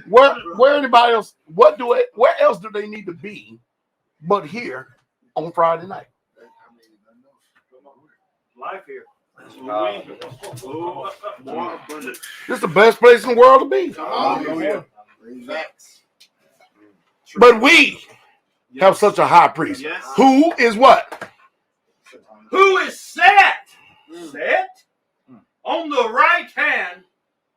S5: Where anybody else? Where else do they need to be, but here on Friday night?
S3: Life here.
S5: This is the best place in the world to be. But we have such a high priest who is what?
S3: Who is set on the right hand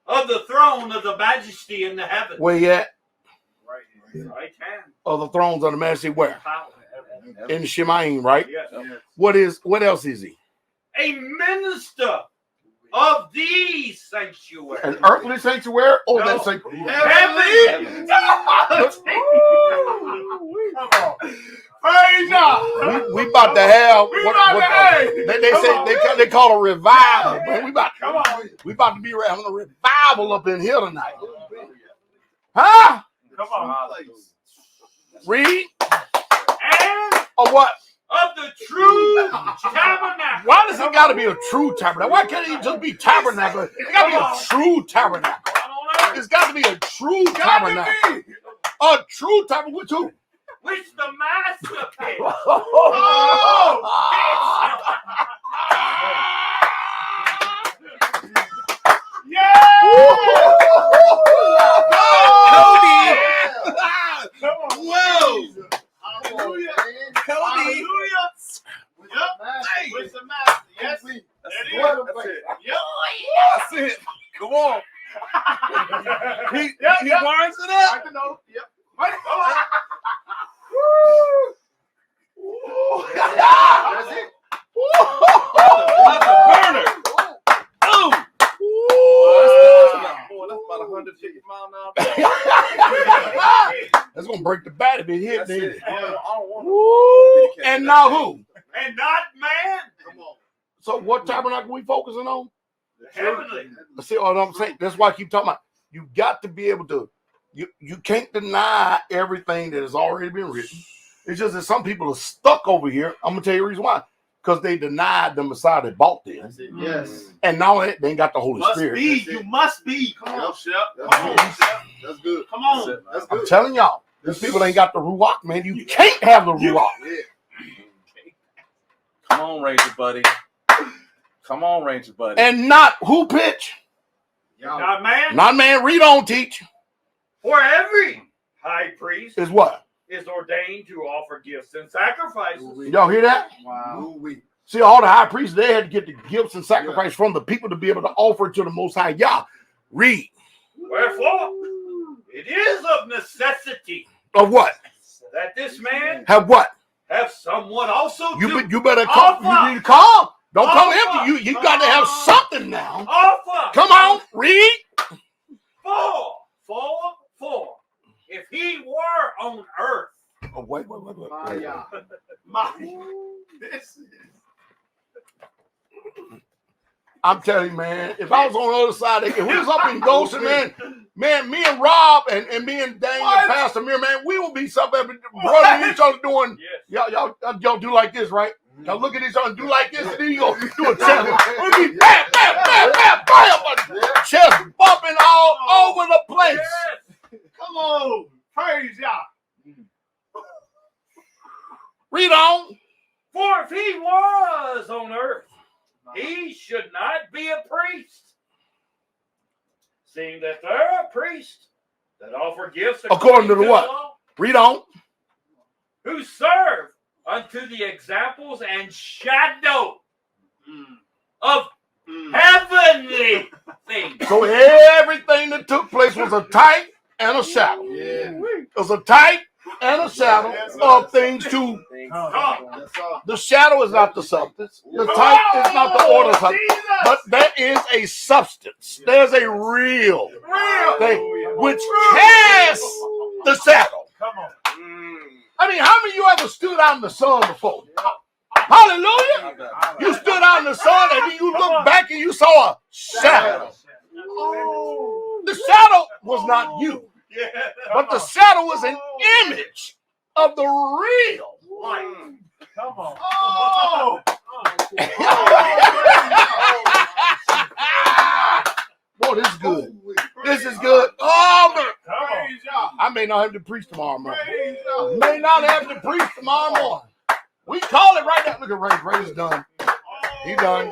S3: of the throne of the majesty in the heavens.
S5: Where you at?
S3: Right hand.
S5: Of the thrones of the majesty where? In the Shemaim, right?
S3: Yes.
S5: What else is he?
S3: A minister of the sanctuary.
S5: An earthly sanctuary or that sanctuary?
S3: Heavenly.
S5: We about to have they call a revival. Man. We about to be having a revival up in here tonight. Huh?
S3: Come on.
S5: Read.
S3: And
S5: Or what?
S3: of the true tabernacle.
S5: Why does it got to be a true tabernacle? Why can't it just be tabernacle? It got to be a true tabernacle. It's got to be a true tabernacle. A true tabernacle with who?
S3: Which the master paid.
S2: With the master. Yes. That's it. Come on. He winds it up. I can know. Yep. That's it. That's a burner. Boom. That's about 150 miles an hour.
S5: That's gonna break the bat if it hit.
S2: That's it. I don't want to.
S5: And now who?
S3: And not man.
S2: Come on.
S5: So what tabernacle we focusing on?
S3: Heavenly.
S5: See what I'm saying? That's why I keep talking about. You got to be able to. You can't deny everything that has already been written. It's just that some people are stuck over here. I'm gonna tell you the reason why. Because they denied the Messiah that bought them.
S10: Yes.
S5: And now they ain't got the Holy Spirit.
S2: You must be. Come on, Shep.
S10: That's good.
S2: Come on.
S10: That's good.
S5: I'm telling y'all, these people ain't got the Ruach, man. You can't have the Ruach.
S2: Come on, Ranger buddy. Come on, Ranger buddy.
S5: And not who pitch?
S3: Not man.
S5: Not man. Read on, teach.
S3: For every high priest
S5: Is what?
S3: is ordained to offer gifts and sacrifices.
S5: Y'all hear that?
S10: Wow.
S5: See, all the high priests, they had to get the gifts and sacrifice from the people to be able to offer it to the Most High Yah. Read.
S3: Wherefore, it is of necessity
S5: Of what?
S3: that this man
S5: Have what?
S3: have someone also
S5: You
S3: to
S5: better come.
S3: offer.
S5: You need to come. Don't come
S3: Offer.
S5: empty. You got to have something now.
S3: offer.
S5: Come on, read.
S3: For if he were on earth,
S5: Oh, wait.
S2: This is.
S5: I'm telling you, man, if I was on the other side, if we was up in Goshen, man, me and Rob and me and Daniel and Pastor Mir, man, we will be something brother each other doing.
S3: yes,
S5: Y'all do like this, right? Y'all look at each other and do like this, and then you go do a chest. We'll be bam, chest bumping all over the place.
S3: yes.
S2: Come on. Praise y'all.
S5: Read on.
S3: For if he was on earth, he should not be a priest, seeing that there are priests that offer gifts
S5: According to the what?
S3: law,
S5: Read on.
S3: who serve unto the examples and shadow of heavenly things.
S5: So everything that took place was a type and a shadow. It was a type and a shadow of things to
S3: Come.
S5: the shadow is not the substance. The type is not the order of something. But there is a substance. There's a real thing which casts the shadow.
S3: Come on.
S5: I mean, how many of you ever stood out in the sun before? Hallelujah. You stood out in the sun and then you looked back and you saw a shadow. The shadow was not you. But the shadow was an image of the real light.
S3: Come on.
S5: Boy, this is good. This is good. may not have to preach tomorrow morning. May not have to preach tomorrow morning. We call it right now. Look at Range. Range is done. He's done.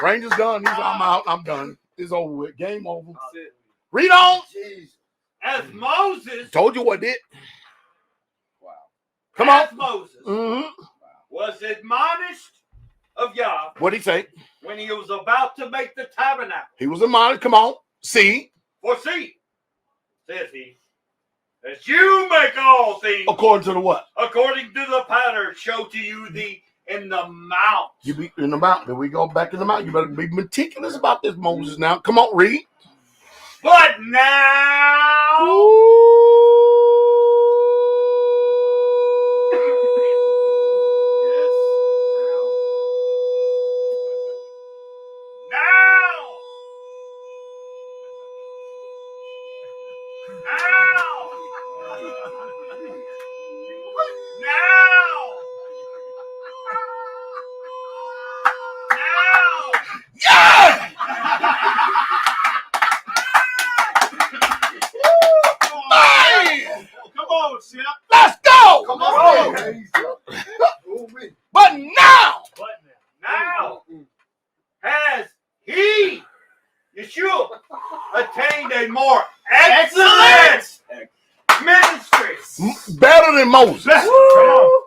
S5: Range is done. I'm out. I'm done. It's over with. Game over. Read on.
S3: As Moses.
S5: Told you what did.
S2: Wow.
S5: Come on.
S3: As Moses
S5: Mm-hmm.
S3: was admonished of Yah.
S5: What'd he say?
S3: When he was about to make the tabernacle.
S5: He was admonished. Come on. See.
S3: For see, says he, that you make all things
S5: According to the what?
S3: according to the pattern show to you thee in the mount.
S5: You be in the mount. Then we go back in the mount. You better be meticulous about this, Moses. Now, come on, read.
S3: But now,
S5: Let's go.
S10: Come on.
S5: But now,
S3: has he, Yeshua, attained a more excellent ministry.
S5: better than Moses.
S3: Come on.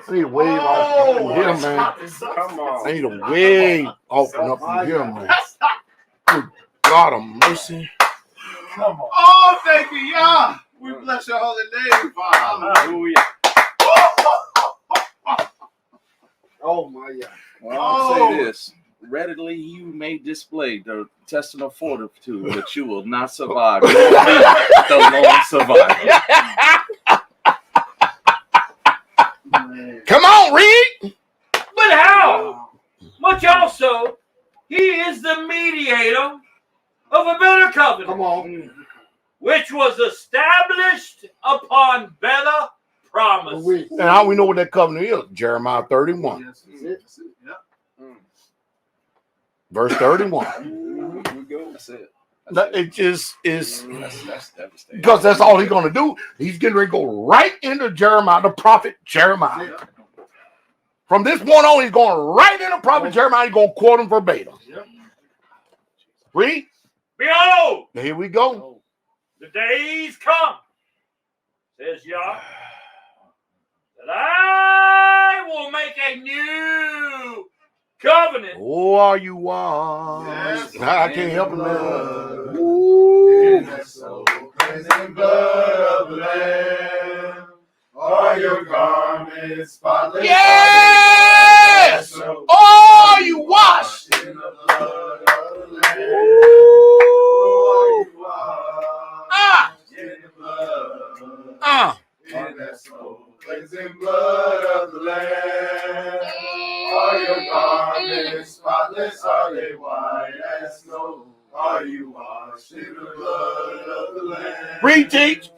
S5: I need a wave off from here, man.
S4: Come on.
S5: I need a wave open up from here, man. Good God of mercy.
S10: Oh, thank you, Yah. We bless your holy name, Father.
S4: Hallelujah.
S10: Oh, my God.
S2: Well, I'll say this. Readily you may display the testing of fortitude, but you will not survive. You will be the lone survivor.
S5: Come on, read.
S3: But how much also he is the mediator of a better covenant.
S10: Come on.
S3: Which was established upon better promise.
S5: And how we know what that covenant is? Jeremiah 31.
S10: Yes, that's it. Yeah.
S5: Verse 31.
S2: That's it.
S5: It just is
S2: That's devastating.
S5: because that's all he's going to do. He's getting ready to go right into Jeremiah, the prophet Jeremiah. From this point on, he's going right into prophet Jeremiah. He's going to quote him verbatim. Read.
S3: Behold,
S5: Here we go.
S3: the days come, says Yah, that I will make a new covenant.
S5: Oh, are you wise?
S10: Yes.
S5: I can't help it, man.
S10: In the soul cleansing blood of the Lamb, are your garments spotless?
S5: Yes! Oh, are you washed?
S10: In the blood of the Lamb, are you washed? In the blood. In that soul cleansing blood of the Lamb, are your garments spotless? Are they white as snow? Are you washed in the blood of the Lamb?
S5: Read, teach.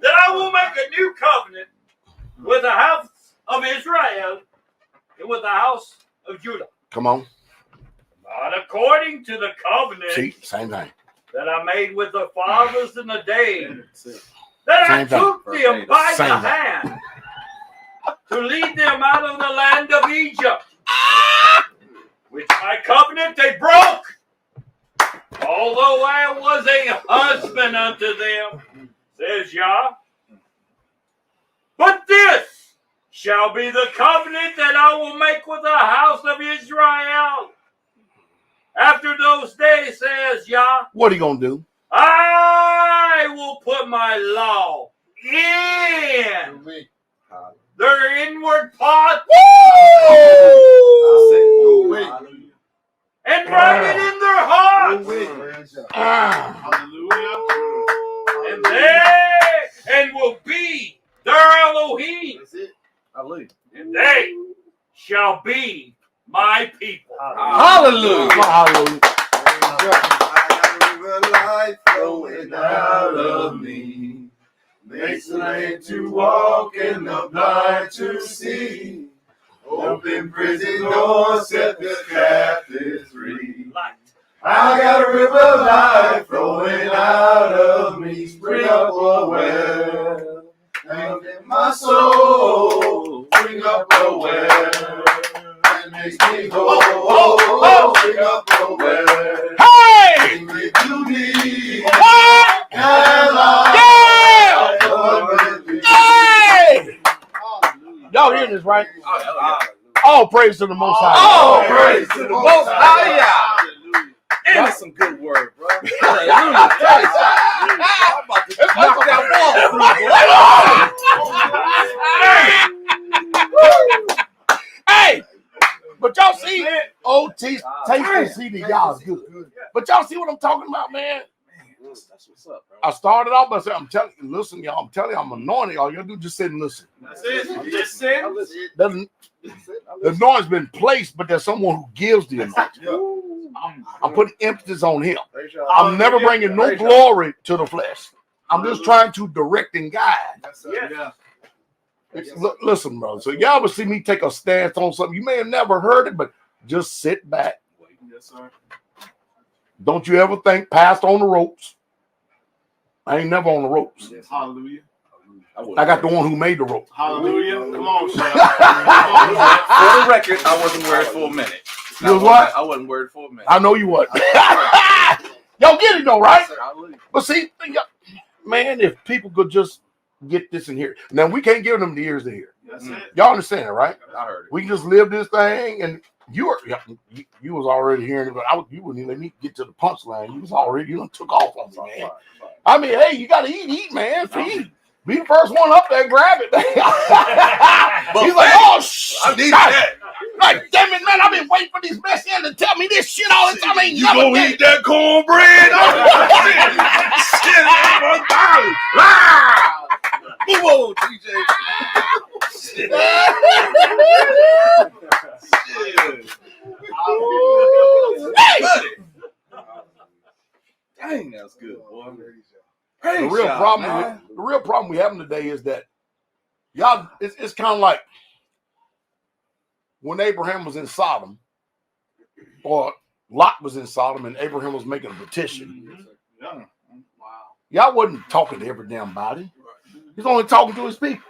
S3: That I will make a new covenant with the house of Israel and with the house of Judah.
S5: Come on.
S3: Not according to the covenant
S5: See, same thing.
S3: that I made with the fathers in the day that I
S5: Same thing.
S3: took them by
S5: Same
S3: the
S5: thing.
S3: hand to lead them out of the land of Egypt, which my covenant they broke, although I was a husband unto them, says Yah. But this shall be the covenant that I will make with the house of Israel. After those days, says Yah,
S5: What are you going to do?
S3: I will put my law in their inward part and write it in their hearts. And will be their Elohim. And they shall be my people.
S5: Hallelujah. Hallelujah.
S10: Life flowing out of me makes the lame to walk and the blind to see. Open prison doors, set the captives free. I got a river of life flowing out of me. Spring up a well. And in my soul, spring up a well. And makes me whole. Spring up a well.
S5: Hey!
S10: If you need
S5: Hey! Y'all hearing this, right? All praise to the Most High.
S2: All praise to the Most High. And it's some good word, bro. Hallelujah. I'm about to knock that wall through, boy.
S5: Hey! But y'all see, taste and see that y'all is good. But y'all see what I'm talking about, man?
S2: That's what's up, bro.
S5: I started off by saying, I'm telling you, listen, y'all. I'm telling you, I'm anointed. All you gotta do is just sit and listen.
S10: That's it. Just sit.
S5: The anointing's been placed, but there's someone who gives the anointing. I'm putting emphasis on him. I'm never bringing no glory to the flesh. I'm just trying to direct and guide. Listen, bro. So y'all will see me take a stance on something. You may have never heard it, but just sit back.
S10: Yes, sir.
S5: Don't you ever think passed on the ropes. I ain't never on the ropes.
S10: Hallelujah.
S5: I got the one who made the rope.
S10: Hallelujah. Come on, Shab.
S2: For the record, I wasn't worried for a minute.
S5: You was what?
S2: I wasn't worried for a minute.
S5: I know you wasn't. Y'all get it though, right? But see, man, if people could just get this in here. Now, we can't give them the ears to hear. Y'all understand it, right?
S2: I heard it.
S5: We can just live this thing, and you was already hearing it, but you wouldn't even let me get to the punchline. You was already, took off on me, man. I mean, hey, you got to eat, man. Feed. Be the first one up there, grab it. He's like, oh, I need that. Like, damn it, man, I've been waiting for these messians to tell me this shit all the time.
S10: You gonna eat that cornbread?
S2: Move on, TJ. Dang, that's good, boy.
S5: The real problem we having today is that y'all, it's kind of like when Abraham was in Sodom, or Lot was in Sodom, and Abraham was making a petition. Y'all wasn't talking to every damn body. He's only talking to his people.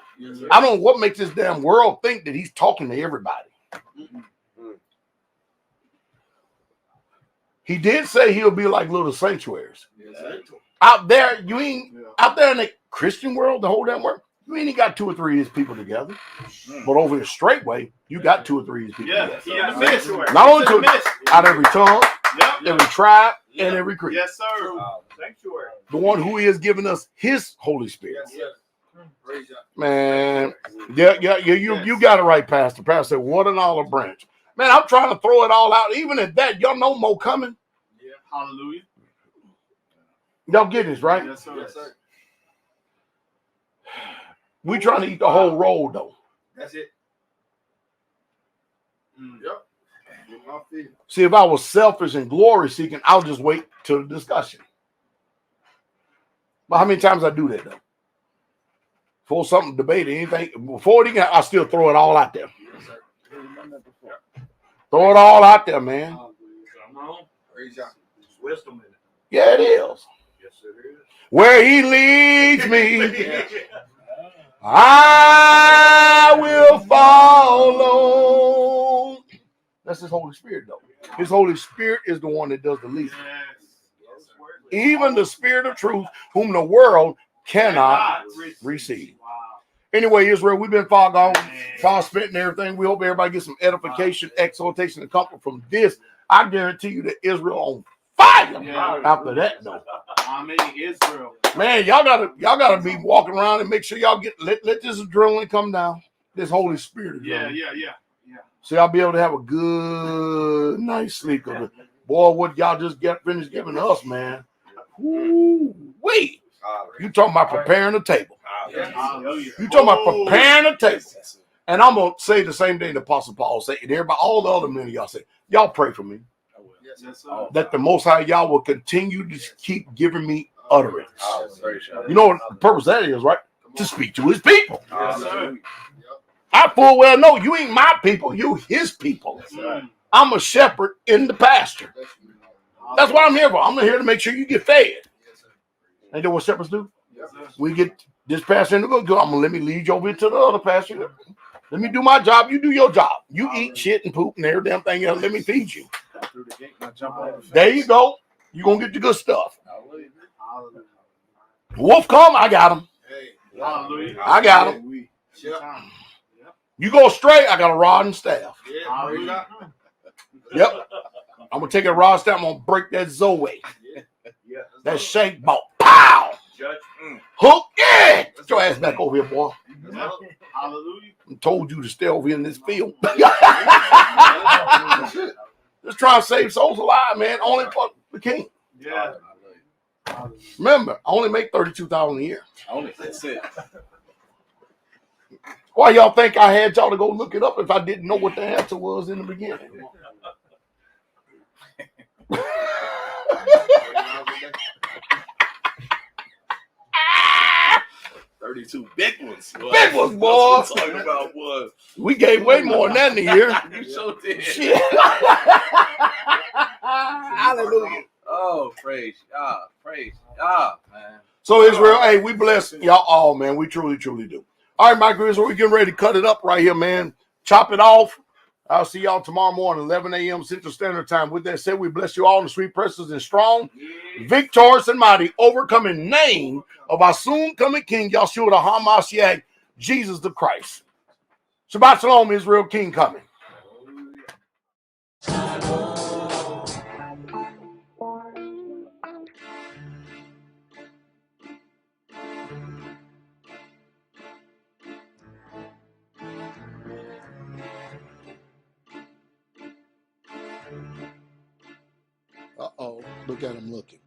S5: I don't know what makes this damn world think that he's talking to everybody. He did say he'll be like little sanctuaries. Out there, out there in the Christian world, the whole damn world, you ain't got 2 or 3 of his people together. But over here, Straitway, you got 2 or 3 of his people together. Not only out of every tongue, every tribe, and every creed.
S10: Yes, sir. Sanctuary.
S5: The one who is giving us his Holy Spirit. Man, you got it right, Pastor. Pastor said, what an olive branch. Man, I'm trying to throw it all out. Even at that, y'all know more coming.
S10: Yeah, hallelujah.
S5: Y'all get this, right?
S10: Yes, sir. Yes, sir.
S5: We trying to eat the whole roll, though.
S10: That's it. Yep.
S5: See, if I was selfish and glory seeking, I'll just wait till the discussion. But how many times I do that, though? Before something debate anything, before it, I still throw it all out there. Throw it all out there, man.
S10: Wisdom in it.
S5: Yeah, it is.
S10: Yes, it is.
S5: Where he leads me, I will follow. That's his Holy Spirit, though. His Holy Spirit is the one that does the leading. Even the Spirit of truth, whom the world cannot receive. Anyway, Israel, we've been far spent and everything. We hope everybody gets some edification, exhortation, and comfort from this. I guarantee you that Israel on fire after that, though.
S10: I mean, Israel.
S5: Man, y'all gotta be walking around and make sure y'all let this adrenaline come down. This Holy Spirit.
S10: Yeah.
S5: So y'all be able to have a good night's sleep. Boy, what y'all just finished giving us, man. Woo-wee. You talking about preparing the table. You talking about preparing the table. And I'm going to say the same thing the Apostle Paul said. And everybody, all the other men of y'all say, y'all pray for me. That the Most High y'all will continue to keep giving me utterance. You know what the purpose of that is, right? To speak to his people. I full well know you ain't my people, you his people. I'm a shepherd in the pasture. That's what I'm here for. I'm here to make sure you get fed. Ain't that what shepherds do? We get this pastor in the good. I'm gonna let me lead you over to the other pastor. Let me do my job. You do your job. You eat shit and poop and every damn thing else. Let me feed you. There you go. You gonna get the good stuff. Wolf come, I got him. I got him. You go straight, I got a rod and staff. Yep. I'm gonna take a rod and staff. I'm gonna break that Zoe. That shank ball. Pow! Hook, yeah! Get your ass back over here, boy.
S10: Hallelujah.
S5: I told you to stay over here in this field. Just trying to save souls alive, man. Only for the king.
S10: Yeah.
S5: Remember, I only make $32,000 a year.
S2: That's it.
S5: Why y'all think I had y'all to go look it up if I didn't know what the answer was in the beginning?
S10: 32 big ones. Boy.
S5: Big ones, boy.
S10: That's what I'm talking about, boy.
S5: We gave way more than that in a year.
S2: You sure did.
S5: Shit. Hallelujah.
S2: Oh, praise God. Praise God, man.
S5: So Israel, hey, we bless y'all all, man. We truly, truly do. All right, my girls, we're getting ready to cut it up right here, man. Chop it off. I'll see y'all tomorrow morning, 11 a.m. Central Standard Time. With that said, we bless you all in the sweet, precious, and strong, victorious, and mighty, overcoming name of our soon-coming King, Yahshua the HaMashiach, Jesus the Christ. Shabbat Shalom, Israel, King coming. Uh-oh, look at him looking.